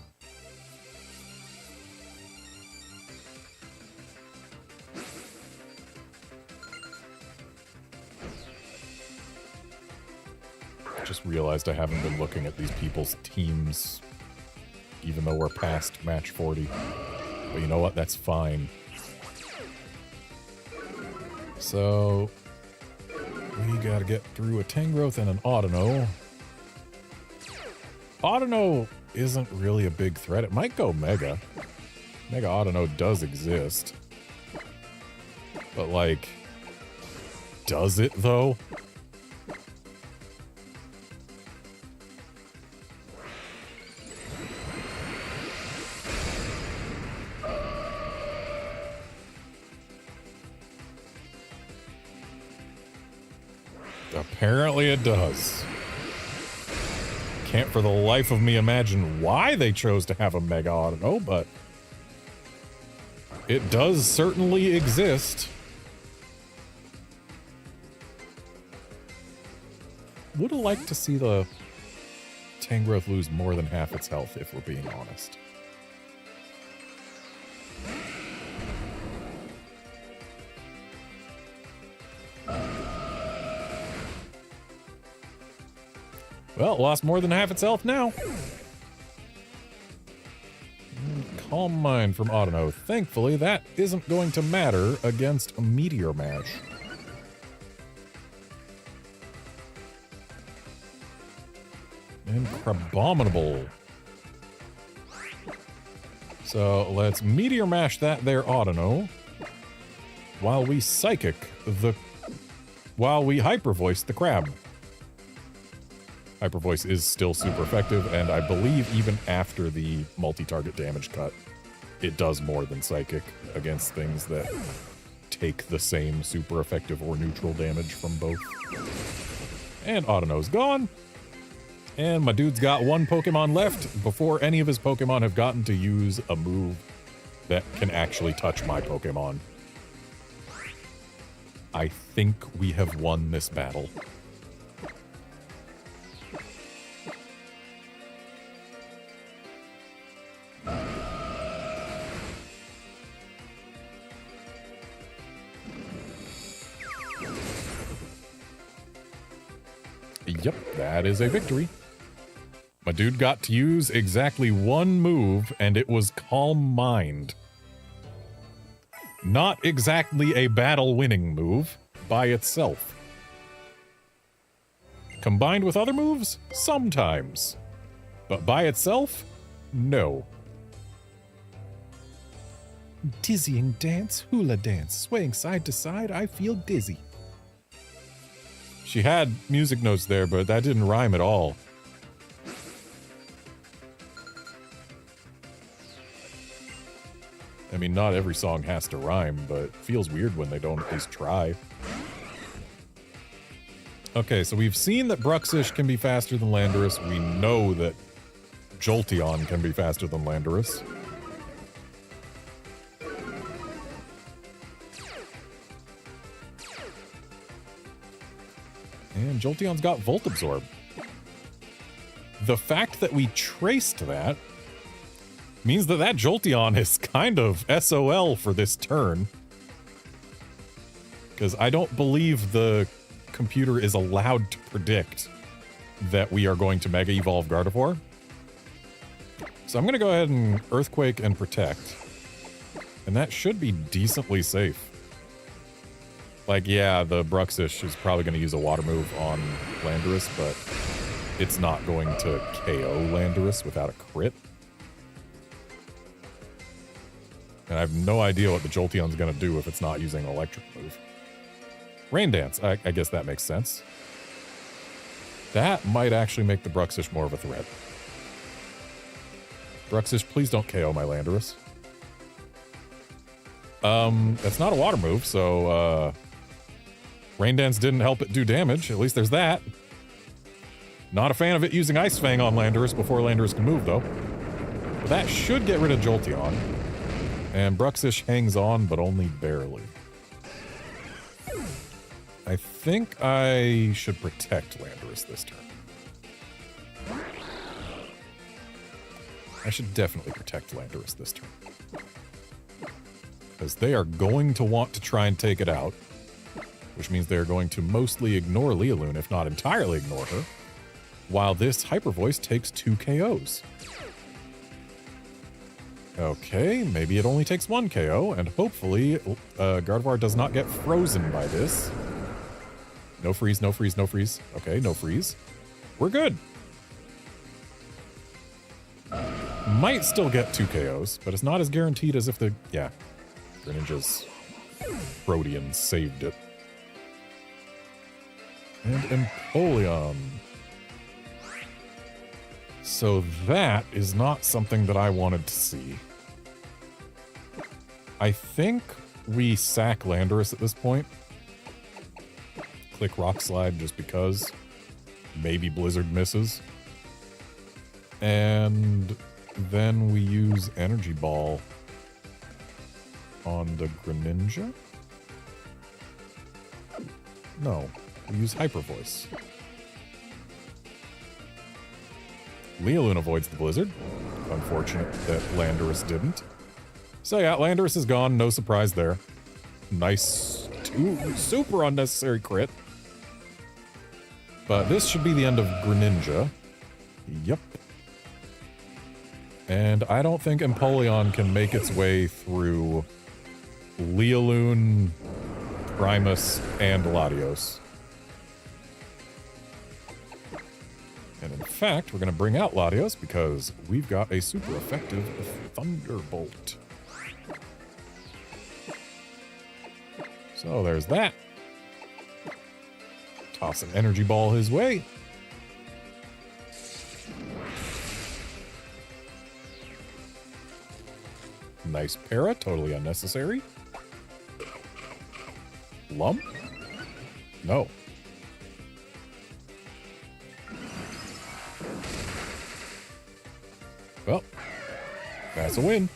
Just realized I haven't been looking at these people's teams, even though we're past match 40. But you know what? That's fine. So, we gotta get through a Tangrowth and an Audino. Audino isn't really a big threat. It might go Mega. Mega Audino does exist. But, like, does it, though? Apparently it does. Can't for the life of me imagine why they chose to have a Mega Audino, but it does certainly exist. Would have liked to see the Tangrowth lose more than half its health, if we're being honest. Well, it lost more than half its health now. Calm Mind from Audino. Thankfully, that isn't going to matter against a Meteor Mash. And Crabominable. So, let's Meteor Mash that there Audino. While we Psychic the... While we Hyper Voice the Crab. Hyper Voice is still super effective, and I believe even after the multi-target damage cut, it does more than Psychic against things that take the same super effective or neutral damage from both. And Audino's gone. And my dude's got one Pokemon left before any of his Pokemon have gotten to use a move that can actually touch my Pokemon. I think we have won this battle. Yep, that is a victory. My dude got to use exactly one move, and it was Calm Mind. Not exactly a battle-winning move by itself. Combined with other moves? Sometimes. But by itself? No. Dizzying dance, hula dance, swaying side to side, I feel dizzy. She had music notes there, but that didn't rhyme at all. I mean, not every song has to rhyme, but it feels weird when they don't at least try. Okay, so we've seen that Bruxish can be faster than Landorus. We know that Jolteon can be faster than Landorus. And Jolteon's got Volt Absorb. The fact that we traced that means that Jolteon is kind of SOL for this turn. Because I don't believe the computer is allowed to predict that we are going to Mega Evolve Gardevoir. So I'm going to go ahead and Earthquake and Protect. And that should be decently safe. Like, yeah, the Bruxish is probably going to use a water move on Landorus, but it's not going to KO Landorus without a crit. And I have no idea what the Jolteon's going to do if it's not using an electric move. Rain Dance. I guess that makes sense. That might actually make the Bruxish more of a threat. Bruxish, please don't KO my Landorus. That's not a water move, so, Rain Dance didn't help it do damage. At least there's that. Not a fan of it using Ice Fang on Landorus before Landorus can move, though. But that should get rid of Jolteon. And Bruxish hangs on, but only barely. I think I should protect Landorus this turn. I should definitely protect Landorus this turn. Because they are going to want to try and take it out. Which means they're going to mostly ignore Lealoon, if not entirely ignore her. While this Hyper Voice takes 2 KOs. Okay, maybe it only takes 1 KO, and hopefully Gardevoir does not get frozen by this. No freeze, no freeze, no freeze. Okay, no freeze. We're good. Might still get 2 KOs, but it's not as guaranteed as if the... Yeah, Greninja's Protean saved it. And Empoleon. So that is not something that I wanted to see. I think we sack Landorus at this point. Click Rock Slide just because. Maybe Blizzard misses. And then we use Energy Ball on the Greninja? No, we use Hyper Voice. Lealoon avoids the Blizzard. Unfortunate that Landorus didn't. So yeah, Landorus is gone. No surprise there. Nice, super unnecessary crit. But this should be the end of Greninja. Yep. And I don't think Empoleon can make its way through Lealoon, Primus, and Latios. And in fact, we're going to bring out Latios because we've got a super effective Thunderbolt. So there's that. Toss an Energy Ball his way. Nice para, totally unnecessary. Lump? No. Well, that's a win.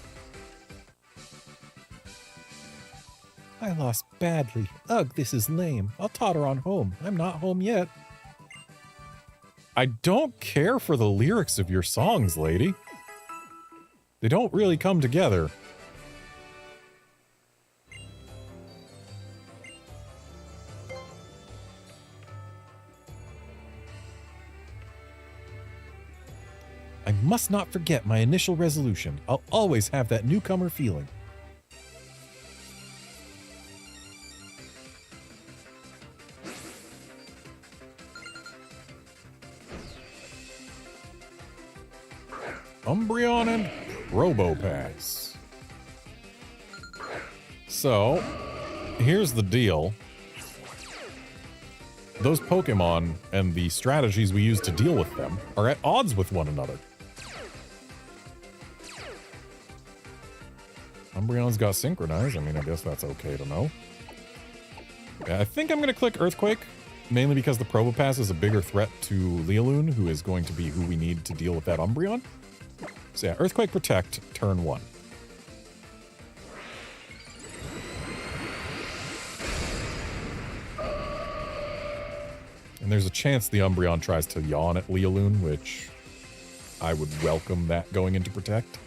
I lost badly. Ugh, this is lame. I'll totter on home. I'm not home yet. I don't care for the lyrics of your songs, lady. They don't really come together. I must not forget my initial resolution. I'll always have that newcomer feeling. Umbreon and Probopass. So, here's the deal. Those Pokemon and the strategies we use to deal with them are at odds with one another. Umbreon's got Synchronize. I mean, I guess that's okay to know. Yeah, I think I'm going to click Earthquake, mainly because the Probopass is a bigger threat to Lealoon, who is going to be who we need to deal with that Umbreon. So yeah, Earthquake Protect, turn 1. And there's a chance the Umbreon tries to yawn at Lealoon, which I would welcome that going into Protect.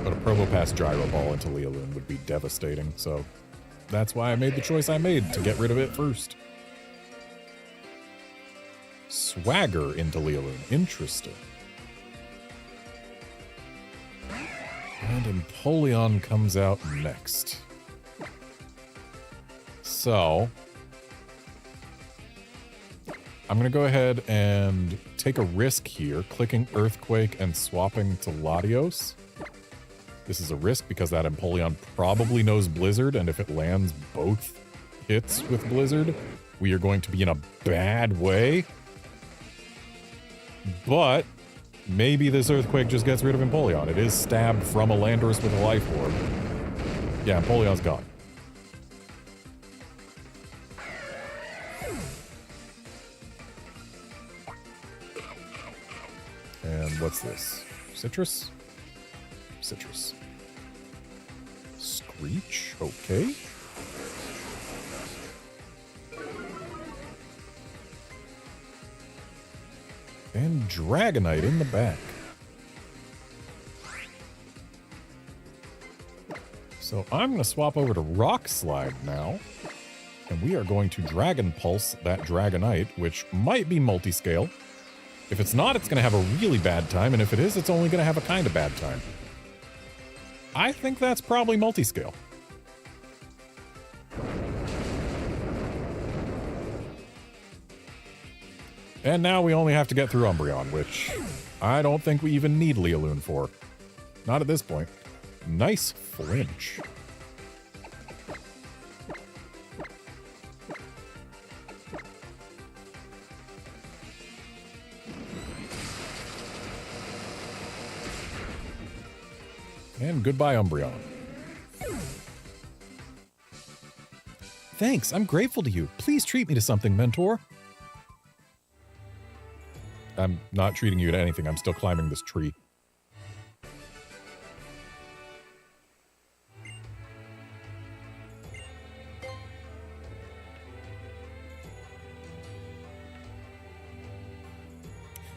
But a Probopass Gyro Ball into Lealoon would be devastating, so that's why I made the choice I made, to get rid of it first. Swagger into Lealoon. Interesting. And Empoleon comes out next. So I'm going to go ahead and take a risk here, clicking Earthquake and swapping to Latios. This is a risk because that Empoleon probably knows Blizzard, and if it lands both hits with Blizzard, we are going to be in a bad way. But maybe this Earthquake just gets rid of Empoleon. It is stabbed from a Landorus with a Life Orb. Yeah, Empoleon's gone. And what's this? Citrus? Citrus. Screech? Okay. And Dragonite in the back. So I'm going to swap over to Rock Slide now. And we are going to Dragon Pulse that Dragonite, which might be multi-scale. If it's not, it's going to have a really bad time. And if it is, it's only going to have a kind of bad time. I think that's probably multi-scale. And now we only have to get through Umbreon, which I don't think we even need Lealoon for. Not at this point. Nice flinch. And goodbye, Umbreon. Thanks, I'm grateful to you. Please treat me to something, Mentor. I'm not treating you to anything. I'm still climbing this tree.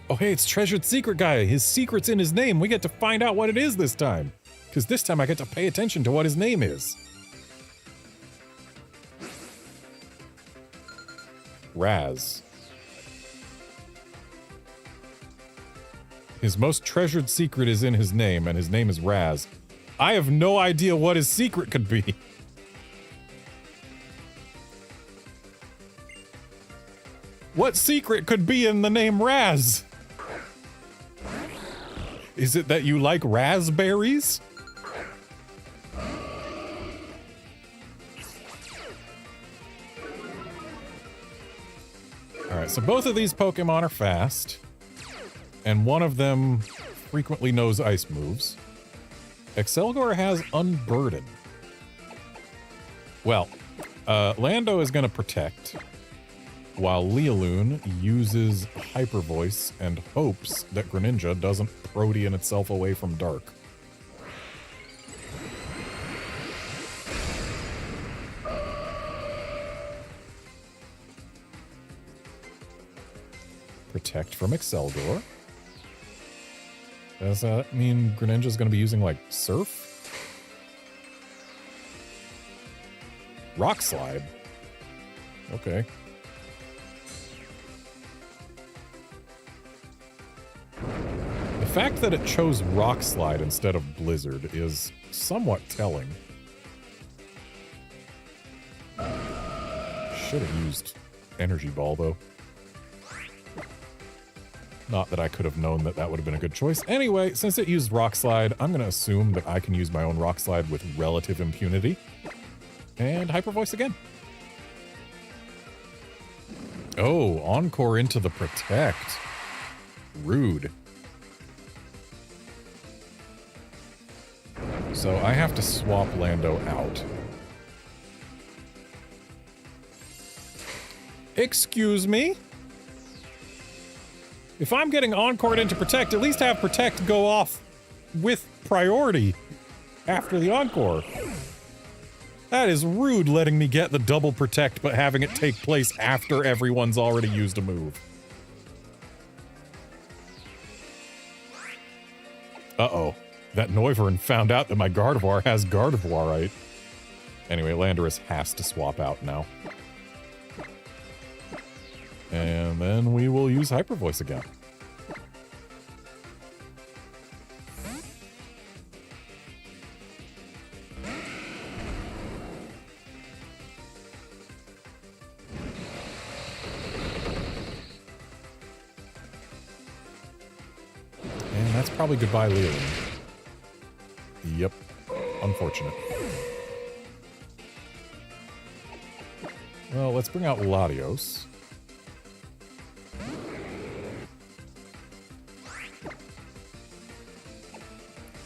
Oh, hey, it's Treasured Secret Guy. His secret's in his name. We get to find out what it is this time. Because this time I get to pay attention to what his name is. Raz. His most treasured secret is in his name, and his name is Raz. I have no idea what his secret could be. What secret could be in the name Raz? Is it that you like raspberries? Alright, so both of these Pokemon are fast. And one of them frequently knows ice moves. Excelgor has Unburden. Well, Lando is going to protect, while Lealoon uses Hyper Voice and hopes that Greninja doesn't Protean itself away from Dark. Protect from Excelgor. Does that mean Greninja's going to be using, like, Surf? Rock Slide? Okay. The fact that it chose Rock Slide instead of Blizzard is somewhat telling. Should have used Energy Ball, though. Not that I could have known that that would have been a good choice. Anyway, since it used Rock Slide, I'm going to assume that I can use my own Rock Slide with relative impunity. And Hyper Voice again. Oh, Encore into the Protect. Rude. So I have to swap Lando out. Excuse me? If I'm getting Encored into Protect, at least have Protect go off with priority after the Encore. That is rude, letting me get the double Protect, but having it take place after everyone's already used a move. Uh-oh. That Noivern found out that my Gardevoir has Gardevoirite. Anyway, Landorus has to swap out now. And then we will use Hyper Voice again. probably goodbye, Leland. Yep. Unfortunate. Well, let's bring out Latios.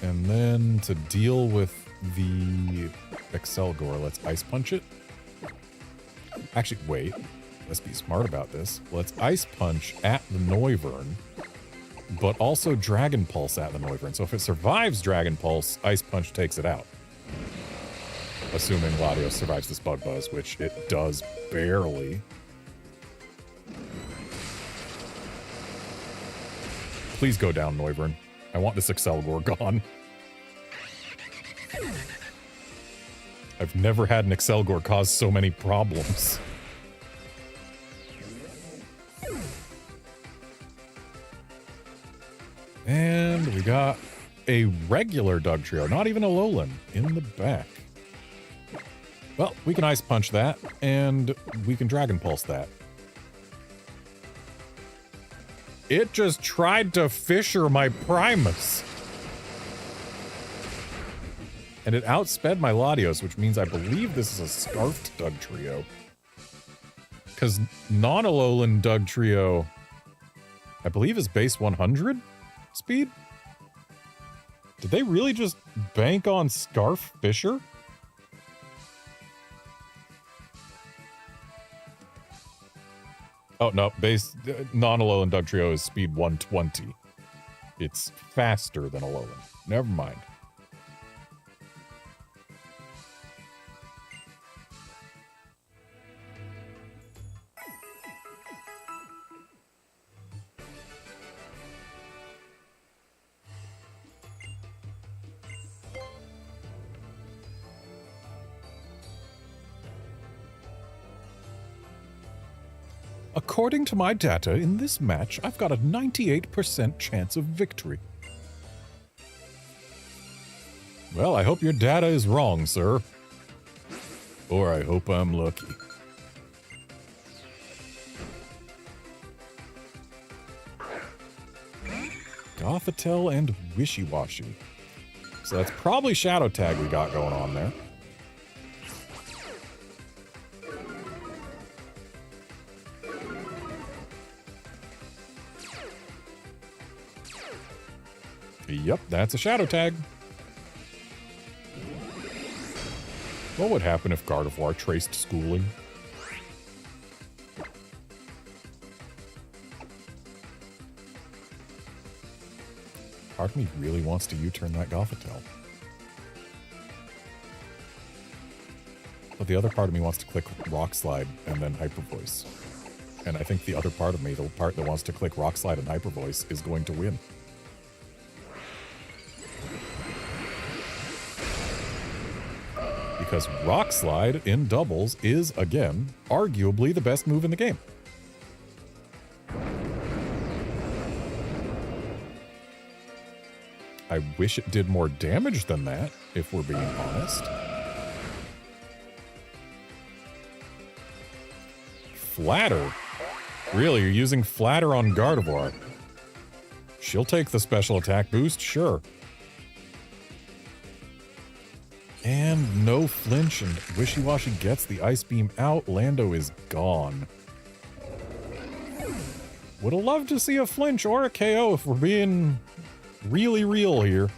And then to deal with the Excelgor, let's Ice Punch it. Actually, wait. Let's be smart about this. Let's Ice Punch at the Noivern, but also Dragon Pulse at the Noivern. So if it survives Dragon Pulse, Ice Punch takes it out. Assuming Latios survives this Bug Buzz, which it does barely. Please go down, Noivern. I want this Excelgor gone. I've never had an Excelgor cause so many problems. And we got a regular Dugtrio, not even a Alolan, in the back. Well, we can Ice Punch that, and we can Dragon Pulse that. It just tried to Fisher my Primus. And it outsped my Latios, which means I believe this is a Scarfed Dugtrio. Because non-Alolan Dugtrio, I believe, is base 100 speed? Did they really just bank on Scarf Fisher? Oh, no, base non-Alolan Dugtrio is speed 120. It's faster than Alolan. Never mind. According to my data, in this match, I've got a 98% chance of victory. Well, I hope your data is wrong, sir. Or I hope I'm lucky. Gothitelle and Wishy-Washy. So that's probably Shadow Tag we got going on there. Yep, that's a Shadow Tag. What would happen if Gardevoir traced schooling? Part of me really wants to U-turn that Gothitelle. But the other part of me wants to click Rock Slide and then Hyper Voice. And I think the other part of me, the part that wants to click Rock Slide and Hyper Voice, is going to win. Because Rock Slide in doubles is, again, arguably the best move in the game. I wish it did more damage than that, if we're being honest. Flatter? Really, you're using Flatter on Gardevoir? She'll take the special attack boost, sure. And no flinch, and Wishy-Washy gets the Ice Beam out. Lando is gone. Would have loved to see a flinch or a KO if we're being really real here.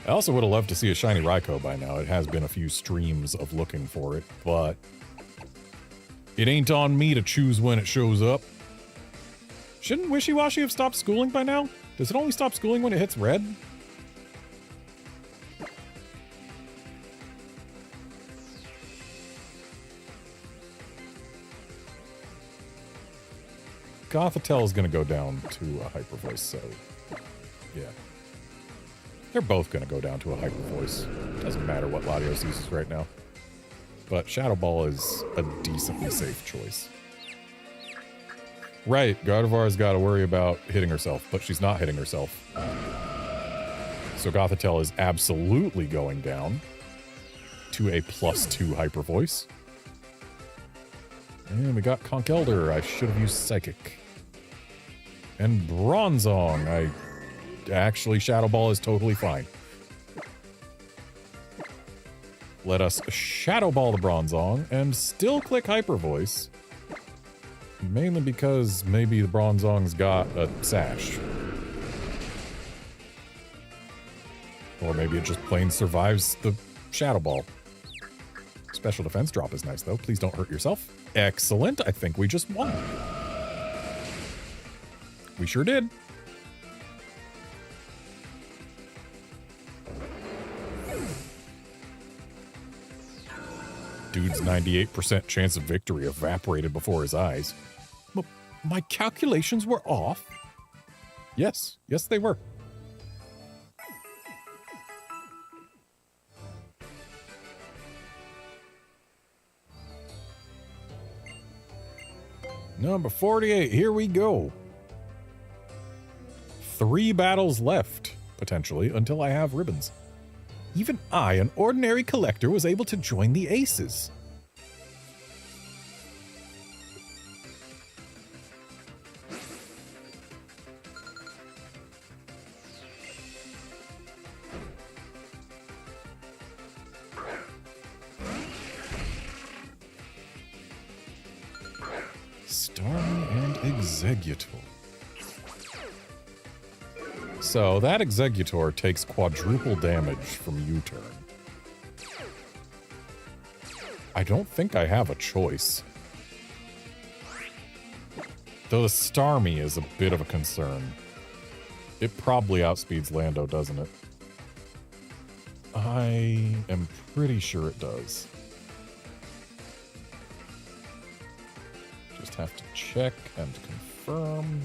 I also would have loved to see a shiny Raikou by now. It has been a few streams of looking for it, but it ain't on me to choose when it shows up. Shouldn't Wishy-Washy have stopped schooling by now? Does it only stop schooling when it hits red? Gothitelle is going to go down to a Hyper Voice, so yeah. They're both going to go down to a Hyper Voice. Doesn't matter what Latios uses right now. But Shadow Ball is a decently safe choice. Right, Gardevoir's got to worry about hitting herself, but she's not hitting herself. So Gothitelle is absolutely going down to a +2 Hyper Voice. And we got Conkeldurr. I should have used Psychic. And Bronzong. Actually, Shadow Ball is totally fine. Let us Shadow Ball the Bronzong and still click Hyper Voice. Mainly because maybe the Bronzong's got a sash. Or maybe it just plain survives the Shadow Ball. Special defense drop is nice, though. Please don't hurt yourself. Excellent. I think we just won. We sure did. Dude's 98% chance of victory evaporated before his eyes. My calculations were off? Yes. Yes, they were. Number 48, here we go. 3 battles left, potentially, until I have ribbons. Even I, an ordinary collector, was able to join the aces. Starmie and Executor. So that Executor takes quadruple damage from U-turn. I don't think I have a choice. Though the Starmie is a bit of a concern. It probably outspeeds Lando, doesn't it? I am pretty sure it does. Just have to check and confirm.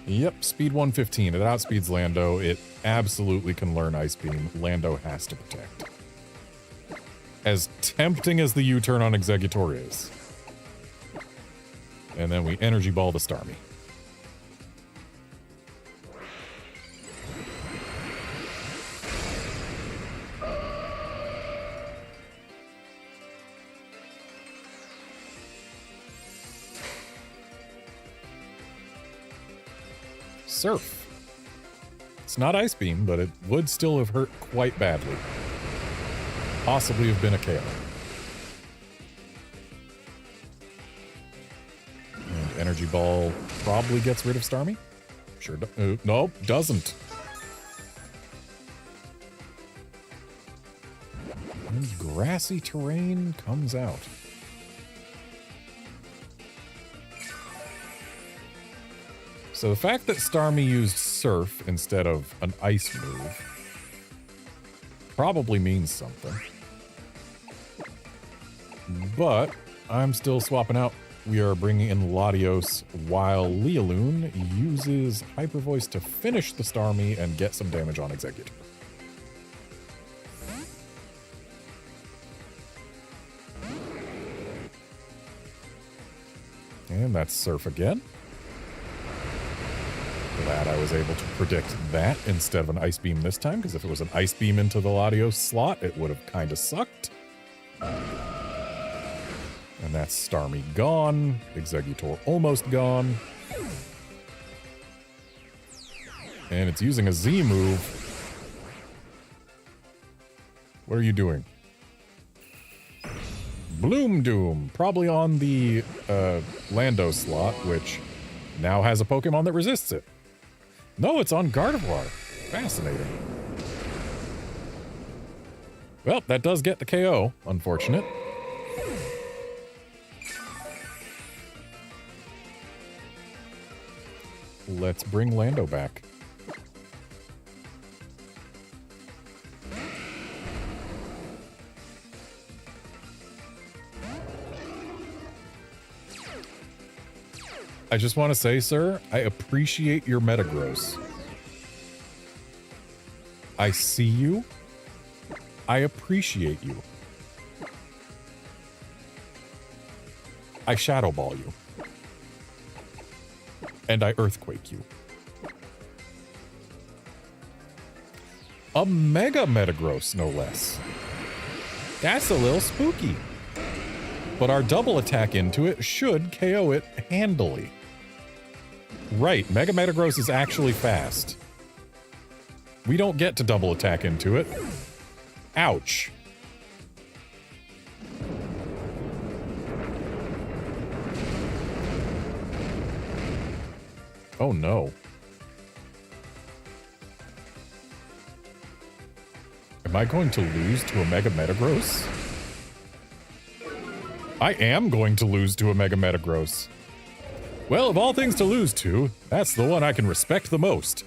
Yep, speed 115. It outspeeds Lando. It absolutely can learn Ice Beam. Lando has to protect. As tempting as the U-turn on Executor is. And then we Energy Ball the Starmie. Surf. It's not Ice Beam, but it would still have hurt quite badly. Possibly have been a KO. And Energy Ball probably gets rid of Starmie? Sure. Nope, doesn't. And Grassy Terrain comes out. So the fact that Starmie used Surf instead of an Ice move probably means something. But I'm still swapping out. We are bringing in Latios while Lealoon uses Hyper Voice to finish the Starmie and get some damage on Executor. And that's Surf again. Glad I was able to predict that instead of an Ice Beam this time, because if it was an Ice Beam into the Latios slot, it would have kind of sucked. And that's Starmie gone. Executor almost gone. And it's using a Z move. What are you doing? Bloom Doom, probably on the Lando slot, which now has a Pokemon that resists it. No, it's on Gardevoir. Fascinating. Well, that does get the KO. Unfortunate. Let's bring Lando back. I just want to say, sir, I appreciate your Metagross. I see you. I appreciate you. I Shadow Ball you. And I Earthquake you. A Mega Metagross, no less. That's a little spooky. But our double attack into it should KO it handily. Right, Mega Metagross is actually fast. We don't get to double attack into it. Ouch. Oh no. Am I going to lose to a Mega Metagross? I am going to lose to a Mega Metagross. Well, of all things to lose to, that's the one I can respect the most.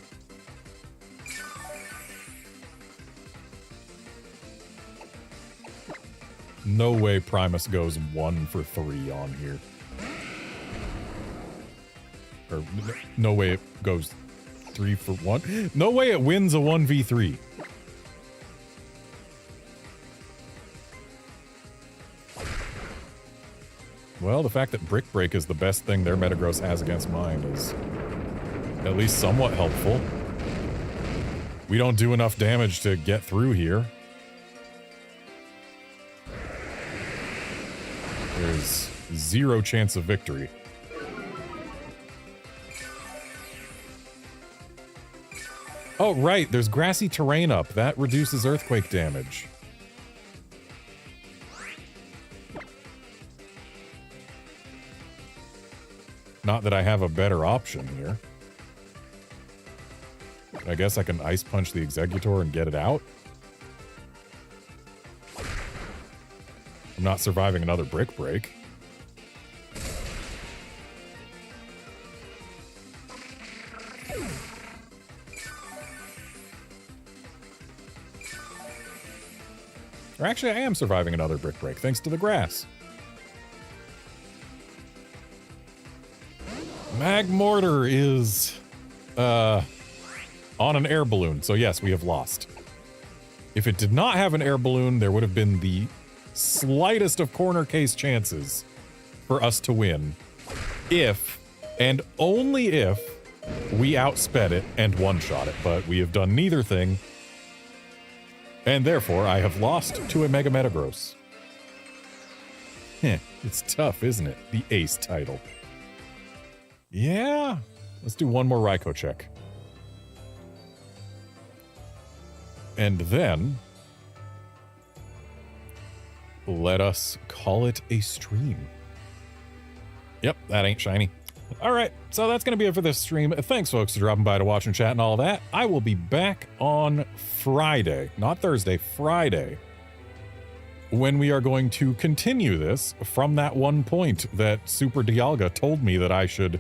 No way Primus goes 1 for 3 on here. Or no way it goes 3 for 1. No way it wins a 1v3. Well, the fact that Brick Break is the best thing their Metagross has against mine is at least somewhat helpful. We don't do enough damage to get through here. There's 0 chance of victory. Oh, right, there's grassy terrain up. That reduces earthquake damage. Not that I have a better option here. I guess I can Ice Punch the Exeggutor and get it out. I'm not surviving another Brick Break. Or actually, I am surviving another Brick Break, thanks to the grass. Magmortar is on an air balloon, so yes, we have lost. If it did not have an air balloon, there would have been the slightest of corner case chances for us to win. If, and only if, we outsped it and one-shot it, but we have done neither thing. And therefore, I have lost to a Mega Metagross. Heh, it's tough, isn't it? The ace title. Yeah, let's do one more Raikou check. And then, let us call it a stream. Yep, that ain't shiny. All right, so that's going to be it for this stream. Thanks, folks, for dropping by to watch and chat and all that. I will be back on Friday, not Thursday, Friday, when we are going to continue this from that one point that Super Dialga told me that I should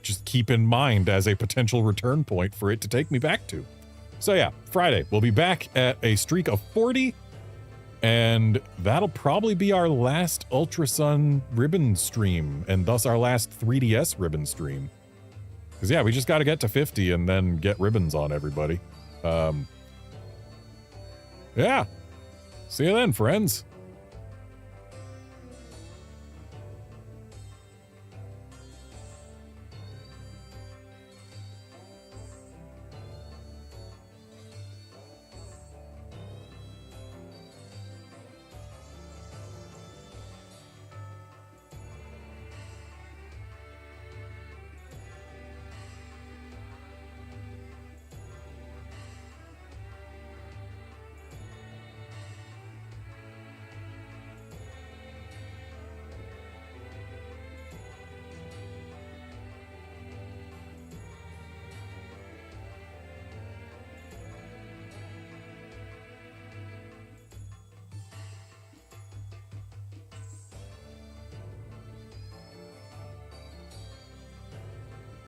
just keep in mind as a potential return point for it to take me back to. So yeah, Friday, we'll be back at a streak of 40, and that'll probably be our last Ultra Sun ribbon stream, and thus our last 3DS ribbon stream. Because yeah, we just got to get to 50 and then get ribbons on everybody. Yeah. See you then, friends.